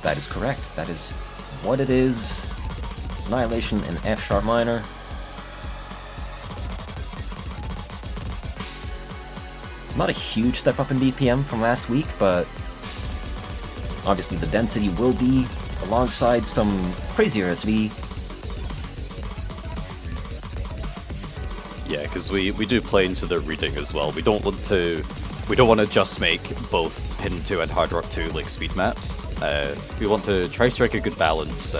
That is correct. That is what it is. Annihilation in F sharp minor. Not a huge step up in BPM from last week, but obviously the density will be alongside some crazier SV. Yeah, because we do play into the reading as well. We don't want to just make both Hidden 2 and Hard Rock 2 like speed maps. We want to try strike a good balance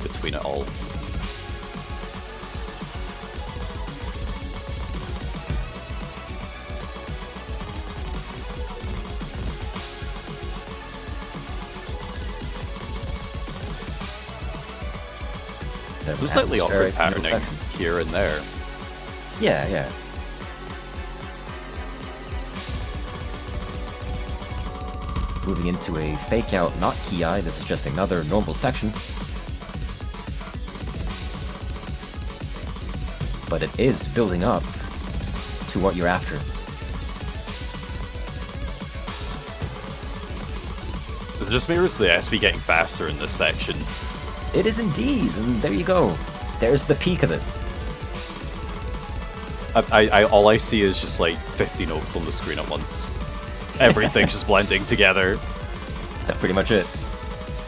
between it all. Some slightly awkward patterning here and there. Yeah. Moving into a fake out, not Ki, this is just another normal section. But it is building up to what you're after. It just mirrors the SV getting faster in this section. It is indeed, and there you go. There's the peak of it. All I see is just like 50 notes on the screen at once. Everything's just blending together. That's pretty much it.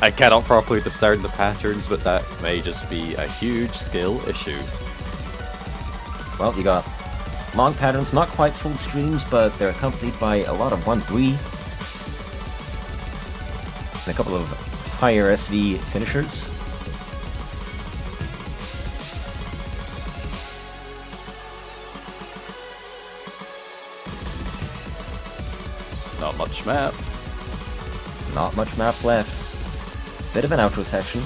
I cannot properly discern the patterns, but that may just be a huge skill issue. Well, you got long patterns, not quite full streams, but they're accompanied by a lot of 1-3. And a couple of higher SV finishers. Not much map. Not much map left. Bit of an outro section.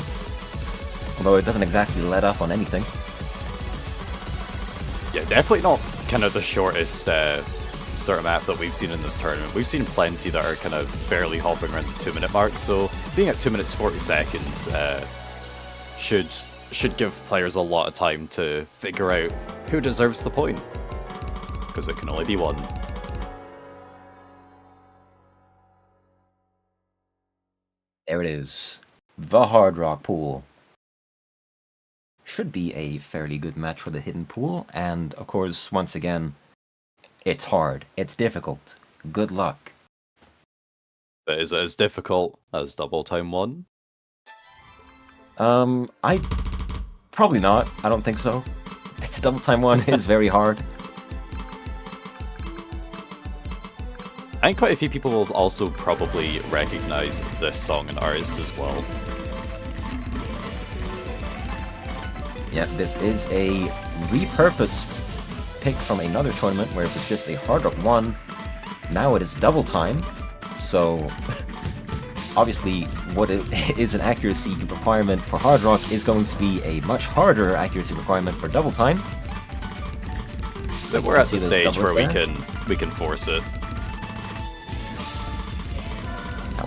Although it doesn't exactly let up on anything. Yeah, definitely not kind of the shortest sort of map that we've seen in this tournament. We've seen plenty that are kind of barely hovering around the 2-minute mark, so being at 2 minutes 40 seconds should give players a lot of time to figure out who deserves the point. Because it can only be one. There it is. The Hard Rock pool. Should be a fairly good match for the hidden pool, and of course, once again, it's hard. It's difficult. Good luck. But is it as difficult as Double Time 1? I probably not. I don't think so. Double Time 1 is very hard. I think quite a few people will also probably recognize this song and artist as well. Yeah, this is a repurposed pick from another tournament where it was just a Hard Rock 1. Now it is Double Time. So, obviously, what is an accuracy requirement for Hard Rock is going to be a much harder accuracy requirement for Double Time. But we're at the stage where we can force it.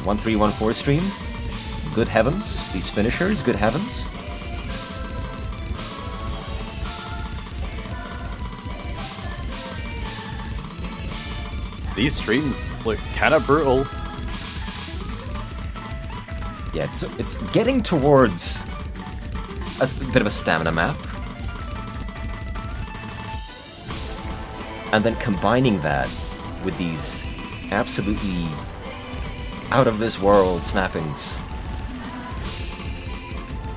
1-3-1-4 stream. Good heavens. These finishers, good heavens. These streams look kind of brutal. Yeah, it's getting towards a bit of a stamina map. And then combining that with these absolutely out-of-this-world snappings.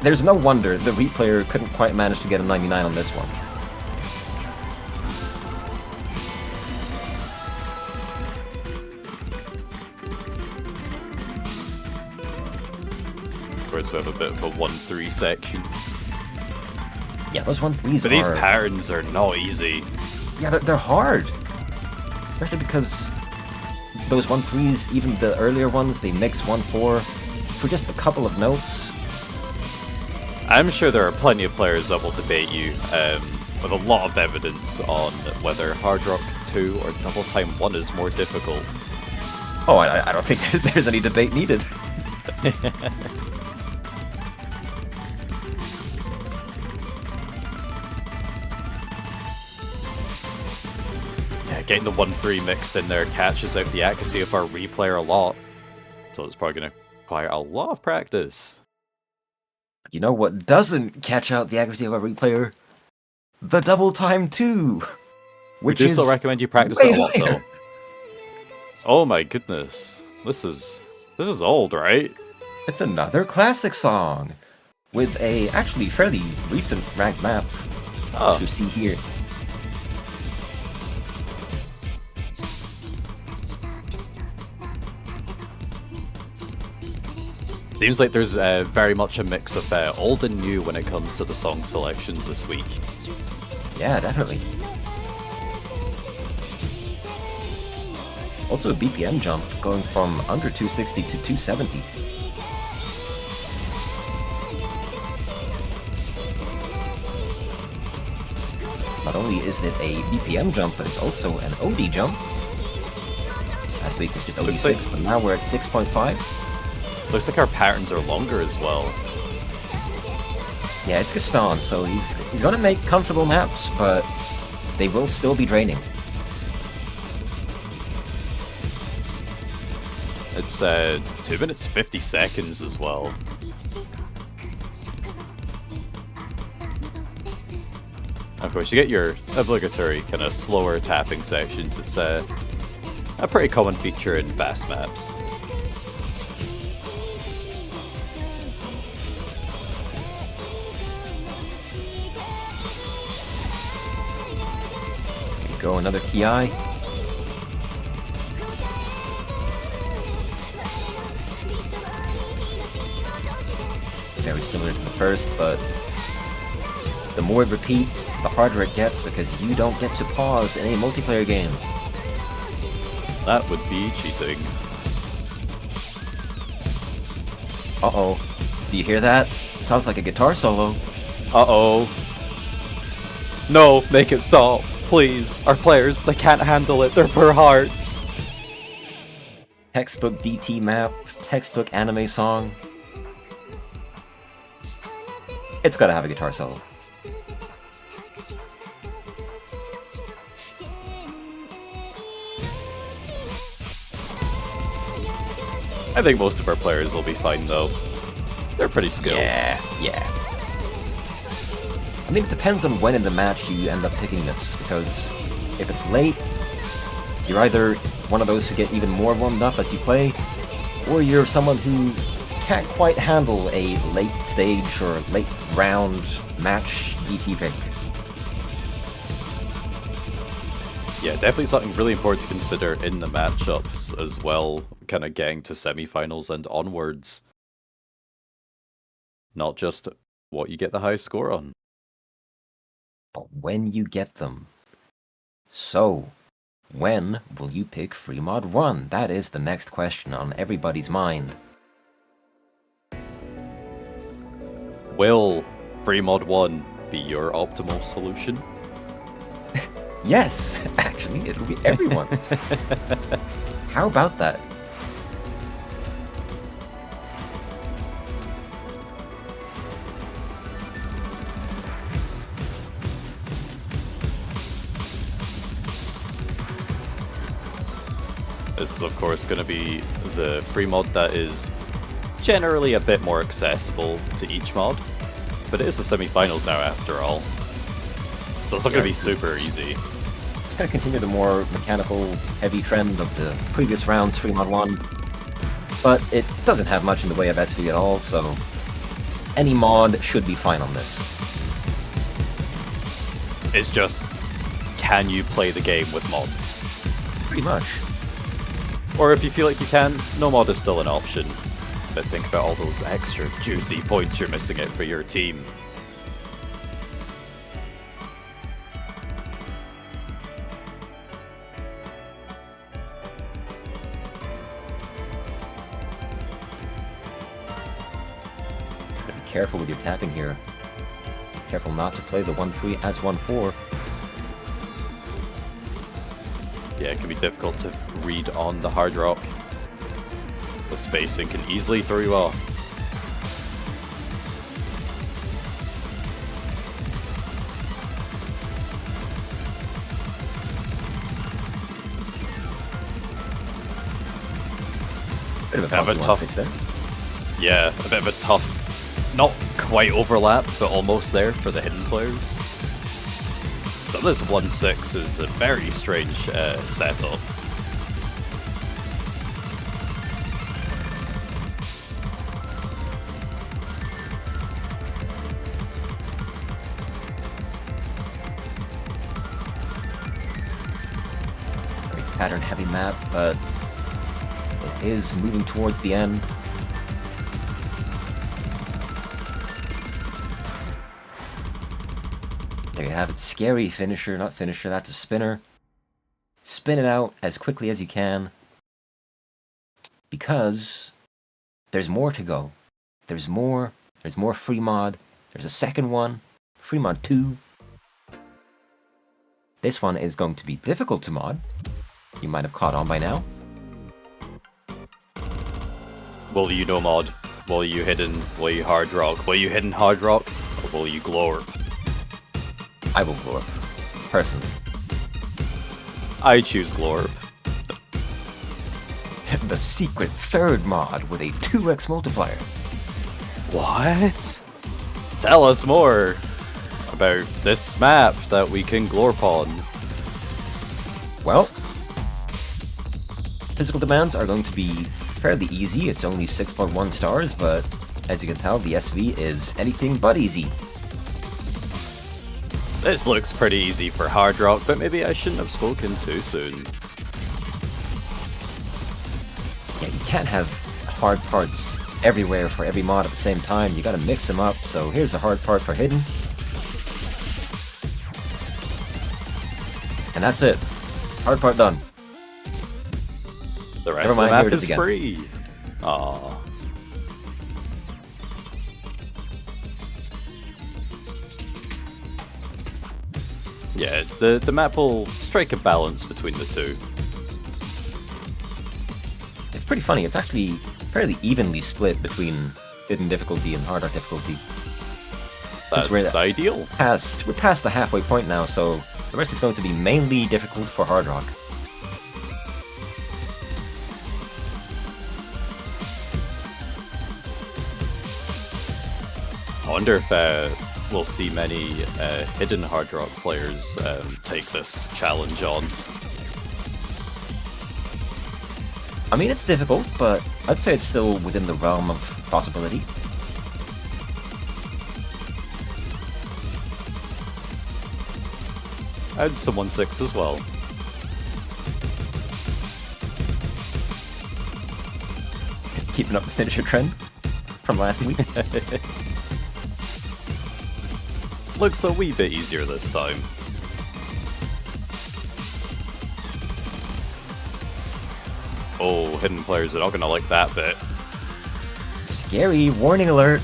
There's no wonder the replayer couldn't quite manage to get a 99 on this one. course, we have a bit of a 1-3 section. Yeah, those 1-3s But these patterns are not easy. Yeah, they're hard. Especially because those 1-3s, even the earlier ones, they mix 1-4 for just a couple of notes. I'm sure there are plenty of players that will debate you with a lot of evidence on whether Hard Rock 2 or Double Time 1 is more difficult. Oh, I don't think there's any debate needed. Yeah, getting the 1-3 mixed in there catches out the accuracy of our replayer a lot. So it's probably going to require a lot of practice. You know what doesn't catch out the accuracy of a replayer? The Double Time 2! We do still recommend you practice it a lot, though. Oh my goodness. This is old, right? It's another classic song with a actually fairly recent ranked map, which you see here. Seems like there's very much a mix of old and new when it comes to the song selections this week. Yeah, definitely. Also a BPM jump, going from under 260 to 270. Not only is it a BPM jump, but it's also an OD jump. Last week was just OD6, but now we're at 6.5. Looks like our patterns are longer as well. Yeah, it's Gaston, so he's gonna make comfortable maps, but they will still be draining. It's 2 minutes 50 seconds as well. Of course, you get your obligatory kind of slower tapping sections. It's a pretty common feature in fast maps. Go another Ki. Very similar to the first, but the more it repeats, the harder it gets because you don't get to pause in a multiplayer game. That would be cheating. Uh-oh. Do you hear that? Sounds like a guitar solo. Uh-oh. No, make it stop. Please. Our players, they can't handle it. They're poor hearts. Textbook DT map, textbook anime song. It's gotta have a guitar solo. I think most of our players will be fine, though. They're pretty skilled. Yeah. I mean, it depends on when in the match you end up picking this, because if it's late, you're either one of those who get even more warmed up as you play, or you're someone who can't quite handle a late stage or late round match DT pick. Yeah, definitely something really important to consider in the matchups as well, kind of getting to semifinals and onwards. Not just what you get the highest score on. But when you get them. So, when will you pick Free Mod 1? That is the next question on everybody's mind. Will Free Mod 1 be your optimal solution? Yes, actually, it'll be everyone's. How about that? This is, of course, going to be the free mod that is generally a bit more accessible to each mod, but it is the semi-finals now, after all. So it's not going to be super easy. It's going to continue the more mechanical, heavy trend of the previous round's Free Mod 1, but it doesn't have much in the way of SV at all, so any mod should be fine on this. It's just, can you play the game with mods? Pretty much. Or if you feel like you can, no mod is still an option. but think about all those extra juicy points you're missing out for your team. Gotta be careful with your tapping here. Careful not to play the 1-3 as 1-4. Yeah, it can be difficult to read on the hard rock. The spacing can easily throw you off. Bit of a Have a funky tough- 1-6 there. Yeah, a bit of a tough, not quite overlap, but almost there for the hidden players. So this 1-6 is a very strange setup. Very pattern heavy map, but it is moving towards the end. There you have it. Scary finisher, not finisher, that's a spinner. Spin it out as quickly as you can. Because there's more to go. There's more free mod. There's a second one. Free mod 2. This one is going to be difficult to mod. You might have caught on by now. Will you no mod? Will you hidden? Will you hard rock? Will you hidden hard rock? Or will you glorp? I will glorp, personally. I choose glorp. The secret third mod with a 2x multiplier. What? Tell us more about this map that we can glorp on. Well, physical demands are going to be fairly easy. It's only 6.1 stars, but as you can tell, the SV is anything but easy. This looks pretty easy for hard rock, but maybe I shouldn't have spoken too soon. Yeah, you can't have hard parts everywhere for every mod at the same time. You gotta mix them up, so here's a hard part for hidden. And that's it. Hard part done. The Never rest of the mind, map here it is is again. free. Aww. Yeah, the map will strike a balance between the two. It's pretty funny. It's actually fairly evenly split between hidden difficulty and hard art difficulty. Since That's ideal. we're past the halfway point now, so the rest is going to be mainly difficult for hard rock. I wonder if we'll see many hidden hard rock players take this challenge on. I mean, it's difficult, but I'd say it's still within the realm of possibility. I'd some 1-6 as well. Keeping up the finisher trend from last week. Looks a wee bit easier this time. Oh, hidden players are not gonna like that bit. Scary warning alert.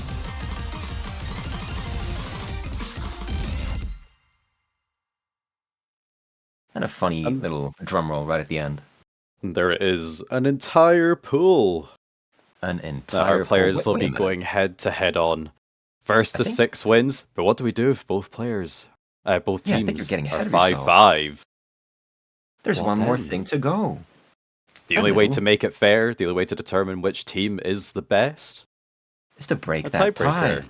And a funny little drum roll right at the end. There is an entire pool An that entire our players full- will wait a be minute. going head to head on. First I to think- 6 wins, but what do we do if both players, both Yeah, I teams think you're getting ahead are of 5-5? There's What one more then? thing to go. The only way to Hello. make it fair, the only way to determine which team is the best, Is to break a that tiebreaker. tie.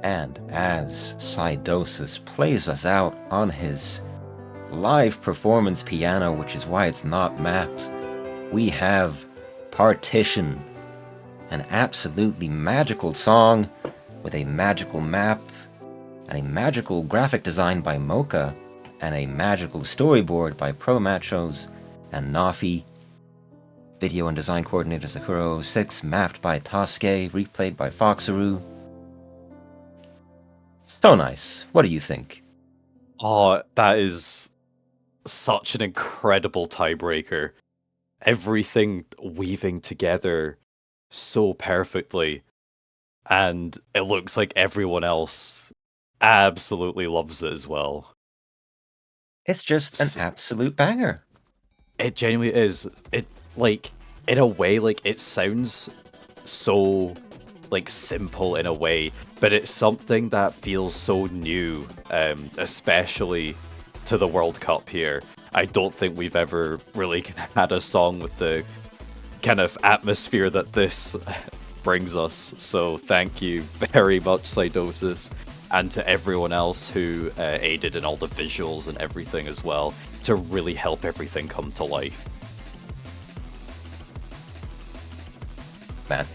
And as Sidosis plays us out on his live performance piano, which is why it's not mapped, we have Partition, an absolutely magical song with a magical map and a magical graphic design by Mocha and a magical storyboard by Pro Machos and Nafi. Video and design coordinator Sakura 06, mapped by Tasuke, replayed by Foxaru. So nice. What do you think? Oh, that is such an incredible tiebreaker. Everything weaving together so perfectly. And it looks like everyone else absolutely loves it as well. It's just an absolute banger. It genuinely is. It, like, in a way, like, it sounds so, like, simple in a way, but it's something that feels so new, especially to the World Cup here. I don't think we've ever really had a song with the kind of atmosphere that this brings us. So thank you very much, Sidosis, and to everyone else who aided in all the visuals and everything as well, to really help everything come to life. Man,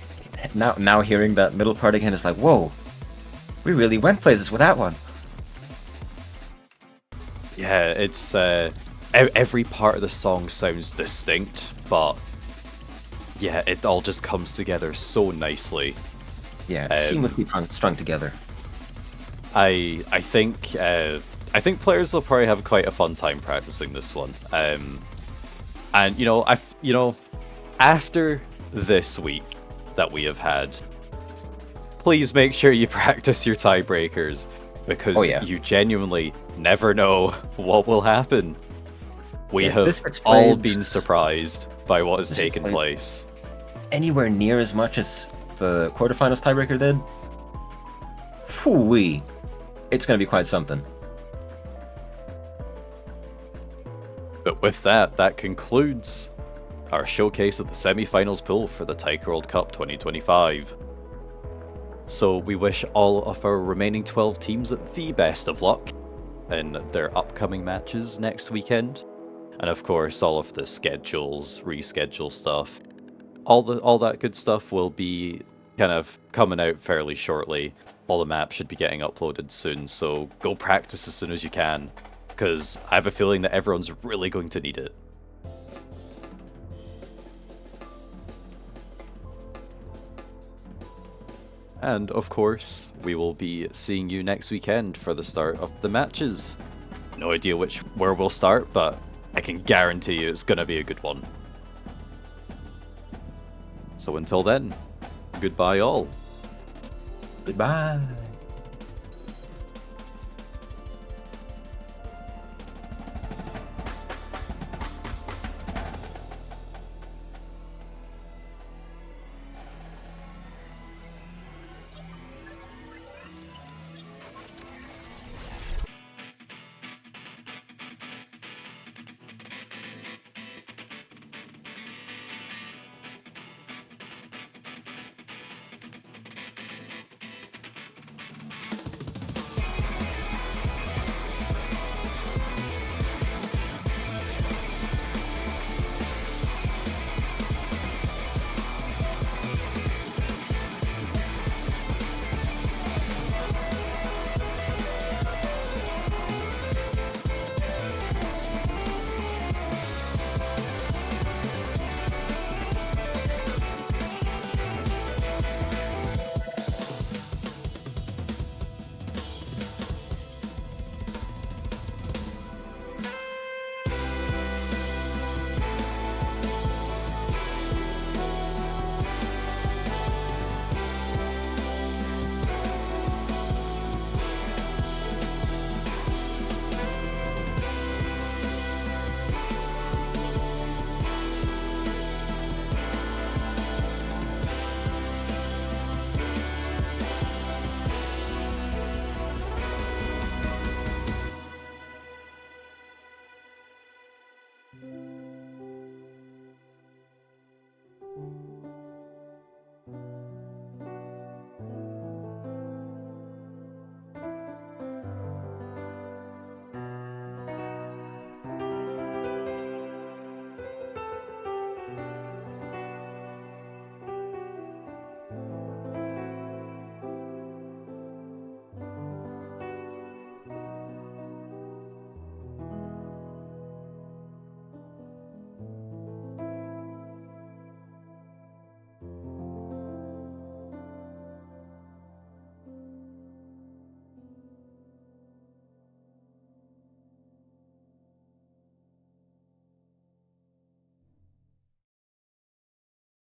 now hearing that middle part again is like, whoa, we really went places with that one. Yeah, it's every part of the song sounds distinct, but yeah, it all just comes together so nicely. Yeah, seamlessly strung together. I think players will probably have quite a fun time practicing this one. And after this week that we have had, please make sure you practice your tiebreakers, because you genuinely never know what will happen. We have all been surprised by what has taken place. Anywhere near as much as the quarterfinals tiebreaker did, whoo-wee, it's going to be quite something. But with that, that concludes our showcase of the semi-finals pool for the Taiko World Cup 2025. So we wish all of our remaining 12 teams the best of luck in their upcoming matches next weekend. And of course, all of the schedules, reschedule stuff, all that good stuff will be kind of coming out fairly shortly. All the maps should be getting uploaded soon, so go practice as soon as you can, because I have a feeling that everyone's really going to need it. And of course, we will be seeing you next weekend for the start of the matches. No idea where we'll start, but I can guarantee you it's going to be a good one. So until then, goodbye all. Goodbye.